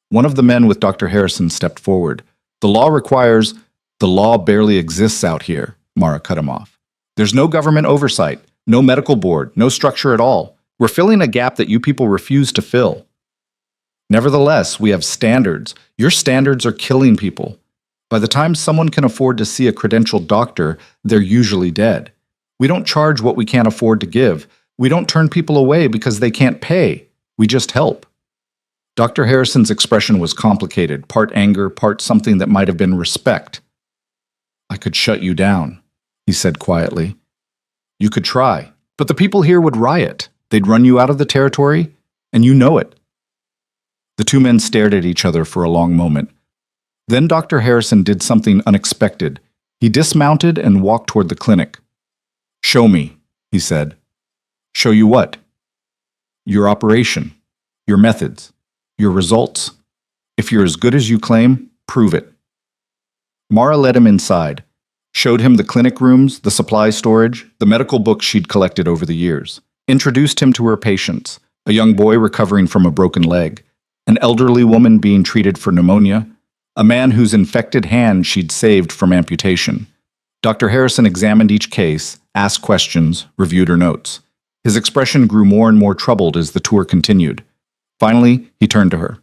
Speaker 1: One of the men with Dr. Harrison stepped forward. "The law barely exists out here," Mara cut him off. "There's no government oversight, no medical board, no structure at all. We're filling a gap that you people refuse to fill. Nevertheless, we have standards. Your standards are killing people. By the time someone can afford to see a credentialed doctor, they're usually dead. We don't charge what we can't afford to give. We don't turn people away because they can't pay. We just help." Dr. Harrison's expression was complicated, part anger, part something that might have been respect. "I could shut you down," he said quietly. "You could try, but the people here would riot. They'd run you out of the territory, and you know it." The two men stared at each other for a long moment. Then Dr. Harrison did something unexpected. He dismounted and walked toward the clinic. "Show me," he said. "Show you what?" "Your operation, your methods, your results. If you're as good as you claim, prove it." Mara led him inside, showed him the clinic rooms, the supply storage, the medical books she'd collected over the years, introduced him to her patients, a young boy recovering from a broken leg, an elderly woman being treated for pneumonia, a man whose infected hand she'd saved from amputation. Dr. Harrison examined each case, asked questions, reviewed her notes. His expression grew more and more troubled as the tour continued. Finally, he turned to her.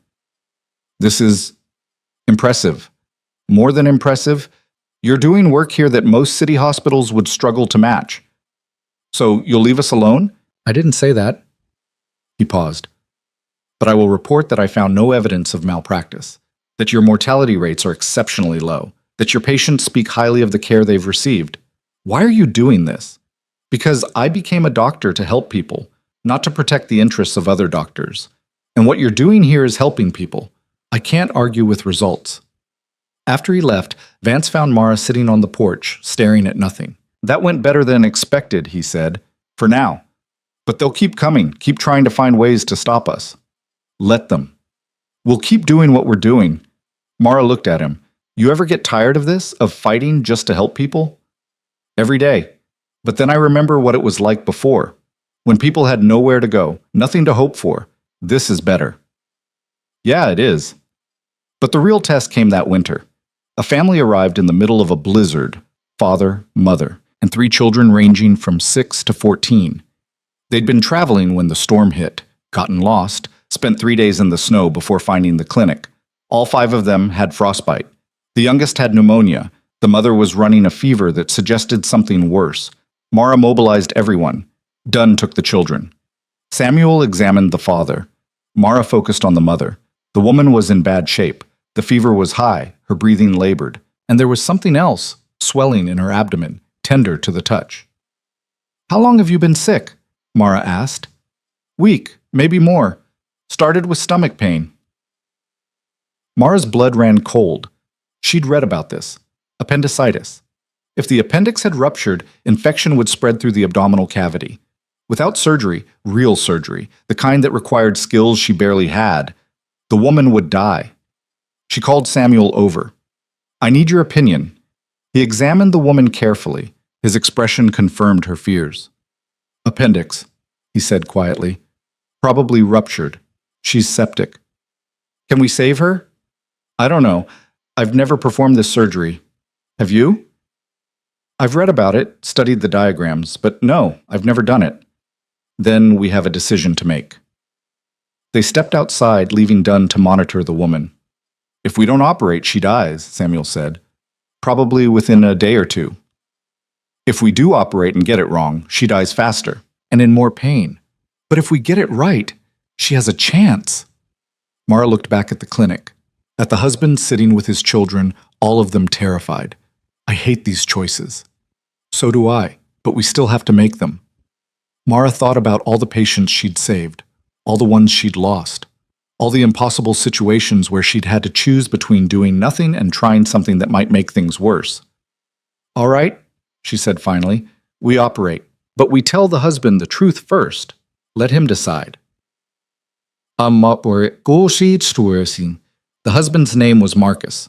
Speaker 1: "This is impressive. More than impressive. You're doing work here that most city hospitals would struggle to match. So you'll leave us alone?" "I didn't say that." He paused. "But I will report that I found no evidence of malpractice, that your mortality rates are exceptionally low, that your patients speak highly of the care they've received. Why are you doing this?" "Because I became a doctor to help people, not to protect the interests of other doctors. And what you're doing here is helping people. I can't argue with results." After he left, Vance found Mara sitting on the porch, staring at nothing. "That went better than expected," he said. "For now. But they'll keep coming, keep trying to find ways to stop us. Let them. We'll keep doing what we're doing." Mara looked at him. "You ever get tired of this, of fighting just to help people?" "Every day. But then I remember what it was like before, when people had nowhere to go, nothing to hope for. This is better." "Yeah, it is." But the real test came that winter. A family arrived in the middle of a blizzard, father, mother, and 3 children ranging from 6 to 14. They'd been traveling when the storm hit, gotten lost, spent 3 days in the snow before finding the clinic. All 5 of them had frostbite. The youngest had pneumonia. The mother was running a fever that suggested something worse. Mara mobilized everyone. Dunn took the children. Samuel examined the father. Mara focused on the mother. The woman was in bad shape. The fever was high, her breathing labored, and there was something else, swelling in her abdomen, tender to the touch. "How long have you been sick?" Mara asked. "Week, maybe more. Started with stomach pain." Mara's blood ran cold. She'd read about this. Appendicitis. If the appendix had ruptured, infection would spread through the abdominal cavity. Without surgery, real surgery, the kind that required skills she barely had, the woman would die. She called Samuel over. "I need your opinion." He examined the woman carefully. His expression confirmed her fears. "Appendix," he said quietly. "Probably ruptured. She's septic." "Can we save her?" "I don't know. I've never performed this surgery. Have you?" "I've read about it, studied the diagrams, but no, I've never done it." "Then we have a decision to make." They stepped outside, leaving Dunn to monitor the woman. If we don't operate, she dies, Samuel said. Probably within a day or two. If we do operate and get it wrong, she dies faster and in more pain. But if we get it right, she has a chance. Mara looked back at the clinic, at the husband sitting with his children, all of them terrified. I hate these choices. So do I, but we still have to make them. Mara thought about all the patients she'd saved, all the ones she'd lost, all the impossible situations where she'd had to choose between doing nothing and trying something that might make things worse. All right, she said finally, we operate, but we tell the husband the truth first. Let him decide. The husband's name was Marcus.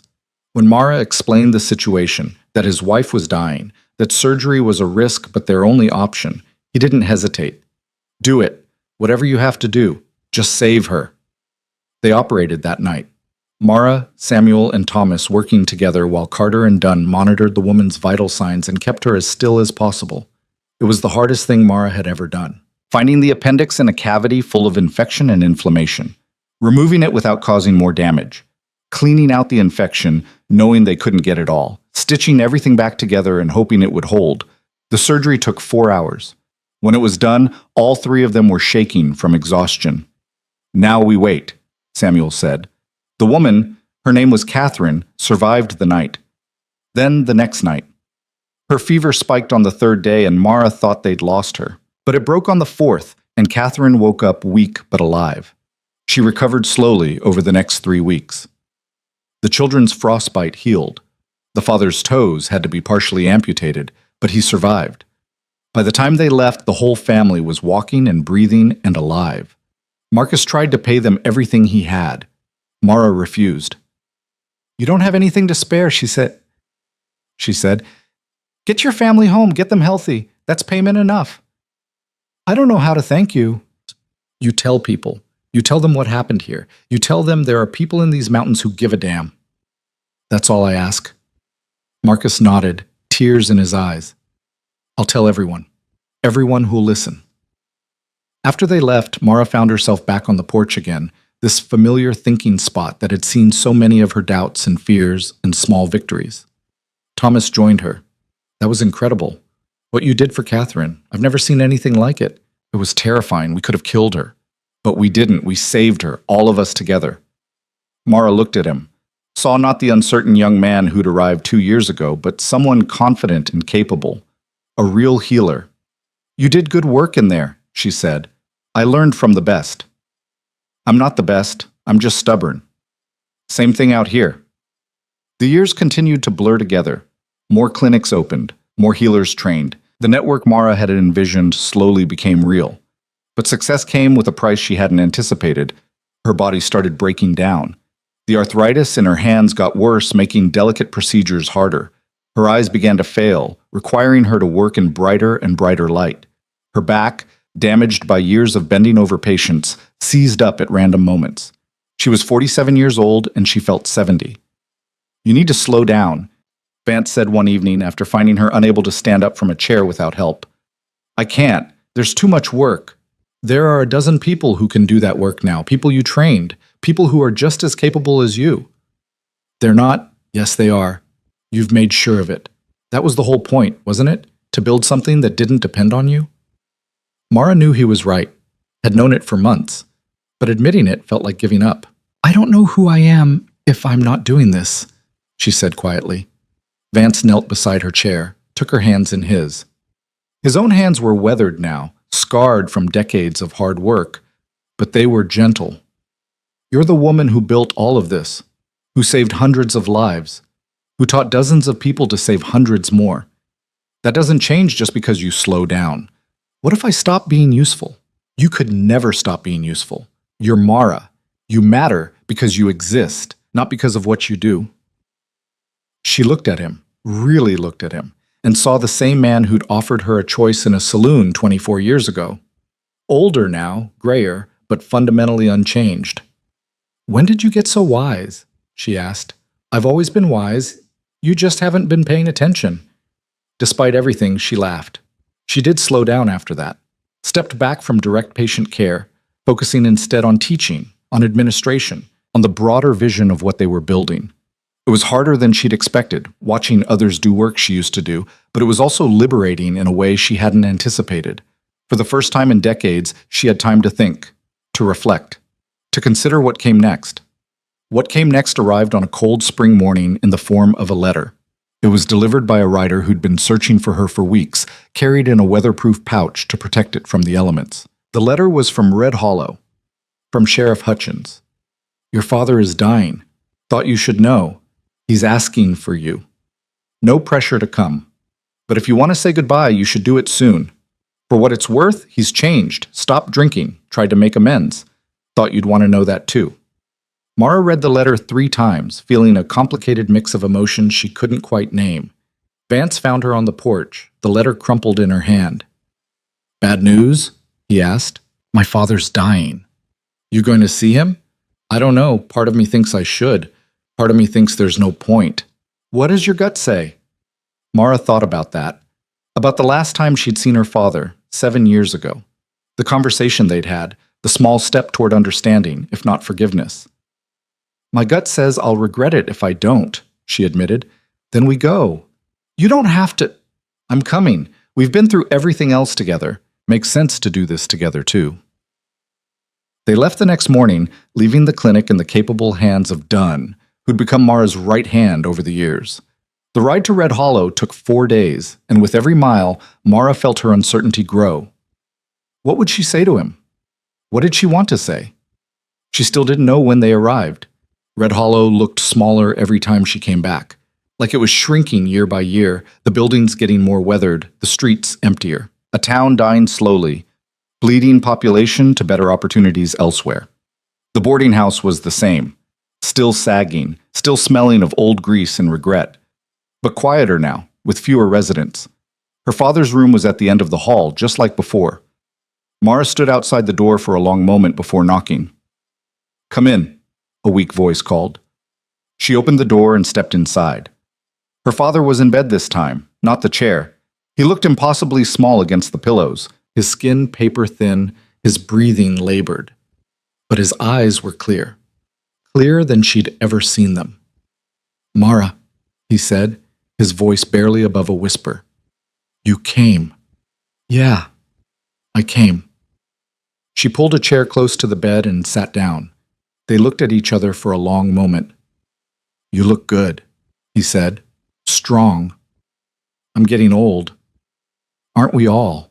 Speaker 1: When Mara explained the situation, that his wife was dying, that surgery was a risk but their only option, he didn't hesitate. Do it. Whatever you have to do. Just save her. They operated that night. Mara, Samuel, and Thomas working together while Carter and Dunn monitored the woman's vital signs and kept her as still as possible. It was the hardest thing Mara had ever done. Finding the appendix in a cavity full of infection and inflammation. Removing it without causing more damage. Cleaning out the infection, knowing they couldn't get it all. Stitching everything back together and hoping it would hold. The surgery took 4 hours. When it was done, all 3 of them were shaking from exhaustion. Now we wait, Samuel said. The woman, her name was Catherine, survived the night. Then the next night. Her fever spiked on the 3rd day and Mara thought they'd lost her. But it broke on the 4th, and Catherine woke up weak but alive. She recovered slowly over the next 3 weeks. The children's frostbite healed. The father's toes had to be partially amputated, but he survived. By the time they left, the whole family was walking and breathing and alive. Marcus tried to pay them everything he had. Mara refused. You don't have anything to spare, she said. Get your family home, get them healthy. That's payment enough. I don't know how to thank you. You tell people. You tell them what happened here. You tell them there are people in these mountains who give a damn. That's all I ask. Marcus nodded, tears in his eyes. I'll tell everyone. Everyone who'll listen. After they left, Mara found herself back on the porch again, this familiar thinking spot that had seen so many of her doubts and fears and small victories. Thomas joined her. That was incredible. What you did for Catherine. I've never seen anything like it. It was terrifying. We could have killed her. But we didn't. We saved her, all of us together. Mara looked at him, saw not the uncertain young man who'd arrived 2 years ago, but someone confident and capable. A real healer. You did good work in there, she said. I learned from the best. I'm not the best. I'm just stubborn. Same thing out here. The years continued to blur together. More clinics opened. More healers trained. The network Mara had envisioned slowly became real. But success came with a price she hadn't anticipated. Her body started breaking down. The arthritis in her hands got worse, making delicate procedures harder. Her eyes began to fail, requiring her to work in brighter and brighter light. Her back, damaged by years of bending over patients, seized up at random moments. She was 47 years old and she felt 70. You need to slow down, Vance said one evening after finding her unable to stand up from a chair without help. I can't. There's too much work. There are a dozen people who can do that work now, people you trained, people who are just as capable as you. They're not? Yes, they are. You've made sure of it. That was the whole point, wasn't it? To build something that didn't depend on you? Mara knew he was right, had known it for months, but admitting it felt like giving up. I don't know who I am if I'm not doing this, she said quietly. Vance knelt beside her chair, took her hands in his. His own hands were weathered now, scarred from decades of hard work, but they were gentle. You're the woman who built all of this, who saved hundreds of lives, who taught dozens of people to save hundreds more. That doesn't change just because you slow down. What if I stop being useful? You could never stop being useful. You're Mara. You matter because you exist, not because of what you do. She looked at him, really looked at him, and saw the same man who'd offered her a choice in a saloon 24 years ago. Older now, grayer, but fundamentally unchanged. When did you get so wise? She asked. I've always been wise. You just haven't been paying attention. Despite everything, she laughed. She did slow down after that, stepped back from direct patient care, focusing instead on teaching, on administration, on the broader vision of what they were building. It was harder than she'd expected, watching others do work she used to do, but it was also liberating in a way she hadn't anticipated. For the first time in decades, she had time to think, to reflect, to consider what came next. What came next arrived on a cold spring morning in the form of a letter. It was delivered by a writer who'd been searching for her for weeks, carried in a weatherproof pouch to protect it from the elements. The letter was from Red Hollow, from Sheriff Hutchins. "Your father is dying. Thought you should know. He's asking for you. No pressure to come. But if you want to say goodbye, you should do it soon. For what it's worth, he's changed, stopped drinking, tried to make amends. Thought you'd want to know that too." Mara read the letter 3 times, feeling a complicated mix of emotions she couldn't quite name. Vance found her on the porch, the letter crumpled in her hand. "Bad news?" he asked. "My father's dying." "You going to see him?" "I don't know. Part of me thinks I should. Part of me thinks there's no point." "What does your gut say?" Mara thought about that. About the last time she'd seen her father, 7 years ago. The conversation they'd had, the small step toward understanding, if not forgiveness. "My gut says I'll regret it if I don't," she admitted. "Then we go." "You don't have to." "I'm coming. We've been through everything else together. Makes sense to do this together, too." They left the next morning, leaving the clinic in the capable hands of Dunn, who'd become Mara's right hand over the years. The ride to Red Hollow took 4 days, and with every mile, Mara felt her uncertainty grow. What would she say to him? What did she want to say? She still didn't know when they arrived. Red Hollow looked smaller every time she came back, like it was shrinking year by year, the buildings getting more weathered, the streets emptier. A town dying slowly, bleeding population to better opportunities elsewhere. The boarding house was the same, still sagging, still smelling of old grease and regret, but quieter now, with fewer residents. Her father's room was at the end of the hall, just like before. Mara stood outside the door for a long moment before knocking. "Come in," a weak voice called. She opened the door and stepped inside. Her father was in bed this time, not the chair. He looked impossibly small against the pillows, his skin paper-thin, his breathing labored. But his eyes were clear, clearer than she'd ever seen them. "Mara," he said, his voice barely above a whisper. "You came." "Yeah, I came." She pulled a chair close to the bed and sat down. They looked at each other for a long moment. "You look good," he said. "Strong. I'm getting old. Aren't we all?"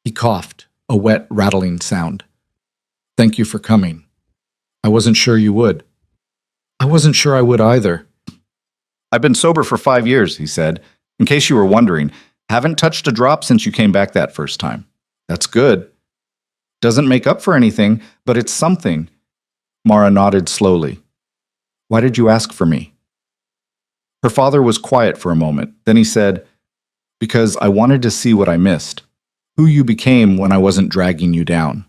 Speaker 1: He coughed, a wet, rattling sound. "Thank you for coming. I wasn't sure you would." "I wasn't sure I would either." "I've been sober for 5 years," he said. "In case you were wondering, haven't touched a drop since you came back that first time. That's good. Doesn't make up for anything, but it's something." Mara nodded slowly. "Why did you ask for me?" Her father was quiet for a moment. Then he said, "Because I wanted to see what I missed. Who you became when I wasn't dragging you down."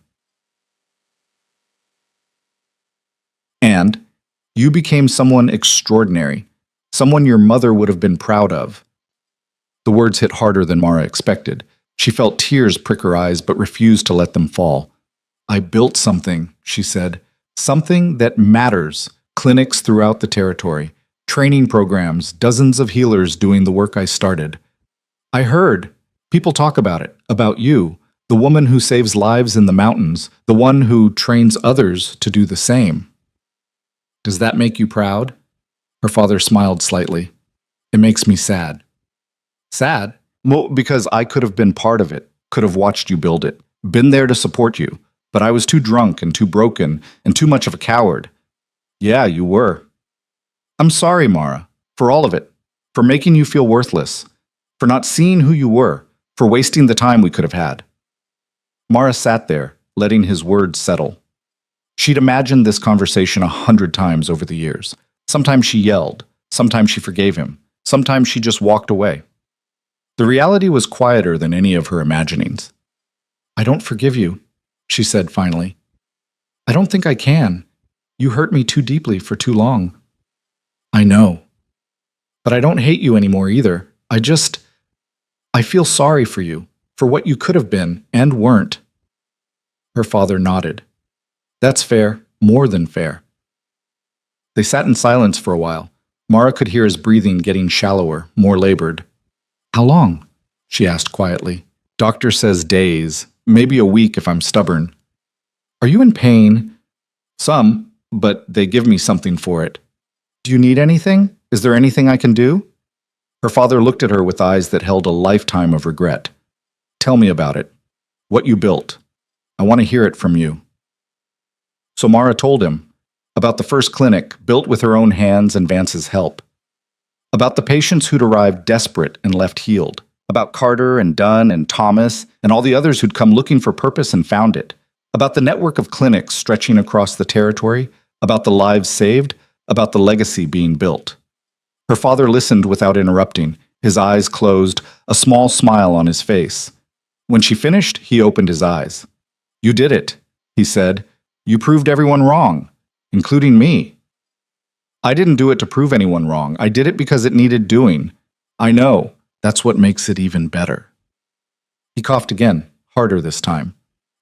Speaker 1: "And you became someone extraordinary, someone your mother would have been proud of." The words hit harder than Mara expected. She felt tears prick her eyes but refused to let them fall. "I built something," she said. "Something that matters. Clinics throughout the territory. Training programs, dozens of healers doing the work I started. I heard. People talk about it, about you, the woman who saves lives in the mountains, the one who trains others to do the same." "Does that make you proud?" Her father smiled slightly. "It makes me sad." "Sad?" "Well, because I could have been part of it, could have watched you build it, been there to support you, but I was too drunk and too broken and too much of a coward." "Yeah, you were." "I'm sorry, Mara, for all of it, for making you feel worthless, for not seeing who you were, for wasting the time we could have had." Mara sat there, letting his words settle. She'd imagined this conversation 100 times over the years. Sometimes she yelled, sometimes she forgave him, sometimes she just walked away. The reality was quieter than any of her imaginings. "I don't forgive you," she said finally. "I don't think I can. You hurt me too deeply for too long." "I know. But I don't hate you anymore either. I feel sorry for you, for what you could have been and weren't." Her father nodded. That's fair, more than fair. They sat in silence for a while. Mara could hear his breathing getting shallower, more labored. How long? She asked quietly. Doctor says days, maybe a week if I'm stubborn. Are you in pain? Some, but they give me something for it. Do you need anything? Is there anything I can do? Her father looked at her with eyes that held a lifetime of regret. Tell me about it. What you built. I want to hear it from you. So Mara told him about the first clinic built with her own hands and Vance's help. About the patients who'd arrived desperate and left healed. About Carter and Dunn and Thomas and all the others who'd come looking for purpose and found it. About the network of clinics stretching across the territory. About the lives saved. About the legacy being built. Her father listened without interrupting, his eyes closed, a small smile on his face. When she finished, he opened his eyes. You did it, he said. You proved everyone wrong, including me. I didn't do it to prove anyone wrong. I did it because it needed doing. I know. That's what makes it even better. He coughed again, harder this time.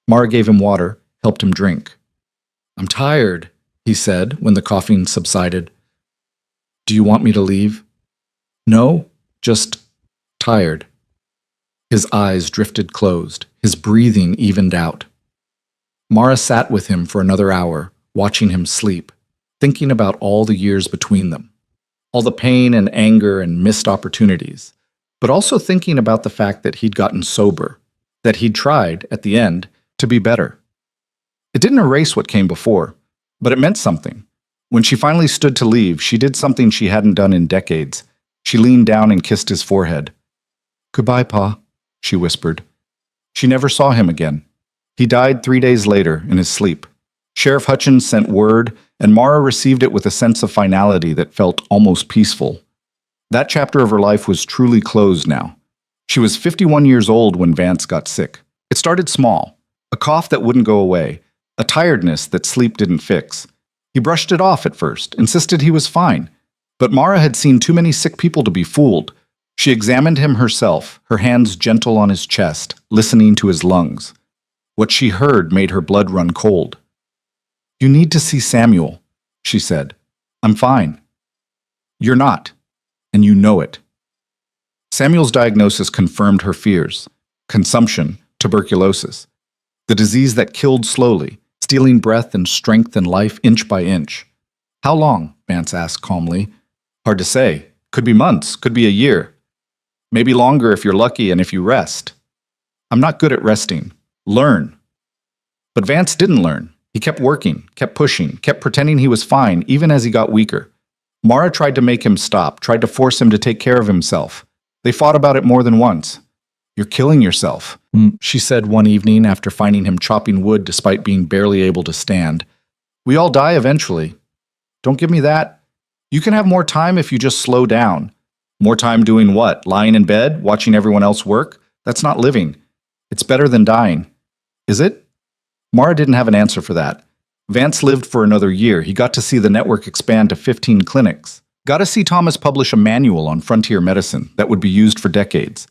Speaker 1: Mara gave him water, helped him drink. I'm tired, he said when the coughing subsided. Do you want me to leave? No, just tired. His eyes drifted closed, his breathing evened out. Mara sat with him for another hour, watching him sleep, thinking about all the years between them, all the pain and anger and missed opportunities, but also thinking about the fact that he'd gotten sober, that he'd tried, at the end, to be better. It didn't erase what came before, but it meant something. When she finally stood to leave, she did something she hadn't done in decades. She leaned down and kissed his forehead. Goodbye, Pa, she whispered. She never saw him again. He died 3 days later in his sleep. Sheriff Hutchins sent word, and Mara received it with a sense of finality that felt almost peaceful. That chapter of her life was truly closed now. She was 51 years old when Vance got sick. It started small, a cough that wouldn't go away, a tiredness that sleep didn't fix. He brushed it off at first, insisted he was fine. But Mara had seen too many sick people to be fooled. She examined him herself, her hands gentle on his chest, listening to his lungs. What she heard made her blood run cold. You need to see Samuel, she said. I'm fine. You're not, and you know it. Samuel's diagnosis confirmed her fears. Consumption, tuberculosis. The disease that killed slowly, stealing breath and strength and life inch by inch. How long? Vance asked calmly. Hard to say. Could be months, could be a year. Maybe longer if you're lucky and if you rest. I'm not good at resting. Learn. But Vance didn't learn. He kept working, kept pushing, kept pretending he was fine even as he got weaker. Mara tried to make him stop, tried to force him to take care of himself. They fought about it more than once. You're killing yourself, she said one evening after finding him chopping wood despite being barely able to stand. We all die eventually. Don't give me that. You can have more time if you just slow down. More time doing what? Lying in bed, watching everyone else work? That's not living. It's better than dying. Is it? Mara didn't have an answer for that. Vance lived for another year. He got to see the network expand to 15 clinics. Got to see Thomas publish a manual on frontier medicine that would be used for decades.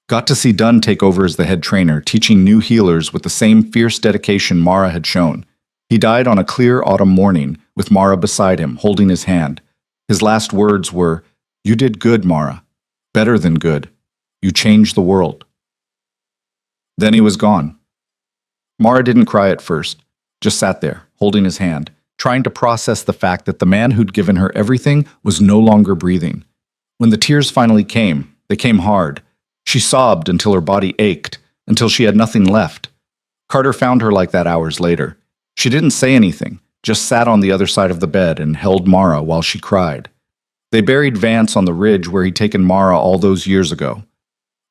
Speaker 1: Got to see Dunn take over as the head trainer, teaching new healers with the same fierce dedication Mara had shown. He died on a clear autumn morning, with Mara beside him, holding his hand. His last words were, You did good, Mara. Better than good. You changed the world. Then he was gone. Mara didn't cry at first, just sat there, holding his hand, trying to process the fact that the man who'd given her everything was no longer breathing. When the tears finally came, they came hard. She sobbed until her body ached, until she had nothing left. Carter found her like that hours later. She didn't say anything, just sat on the other side of the bed and held Mara while she cried. They buried Vance on the ridge where he'd taken Mara all those years ago,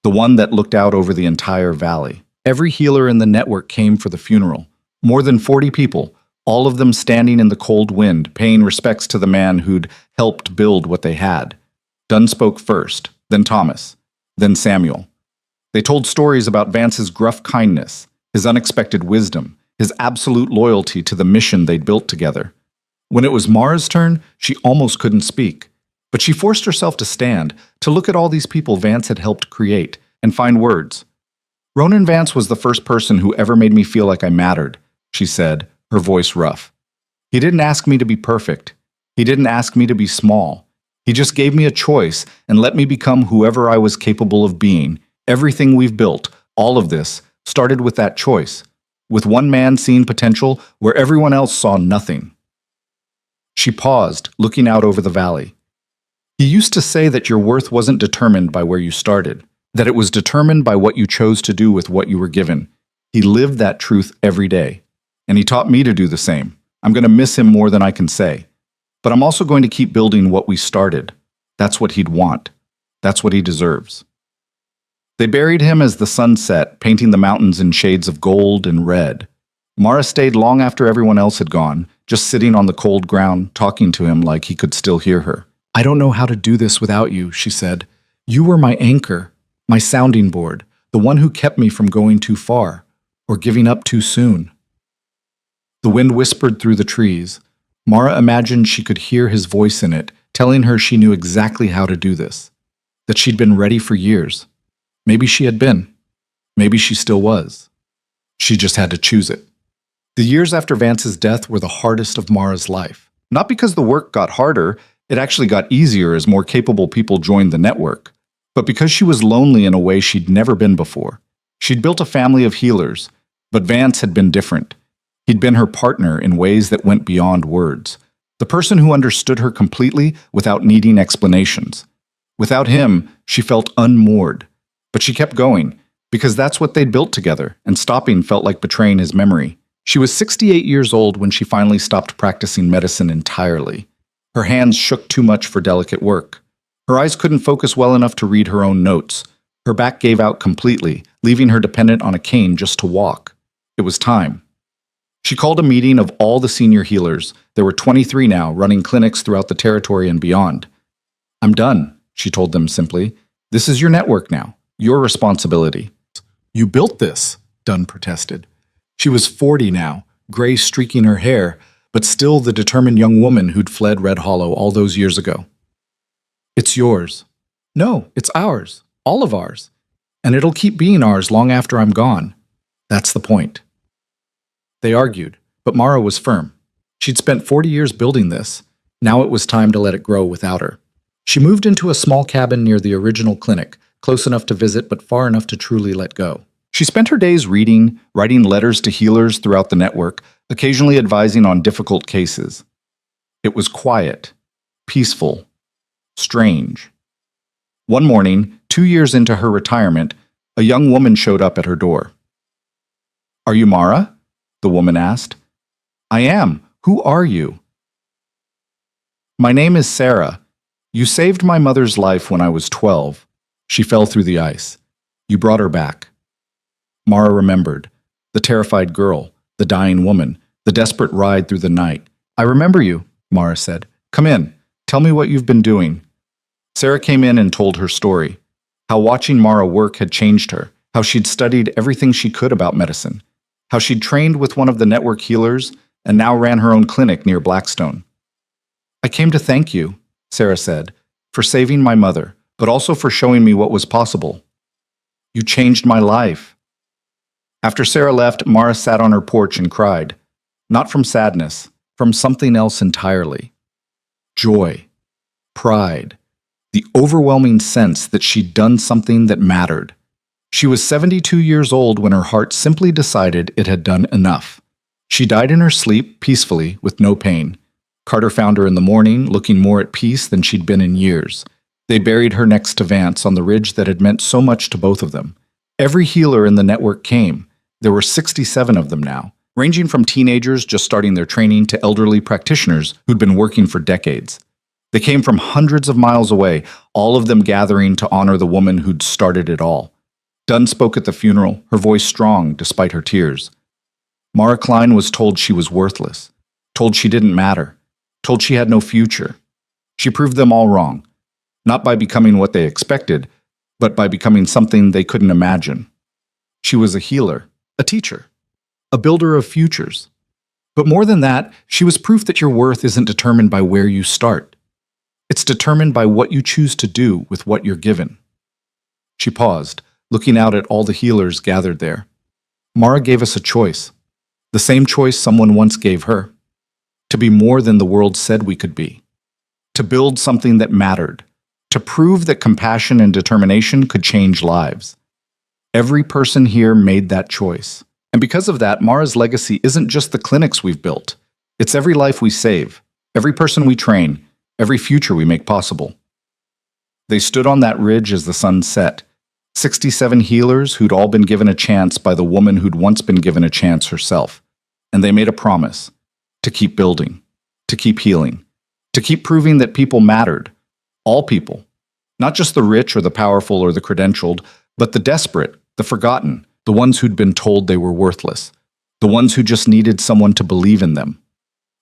Speaker 1: the one that looked out over the entire valley. Every healer in the network came for the funeral. More than 40 people, all of them standing in the cold wind, paying respects to the man who'd helped build what they had. Dunn spoke first, then Thomas, then Samuel. They told stories about Vance's gruff kindness, his unexpected wisdom, his absolute loyalty to the mission they'd built together. When it was Mara's turn, she almost couldn't speak. But she forced herself to stand, to look at all these people Vance had helped create, and find words. Ronan Vance was the first person who ever made me feel like I mattered, she said, her voice rough. He didn't ask me to be perfect. He didn't ask me to be small. He just gave me a choice and let me become whoever I was capable of being. Everything we've built, all of this, started with that choice, with one man seeing potential where everyone else saw nothing. She paused, looking out over the valley. He used to say that your worth wasn't determined by where you started, that it was determined by what you chose to do with what you were given. He lived that truth every day, and he taught me to do the same. I'm going to miss him more than I can say, but I'm also going to keep building what we started. That's what he'd want. That's what he deserves. They buried him as the sun set, painting the mountains in shades of gold and red. Mara stayed long after everyone else had gone, just sitting on the cold ground, talking to him like he could still hear her. I don't know how to do this without you, she said. You were my anchor, my sounding board, the one who kept me from going too far, or giving up too soon. The wind whispered through the trees. Mara imagined she could hear his voice in it, telling her she knew exactly how to do this, that she'd been ready for years. Maybe she had been. Maybe she still was. She just had to choose it. The years after Vance's death were the hardest of Mara's life. Not because the work got harder, it actually got easier as more capable people joined the network, but because she was lonely in a way she'd never been before. She'd built a family of healers, but Vance had been different. He'd been her partner in ways that went beyond words. The person who understood her completely without needing explanations. Without him, she felt unmoored. But she kept going, because that's what they'd built together, and stopping felt like betraying his memory. She was 68 years old when she finally stopped practicing medicine entirely. Her hands shook too much for delicate work. Her eyes couldn't focus well enough to read her own notes. Her back gave out completely, leaving her dependent on a cane just to walk. It was time. She called a meeting of all the senior healers. There were 23 now, running clinics throughout the territory and beyond. I'm done, she told them simply. This is your network now. Your responsibility. You built this, Dunn protested. She was 40 now, gray streaking her hair, but still the determined young woman who'd fled Red Hollow all those years ago. It's yours. No, it's ours. All of ours. And it'll keep being ours long after I'm gone. That's the point. They argued, but Mara was firm. She'd spent 40 years building this. Now it was time to let it grow without her. She moved into a small cabin near the original clinic, close enough to visit but far enough to truly let go. She spent her days reading, writing letters to healers throughout the network, occasionally advising on difficult cases. It was quiet, peaceful, strange. One morning, 2 years into her retirement, a young woman showed up at her door. Are you Mara? The woman asked. I am. Who are you? My name is Sarah. You saved my mother's life when I was 12. She fell through the ice. You brought her back. Mara remembered. The terrified girl, the dying woman, the desperate ride through the night. I remember you, Mara said. Come in. Tell me what you've been doing. Sarah came in and told her story. How watching Mara work had changed her. How she'd studied everything she could about medicine. How she'd trained with one of the network healers and now ran her own clinic near Blackstone. I came to thank you, Sarah said, for saving my mother, but also for showing me what was possible. You changed my life. After Sarah left, Mara sat on her porch and cried. Not from sadness, from something else entirely. Joy, pride, the overwhelming sense that she'd done something that mattered. She was 72 years old when her heart simply decided it had done enough. She died in her sleep, peacefully, with no pain. Carter found her in the morning, looking more at peace than she'd been in years. They buried her next to Vance on the ridge that had meant so much to both of them. Every healer in the network came. There were 67 of them now, ranging from teenagers just starting their training to elderly practitioners who'd been working for decades. They came from hundreds of miles away, all of them gathering to honor the woman who'd started it all. Dunn spoke at the funeral, her voice strong despite her tears. Mara Klein was told she was worthless, told she didn't matter, told she had no future. She proved them all wrong, not by becoming what they expected, but by becoming something they couldn't imagine. She was a healer, a teacher, a builder of futures. But more than that, she was proof that your worth isn't determined by where you start. It's determined by what you choose to do with what you're given. She paused, looking out at all the healers gathered there. Mara gave us a choice, the same choice someone once gave her, to be more than the world said we could be, to build something that mattered, to prove that compassion and determination could change lives. Every person here made that choice. And because of that, Mara's legacy isn't just the clinics we've built. It's every life we save, every person we train, every future we make possible. They stood on that ridge as the sun set, 67 healers who'd all been given a chance by the woman who'd once been given a chance herself. And they made a promise to keep building, to keep healing, to keep proving that people mattered. All people, not just the rich or the powerful or the credentialed, but the desperate, the forgotten, the ones who'd been told they were worthless, the ones who just needed someone to believe in them.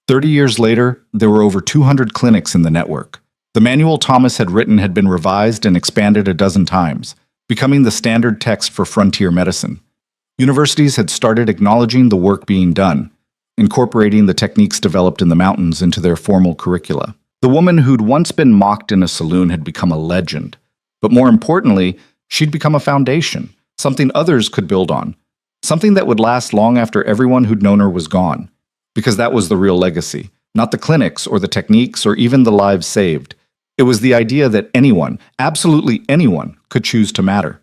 Speaker 1: 30 years later, there were over 200 clinics in the network. The manual Thomas had written had been revised and expanded a dozen times, becoming the standard text for frontier medicine. Universities had started acknowledging the work being done, incorporating the techniques developed in the mountains into their formal curricula. The woman who'd once been mocked in a saloon had become a legend. But more importantly, she'd become a foundation, something others could build on, something that would last long after everyone who'd known her was gone. Because that was the real legacy, not the clinics or the techniques or even the lives saved. It was the idea that anyone, absolutely anyone, could choose to matter.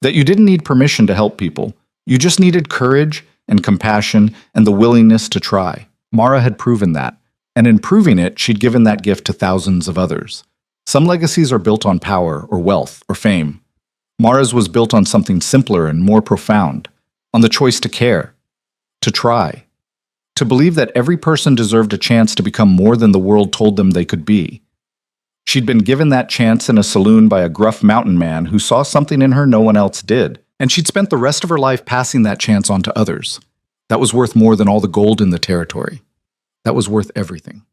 Speaker 1: That you didn't need permission to help people. You just needed courage and compassion and the willingness to try. Mara had proven that. And in proving it, she'd given that gift to thousands of others. Some legacies are built on power or wealth or fame. Mara's was built on something simpler and more profound, on the choice to care, to try, to believe that every person deserved a chance to become more than the world told them they could be. She'd been given that chance in a saloon by a gruff mountain man who saw something in her no one else did, and she'd spent the rest of her life passing that chance on to others. That was worth more than all the gold in the territory. That was worth everything.